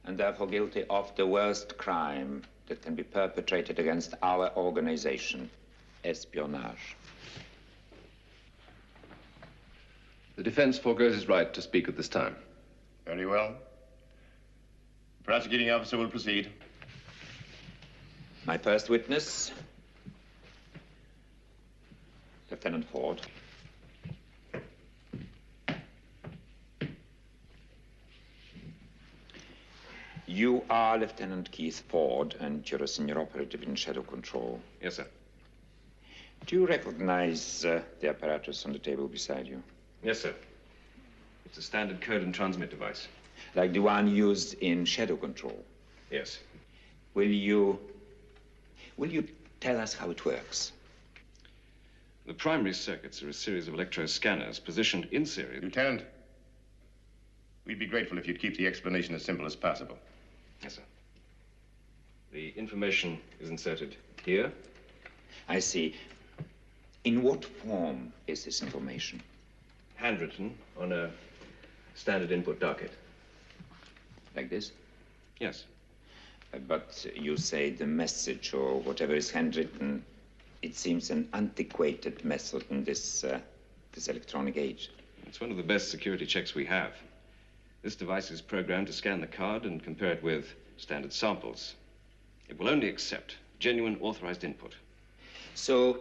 and therefore guilty of, the worst crime that can be perpetrated against our organization, espionage.
The defense forgoes its right to speak at this time.
Very well. The prosecuting officer will proceed.
My first witness, Lieutenant Ford. You are Lieutenant Keith Ford, and you're a senior operative in Shadow Control.
Yes, sir.
Do you recognize the apparatus on the table beside you?
Yes, sir. It's a standard code and transmit device.
Like the one used in Shadow Control?
Yes.
Will you tell us how it works?
The primary circuits are a series of electro-scanners positioned in series.
Lieutenant, we'd be grateful if you'd keep the explanation as simple as possible.
Yes, sir. The information is inserted here.
I see. In what form is this information?
Handwritten on a standard input docket.
Like this?
Yes.
But you say the message, or whatever is handwritten, it seems an antiquated method in this electronic age.
It's one of the best security checks we have. This device is programmed to scan the card and compare it with standard samples. It will only accept genuine authorized input.
So,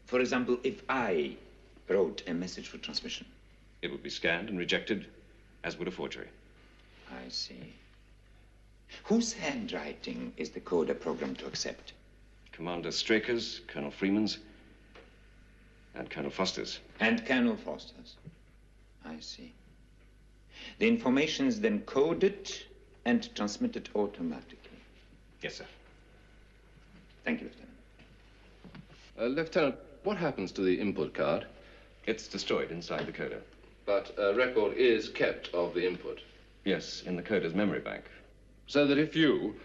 for example, if I wrote a message for transmission?
It would be scanned and rejected, as would a forgery.
I see. Whose handwriting is the coder programmed to accept?
Commander Straker's, Colonel Freeman's, and Colonel Foster's.
And Colonel Foster's. I see. The information is then coded and transmitted automatically.
Yes, sir.
Thank you, Lieutenant.
Lieutenant, what happens to the input card? It's destroyed inside the coder. But a record is kept of the input? Yes, in the coder's memory bank. So that if you,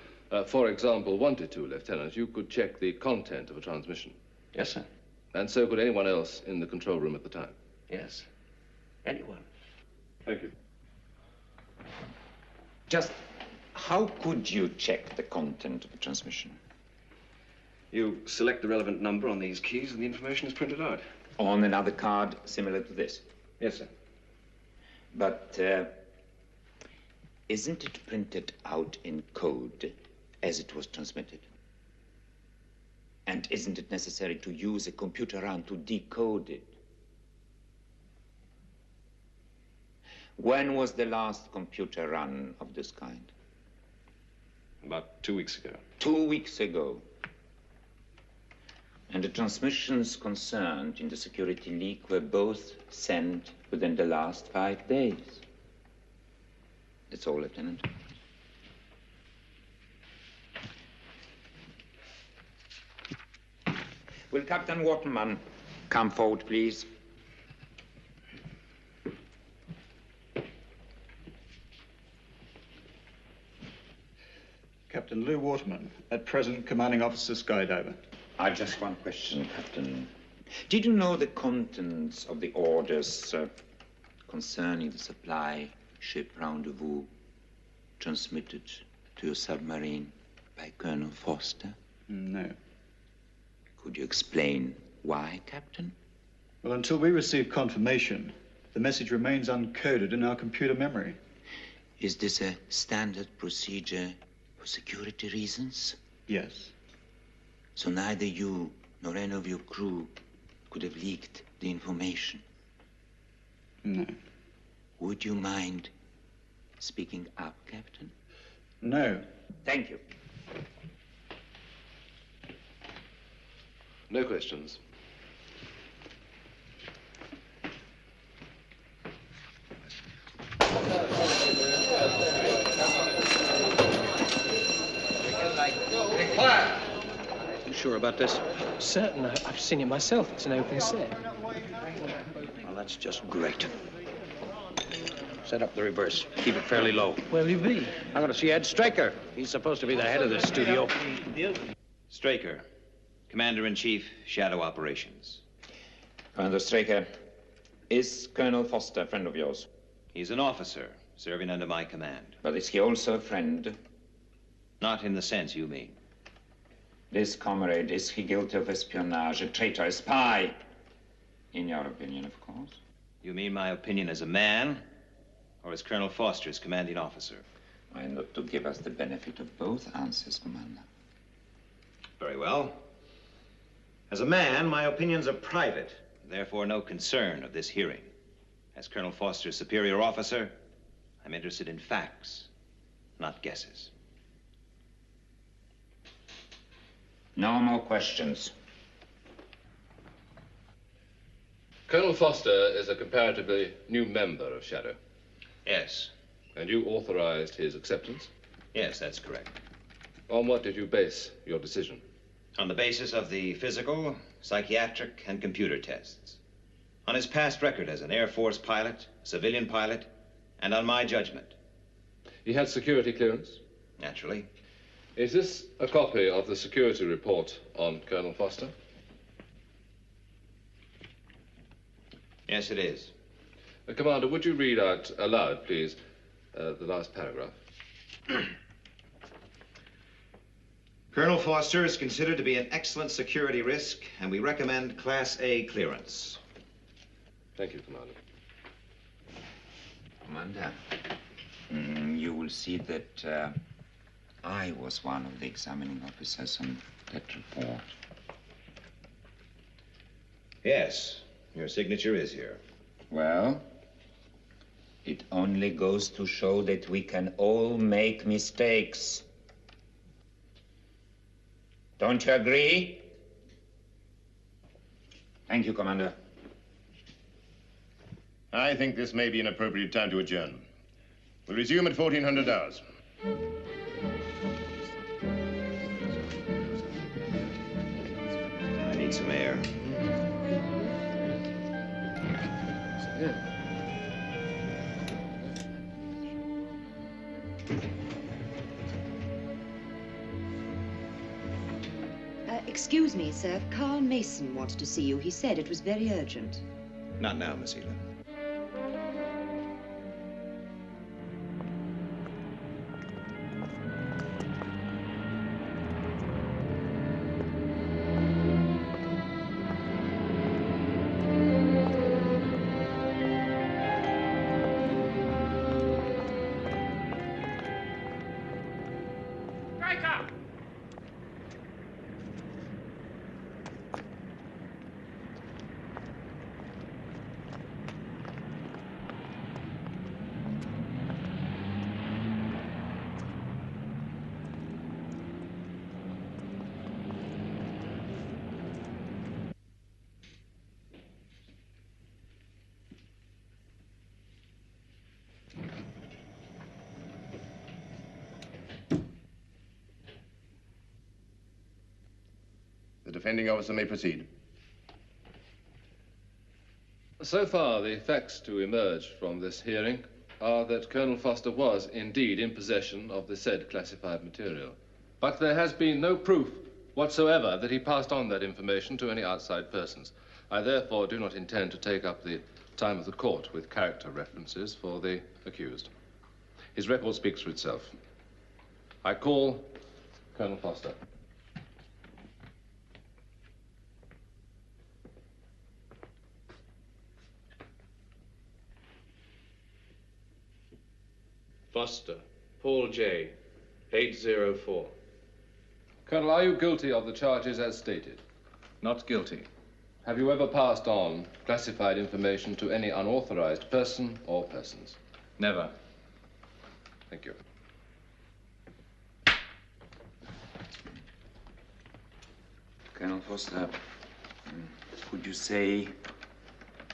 for example, wanted to, Lieutenant, you could check the content of a transmission? Yes, sir. And so could anyone else in the control room at the time? Yes. Anyone. Thank you.
Just how could you check the content of a transmission?
You select the relevant number on these keys and the information is printed out.
On another card similar to this?
Yes, sir.
But isn't it printed out in code as it was transmitted? And isn't it necessary to use a computer run to decode it? When was the last computer run of this kind?
About 2 weeks ago.
2 weeks ago. And the transmissions concerned in the security leak were both sent within the last 5 days. That's all, Lieutenant. Will Captain Waterman come forward, please?
Captain Lou Waterman, at present commanding officer Skydiver.
Just one question, Captain. Did you know the contents of the orders concerning the supply ship rendezvous transmitted to your submarine by Colonel Foster?
No.
Could you explain why, Captain?
Well, until we receive confirmation, the message remains uncoded in our computer memory.
Is this a standard procedure for security reasons?
Yes.
So neither you nor any of your crew could have leaked the information?
No.
Would you mind speaking up, Captain?
No.
Thank you.
No questions.
Fire!
You sure about this?
Certain. I've seen it myself. It's an open set.
Well, that's just great. Set up the reverse. Keep it fairly low.
Where'll you be?
I'm going to see Ed Straker. He's supposed to be the head of this studio.
Straker, Commander-in-Chief, Shadow Operations.
Commander Straker, is Colonel Foster a friend of yours?
He's an officer, serving under my command.
But is he also a friend?
Not in the sense you mean.
This comrade, is he guilty of espionage, a traitor, a spy? In your opinion, of course.
You mean my opinion as a man, or as Colonel Foster's commanding officer?
Why not to give us the benefit of both answers, Commander?
Very well. As a man, my opinions are private, therefore no concern of this hearing. As Colonel Foster's superior officer, I'm interested in facts, not guesses.
No more questions.
Colonel Foster is a comparatively new member of Shadow.
Yes.
And you authorized his acceptance?
Yes, that's correct.
On what did you base your decision?
On the basis of the physical, psychiatric, and computer tests. On his past record as an Air Force pilot, civilian pilot, and on my judgment.
He had security clearance?
Naturally.
Is this a copy of the security report on Colonel Foster?
Yes, it is.
Commander, would you read out aloud, please, the last paragraph?
Colonel Foster is considered to be an excellent security risk, and we recommend Class A clearance.
Thank you, Commander.
Commander, you will see that I was one of the examining officers on that report.
Yes, your signature is here.
Well, it only goes to show that we can all make mistakes. Don't you agree? Thank you, Commander.
I think this may be an appropriate time to adjourn. We'll resume at 1400 hours.
I need some air.
Excuse me, sir. Carl Mason wanted to see you. He said it was very urgent.
Not now, Miss Ela.
The defending officer may proceed.
So far, the facts to emerge from this hearing are that Colonel Foster was indeed in possession of the said classified material. But there has been no proof whatsoever that he passed on that information to any outside persons. I therefore do not intend to take up the time of the court with character references for the accused. His record speaks for itself. I call Colonel Foster.
Foster, Paul J., 804.
Colonel, are you guilty of the charges as stated?
Not guilty.
Have you ever passed on classified information to any unauthorized person or persons?
Never.
Thank you.
Colonel Foster, would you say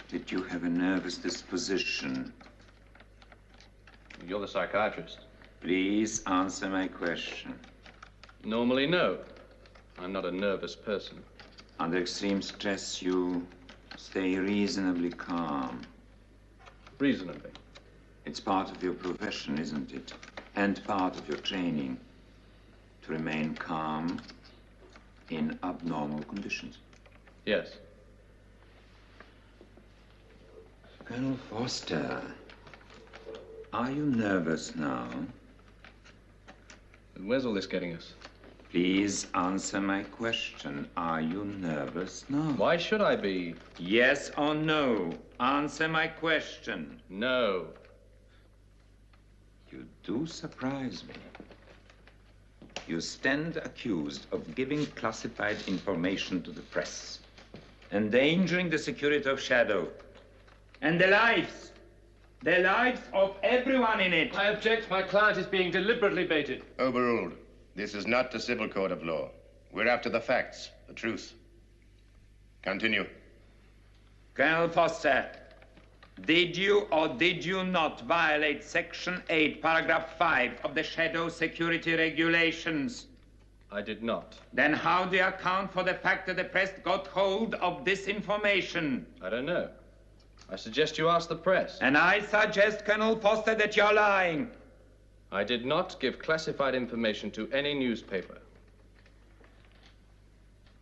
that you have a nervous disposition?
You're the psychiatrist.
Please answer my question.
Normally, no. I'm not a nervous person.
Under extreme stress, you stay reasonably calm.
Reasonably?
It's part of your profession, isn't it? And part of your training to remain calm in abnormal conditions.
Yes.
Colonel Foster, are you nervous now?
And where's all this getting us?
Please answer my question. Are you nervous now?
Why should I be?
Yes or no? Answer my question.
No.
You do surprise me. You stand accused of giving classified information to the press, endangering the security of SHADO, and the lives of everyone in it.
I object. My client is being deliberately baited.
Overruled. This is not the civil court of law. We're after the facts, the truth. Continue.
Colonel Foster, did you or did you not violate Section 8, Paragraph 5 of the SHADO Security Regulations?
I did not.
Then how do you account for the fact that the press got hold of this information?
I don't know. I suggest you ask the press.
And I suggest, Colonel Foster, that you're lying.
I did not give classified information to any newspaper.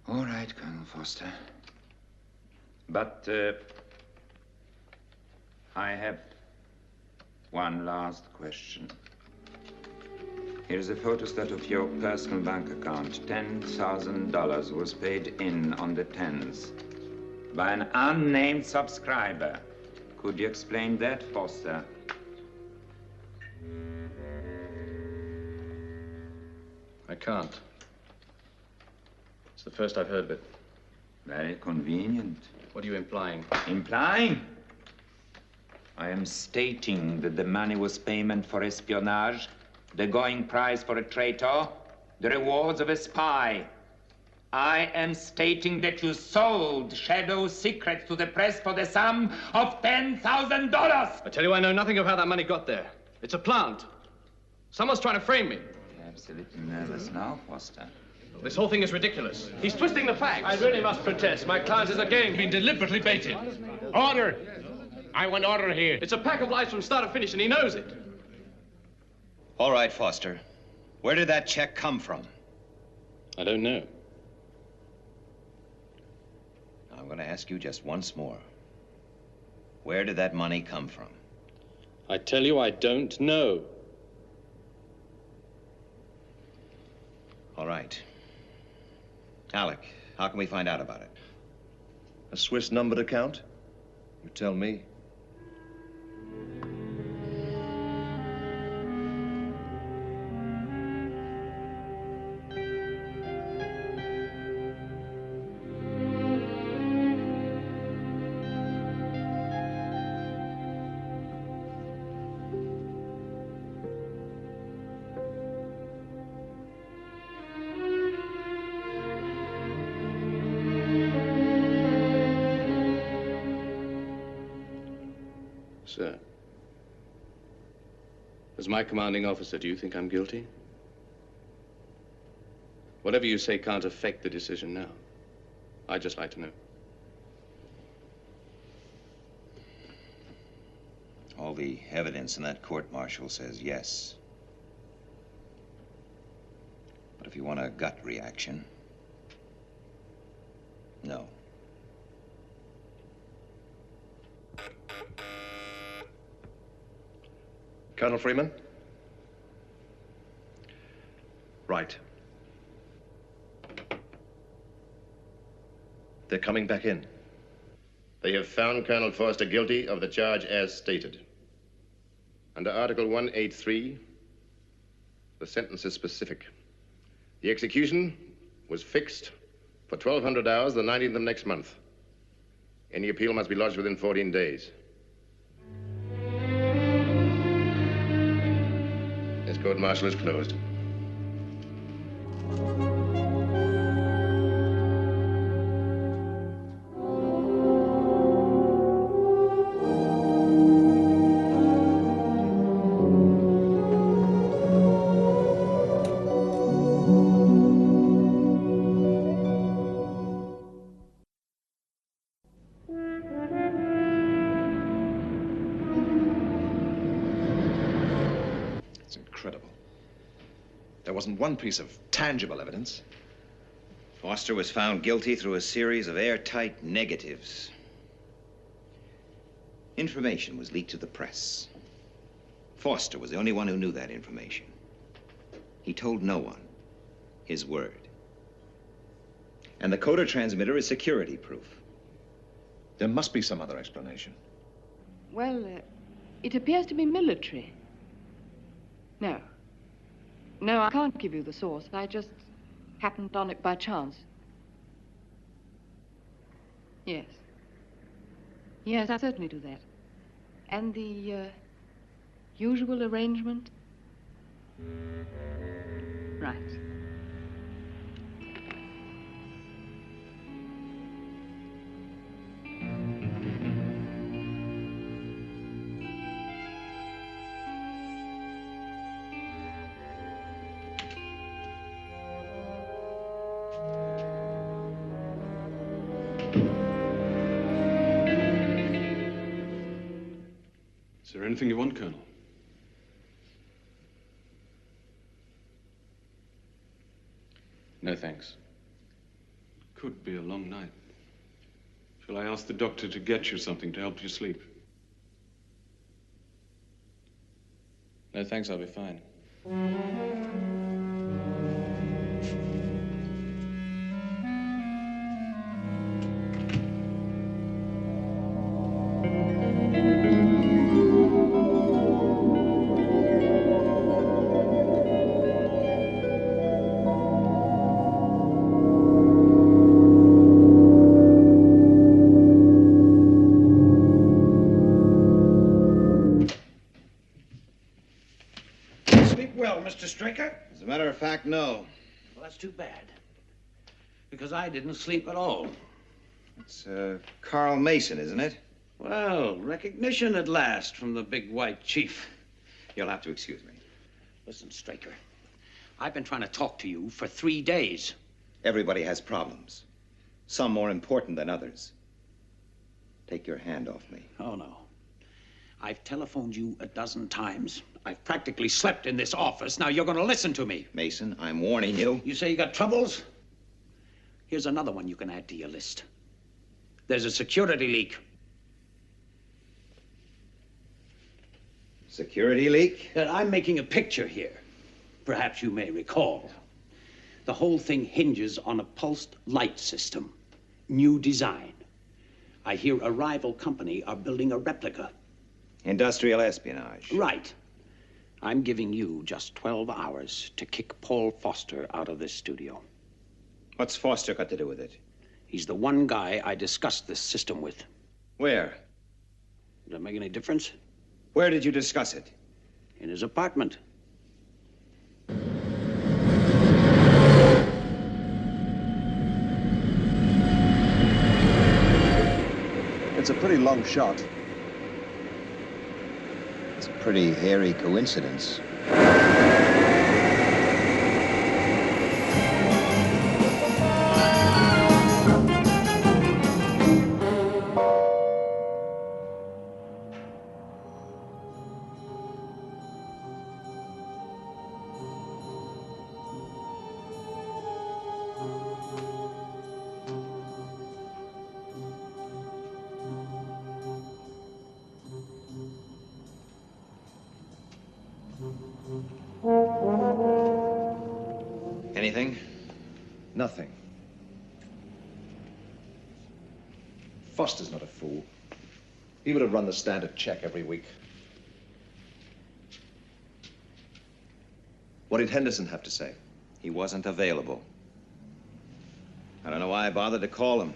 All right, Colonel Foster. But I have one last question. Here's a photostat of your personal bank account. $10,000 was paid in on the 10th by an unnamed subscriber. Could you explain that, Foster?
I can't. It's the first I've heard of it.
Very convenient.
What are you implying?
Implying? I am stating that the money was payment for espionage, the going price for a traitor, the rewards of a spy. I am stating that you sold SHADO secrets to the press for the sum of $10,000.
I tell you, I know nothing of how that money got there. It's a plant. Someone's trying to frame me.
You're absolutely nervous now, Foster.
This whole thing is ridiculous. He's twisting the facts.
I really must protest. My client has again been deliberately baited.
Order! I want order here.
It's a pack of lies from start to finish, and he knows it.
All right, Foster. Where did that check come from?
I don't know.
I'm going to ask you just once more. Where did that money come from?
I tell you, I don't know.
All right. Alec, how can we find out about it?
A Swiss numbered account? You tell me.
Sir, as my commanding officer, do you think I'm guilty? Whatever you say can't affect the decision now. I'd just like to know.
All the evidence in that court-martial says yes. But if you want a gut reaction, no.
Colonel Freeman? Right. They're coming back in.
They have found Colonel Foster guilty of the charge as stated. Under Article 183, the sentence is specific. The execution was fixed for 1200 hours, the 19th of next month. Any appeal must be lodged within 14 days. This court-martial is closed.
wasn't one piece of tangible evidence.
Foster was found guilty through a series of airtight negatives. Information was leaked to the press. Foster was the only one who knew that information. He told no one. His word. And the coder transmitter is security proof.
There must be some other explanation.
Well, it appears to be military. No. No, I can't give you the source. I just happened on it by chance. Yes. Yes, I certainly do that. And the usual arrangement? Right.
Is there anything you want, Colonel?
No, thanks.
Could be a long night. Shall I ask the doctor to get you something to help you sleep?
No, thanks, I'll be fine.
Mr. Straker?
As a matter of fact, no.
Well, that's too bad. Because I didn't sleep at all.
It's Carl Mason, isn't it?
Well, recognition at last from the big white chief.
You'll have to excuse me.
Listen, Straker, I've been trying to talk to you for 3 days.
Everybody has problems. Some more important than others. Take your hand off me.
Oh, no. I've telephoned you a dozen times. I've practically slept in this office. Now you're going to listen to me.
Mason, I'm warning you.
You say you got troubles? Here's another one you can add to your list. There's a security leak.
Security leak?
I'm making a picture here. Perhaps you may recall. The whole thing hinges on a pulsed light system. New design. I hear a rival company are building a replica.
Industrial espionage.
Right. I'm giving you just 12 hours to kick Paul Foster out of this studio.
What's Foster got to do with it?
He's the one guy I discussed this system with.
Where?
Does that make any difference?
Where did you discuss it?
In his apartment.
It's a pretty long shot.
It's a pretty hairy coincidence. Anything?
Nothing. Foster's not a fool. He would have run the standard check every week. What did Henderson have to say?
He wasn't available. I don't know why I bothered to call him.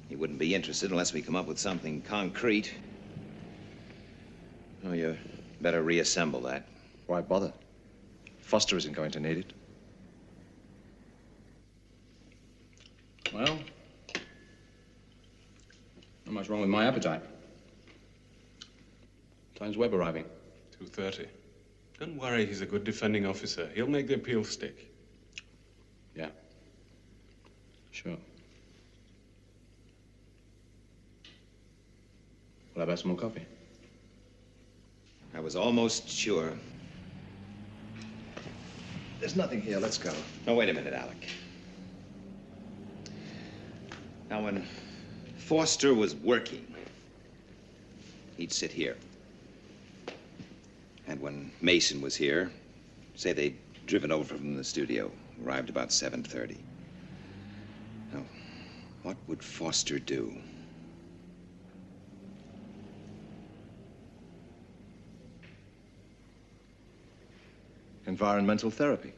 He wouldn't be interested unless we come up with something concrete. Oh, you better reassemble that.
Why bother? Foster isn't going to need it.
Well, not much wrong with my appetite. Time's Webb arriving?
2:30. Don't worry, he's a good defending officer. He'll make the appeal stick.
Yeah. Sure. Will I have some more coffee?
I was almost sure.
There's nothing here. Let's go.
No, wait a minute, Alec. Now, when Foster was working, he'd sit here. And when Mason was here, say they'd driven over from the studio, arrived about 7:30. Now, what would Foster do?
Environmental therapy.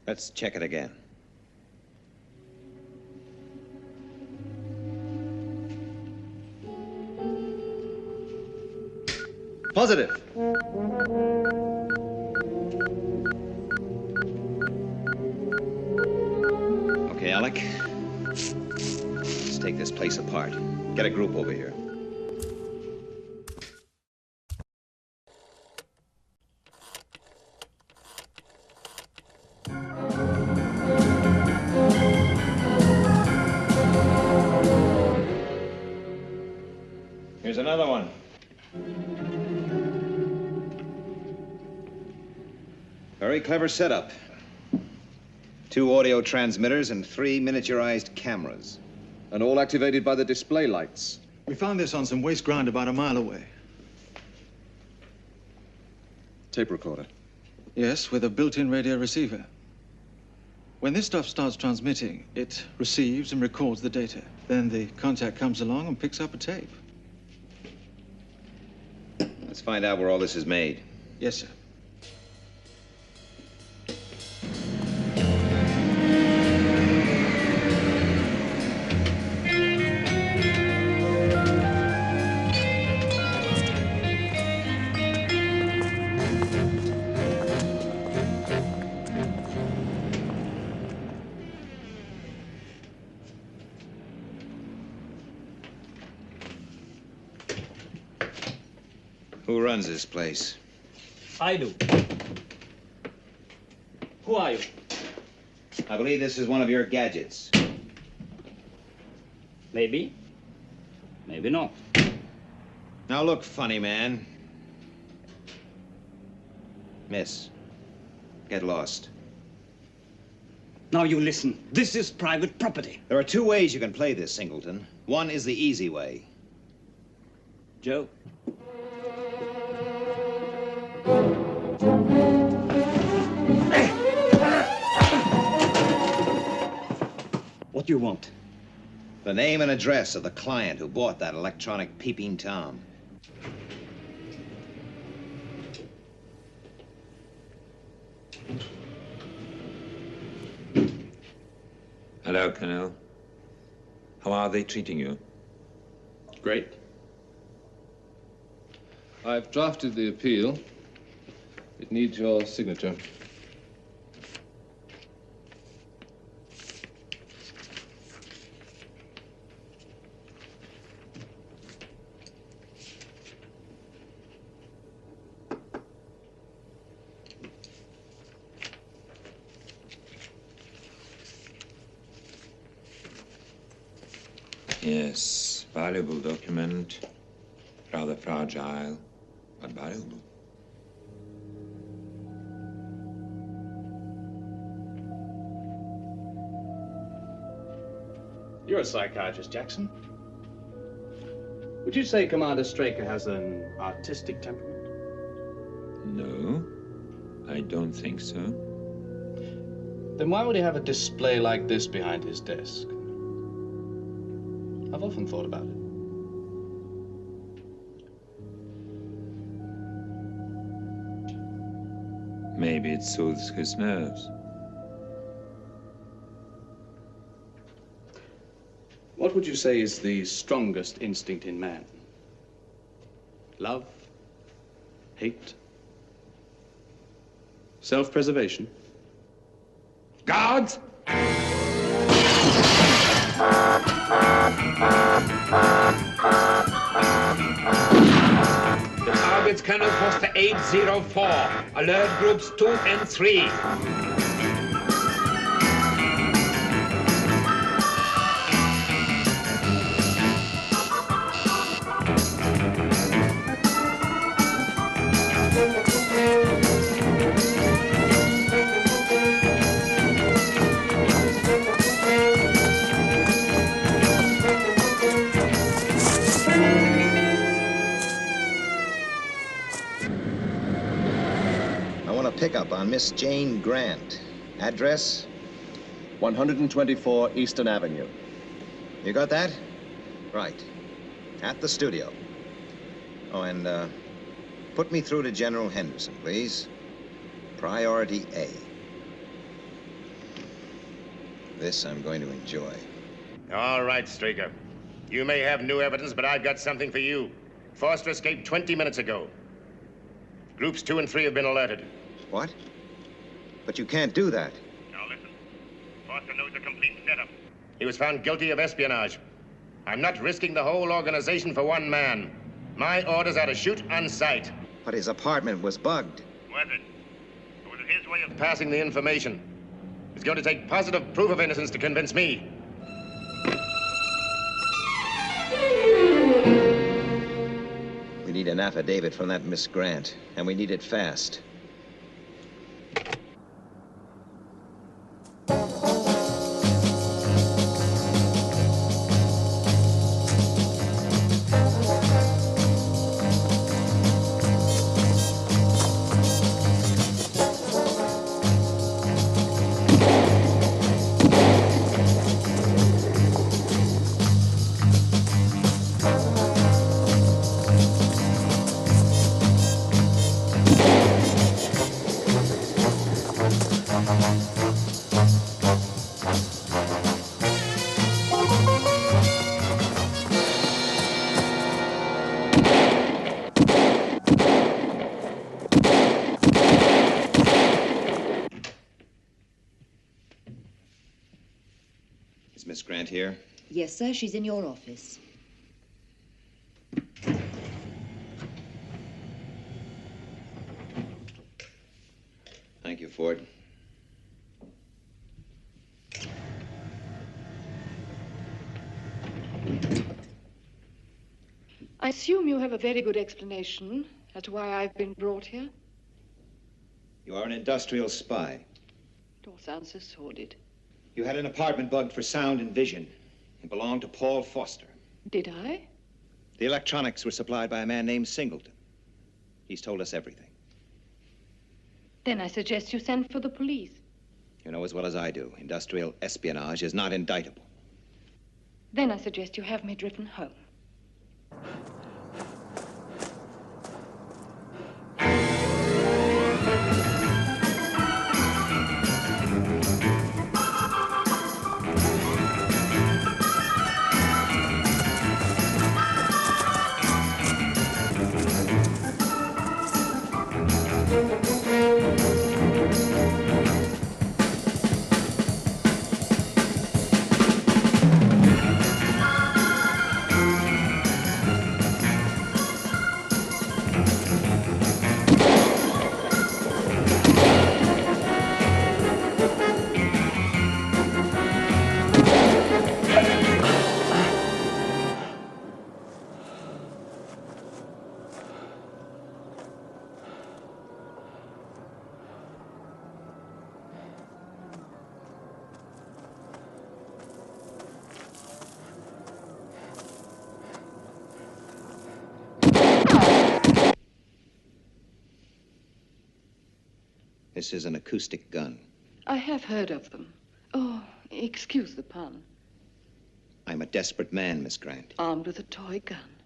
Let's check it again.
Positive.
Okay, Alec. Let's take this place apart. Get a group over here. Here's another one. Very clever setup. 2 audio transmitters and 3 miniaturized cameras.
And all activated by the display lights.
We found this on some waste ground about a mile away.
Tape recorder.
Yes, with a built-in radio receiver. When this stuff starts transmitting, it receives and records the data. Then the contact comes along and picks up a tape.
Let's find out where all this is made.
Yes, sir.
Who runs this place?
I do. Who are you?
I believe this is one of your gadgets.
Maybe. Maybe not.
Now look, funny man. Miss, get lost.
Now you listen. This is private property.
There are 2 ways you can play this, Singleton. One is the easy way.
Joe. What do you want?
The name and address of the client who bought that electronic peeping Tom.
Hello, Colonel. How are they treating you?
Great.
I've drafted the appeal. It needs your signature.
Yes, valuable document. Rather fragile, but valuable.
You're a psychiatrist, Jackson. Would you say Commander Straker has an artistic temperament?
No, I don't think so.
Then why would he have a display like this behind his desk? I've often thought about it.
Maybe it soothes his nerves.
What would you say is the strongest instinct in man? Love? Hate? Self-preservation?
Guards! The target's Colonel Foster 804. Alert groups 2 and 3.
on Miss Jane Grant. Address?
124 Eastern Avenue.
You got that? Right. At the studio. Oh, and put me through to General Henderson, please. Priority A. This I'm going to enjoy.
All right, Straker. You may have new evidence, but I've got something for you. Foster escaped 20 minutes ago. Groups 2 and 3 have been alerted.
What? But you can't do that.
Now listen. Foster knows the complete setup. He was found guilty of espionage. I'm not risking the whole organization for one man. My orders are to shoot on sight.
But his apartment was bugged.
Was it? Or was it his way of passing the information? It's going to take positive proof of innocence to convince me.
We need an affidavit from that Miss Grant, and we need it fast. Is Miss Grant here?
Yes, sir. She's in your office.
Thank you, Ford.
I assume you have a very good explanation as to why I've been brought here.
You are an industrial spy.
It all sounds so sordid.
You had an apartment bugged for sound and vision. It belonged to Paul Foster.
Did I?
The electronics were supplied by a man named Singleton. He's told us everything.
Then I suggest you send for the police.
You know as well as I do, industrial espionage is not indictable.
Then I suggest you have me driven home.
This is an acoustic gun.
I have heard of them. Oh, excuse the pun.
I'm a desperate man, Miss Grant.
Armed with a toy gun.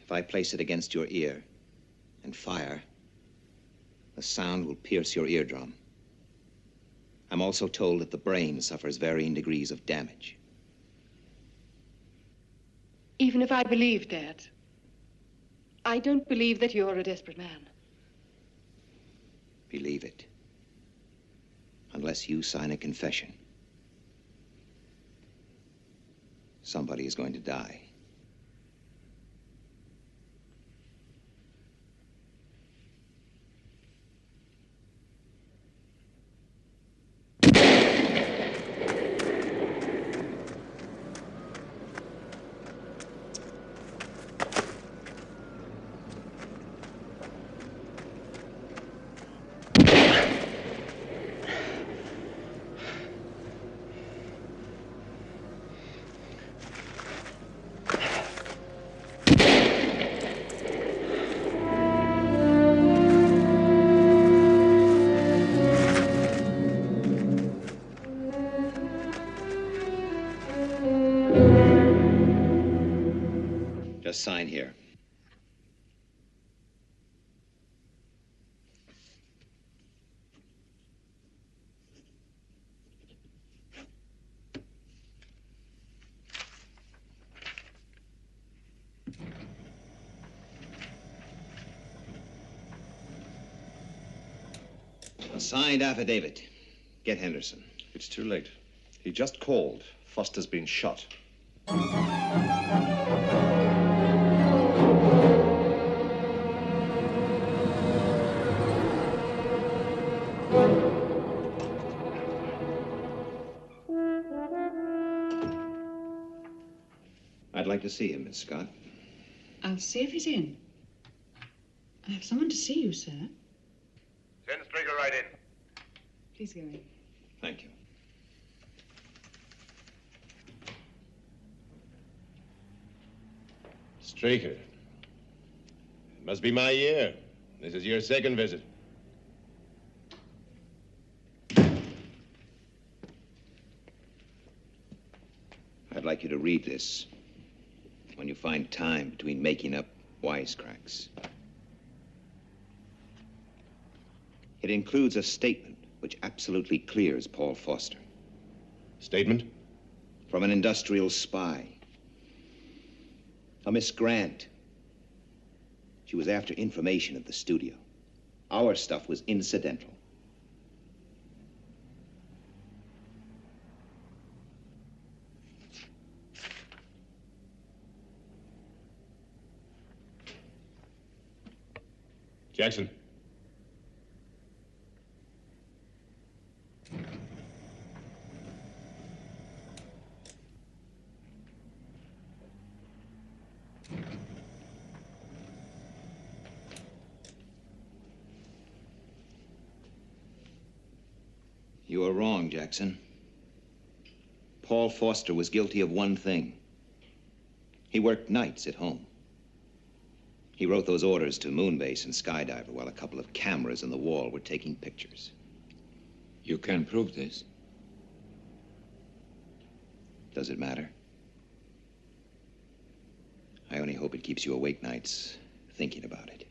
If I place it against your ear and fire, the sound will pierce your eardrum. I'm also told that the brain suffers varying degrees of damage.
Even if I believed that, I don't believe that you're a desperate man.
Believe it. Unless you sign a confession, somebody is going to die. Just sign here. A signed affidavit. Get Henderson.
It's too late. He just called. Foster's been shot.
I'd like to see him, Miss Scott.
I'll see if he's in. I have someone to see you, sir.
Send Straker right in.
Please go in.
Thank you.
Straker. It must be my year. This is your second visit.
I'd like you to read this when you find time between making up wisecracks. It includes a statement which absolutely clears Paul Foster.
Statement?
From an industrial spy. A Miss Grant. She was after information at the studio. Our stuff was incidental.
Jackson.
You are wrong, Jackson. Paul Foster was guilty of one thing. He worked nights at home. He wrote those orders to Moonbase and Skydiver while a couple of cameras in the wall were taking pictures.
You can prove this.
Does it matter? I only hope it keeps you awake nights thinking about it.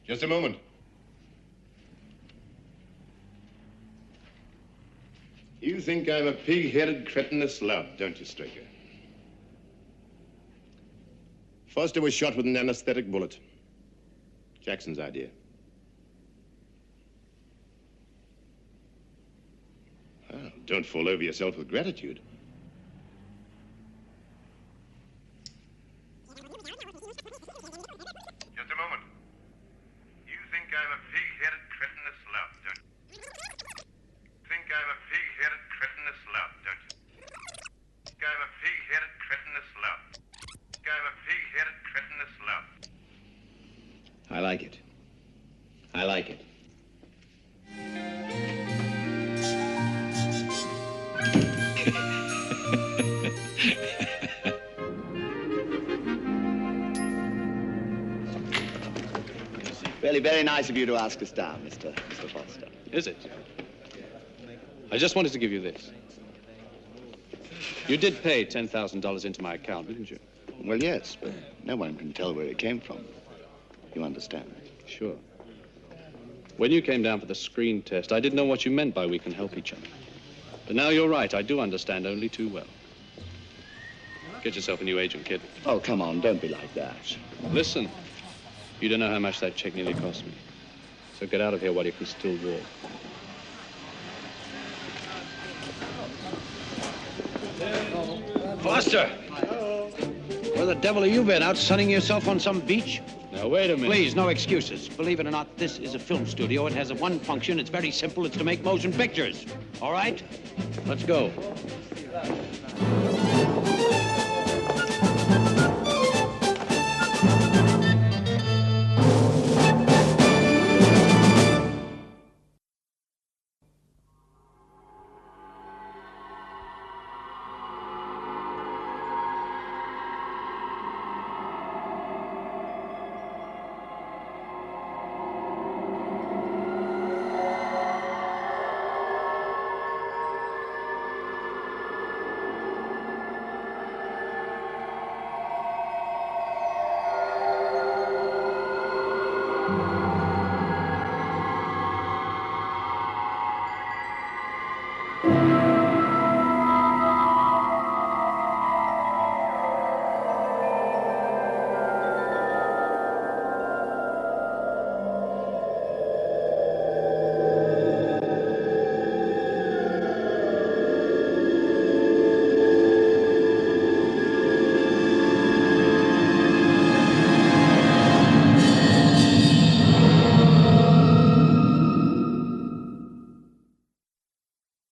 Just a moment. You think I'm a pig-headed cretinous lout, don't you, Straker? Foster was shot with an anesthetic bullet. Jackson's idea. Well, don't fall over yourself with gratitude. Just a moment. You think I'm a pig-headed cretinous lout, don't you? Think I'm a pig-headed cretinous lout, don't you? Think I'm a pig-headed cretinous lout. Think I'm a pig-headed cretinous lout.
I like it. I like it.
Really very nice of you to ask us down, Mr. Foster.
Is it? I just wanted to give you this. You did pay $10,000 into my account, didn't you?
Well, yes, but no one can tell where it came from. You understand?
Sure. When you came down for the screen test, I didn't know what you meant by we can help each other. But now you're right, I do understand only too well. Get yourself a new agent, kid.
Oh, come on, don't be like that.
Listen, you don't know how much that check nearly cost me. So get out of here while you can still walk.
Foster! Where the devil have you been? Out sunning yourself on some beach?
Now, wait a minute.
Please, no excuses. Believe it or not, this is a film studio. It has one function. It's very simple. It's to make motion pictures. All right? Let's go.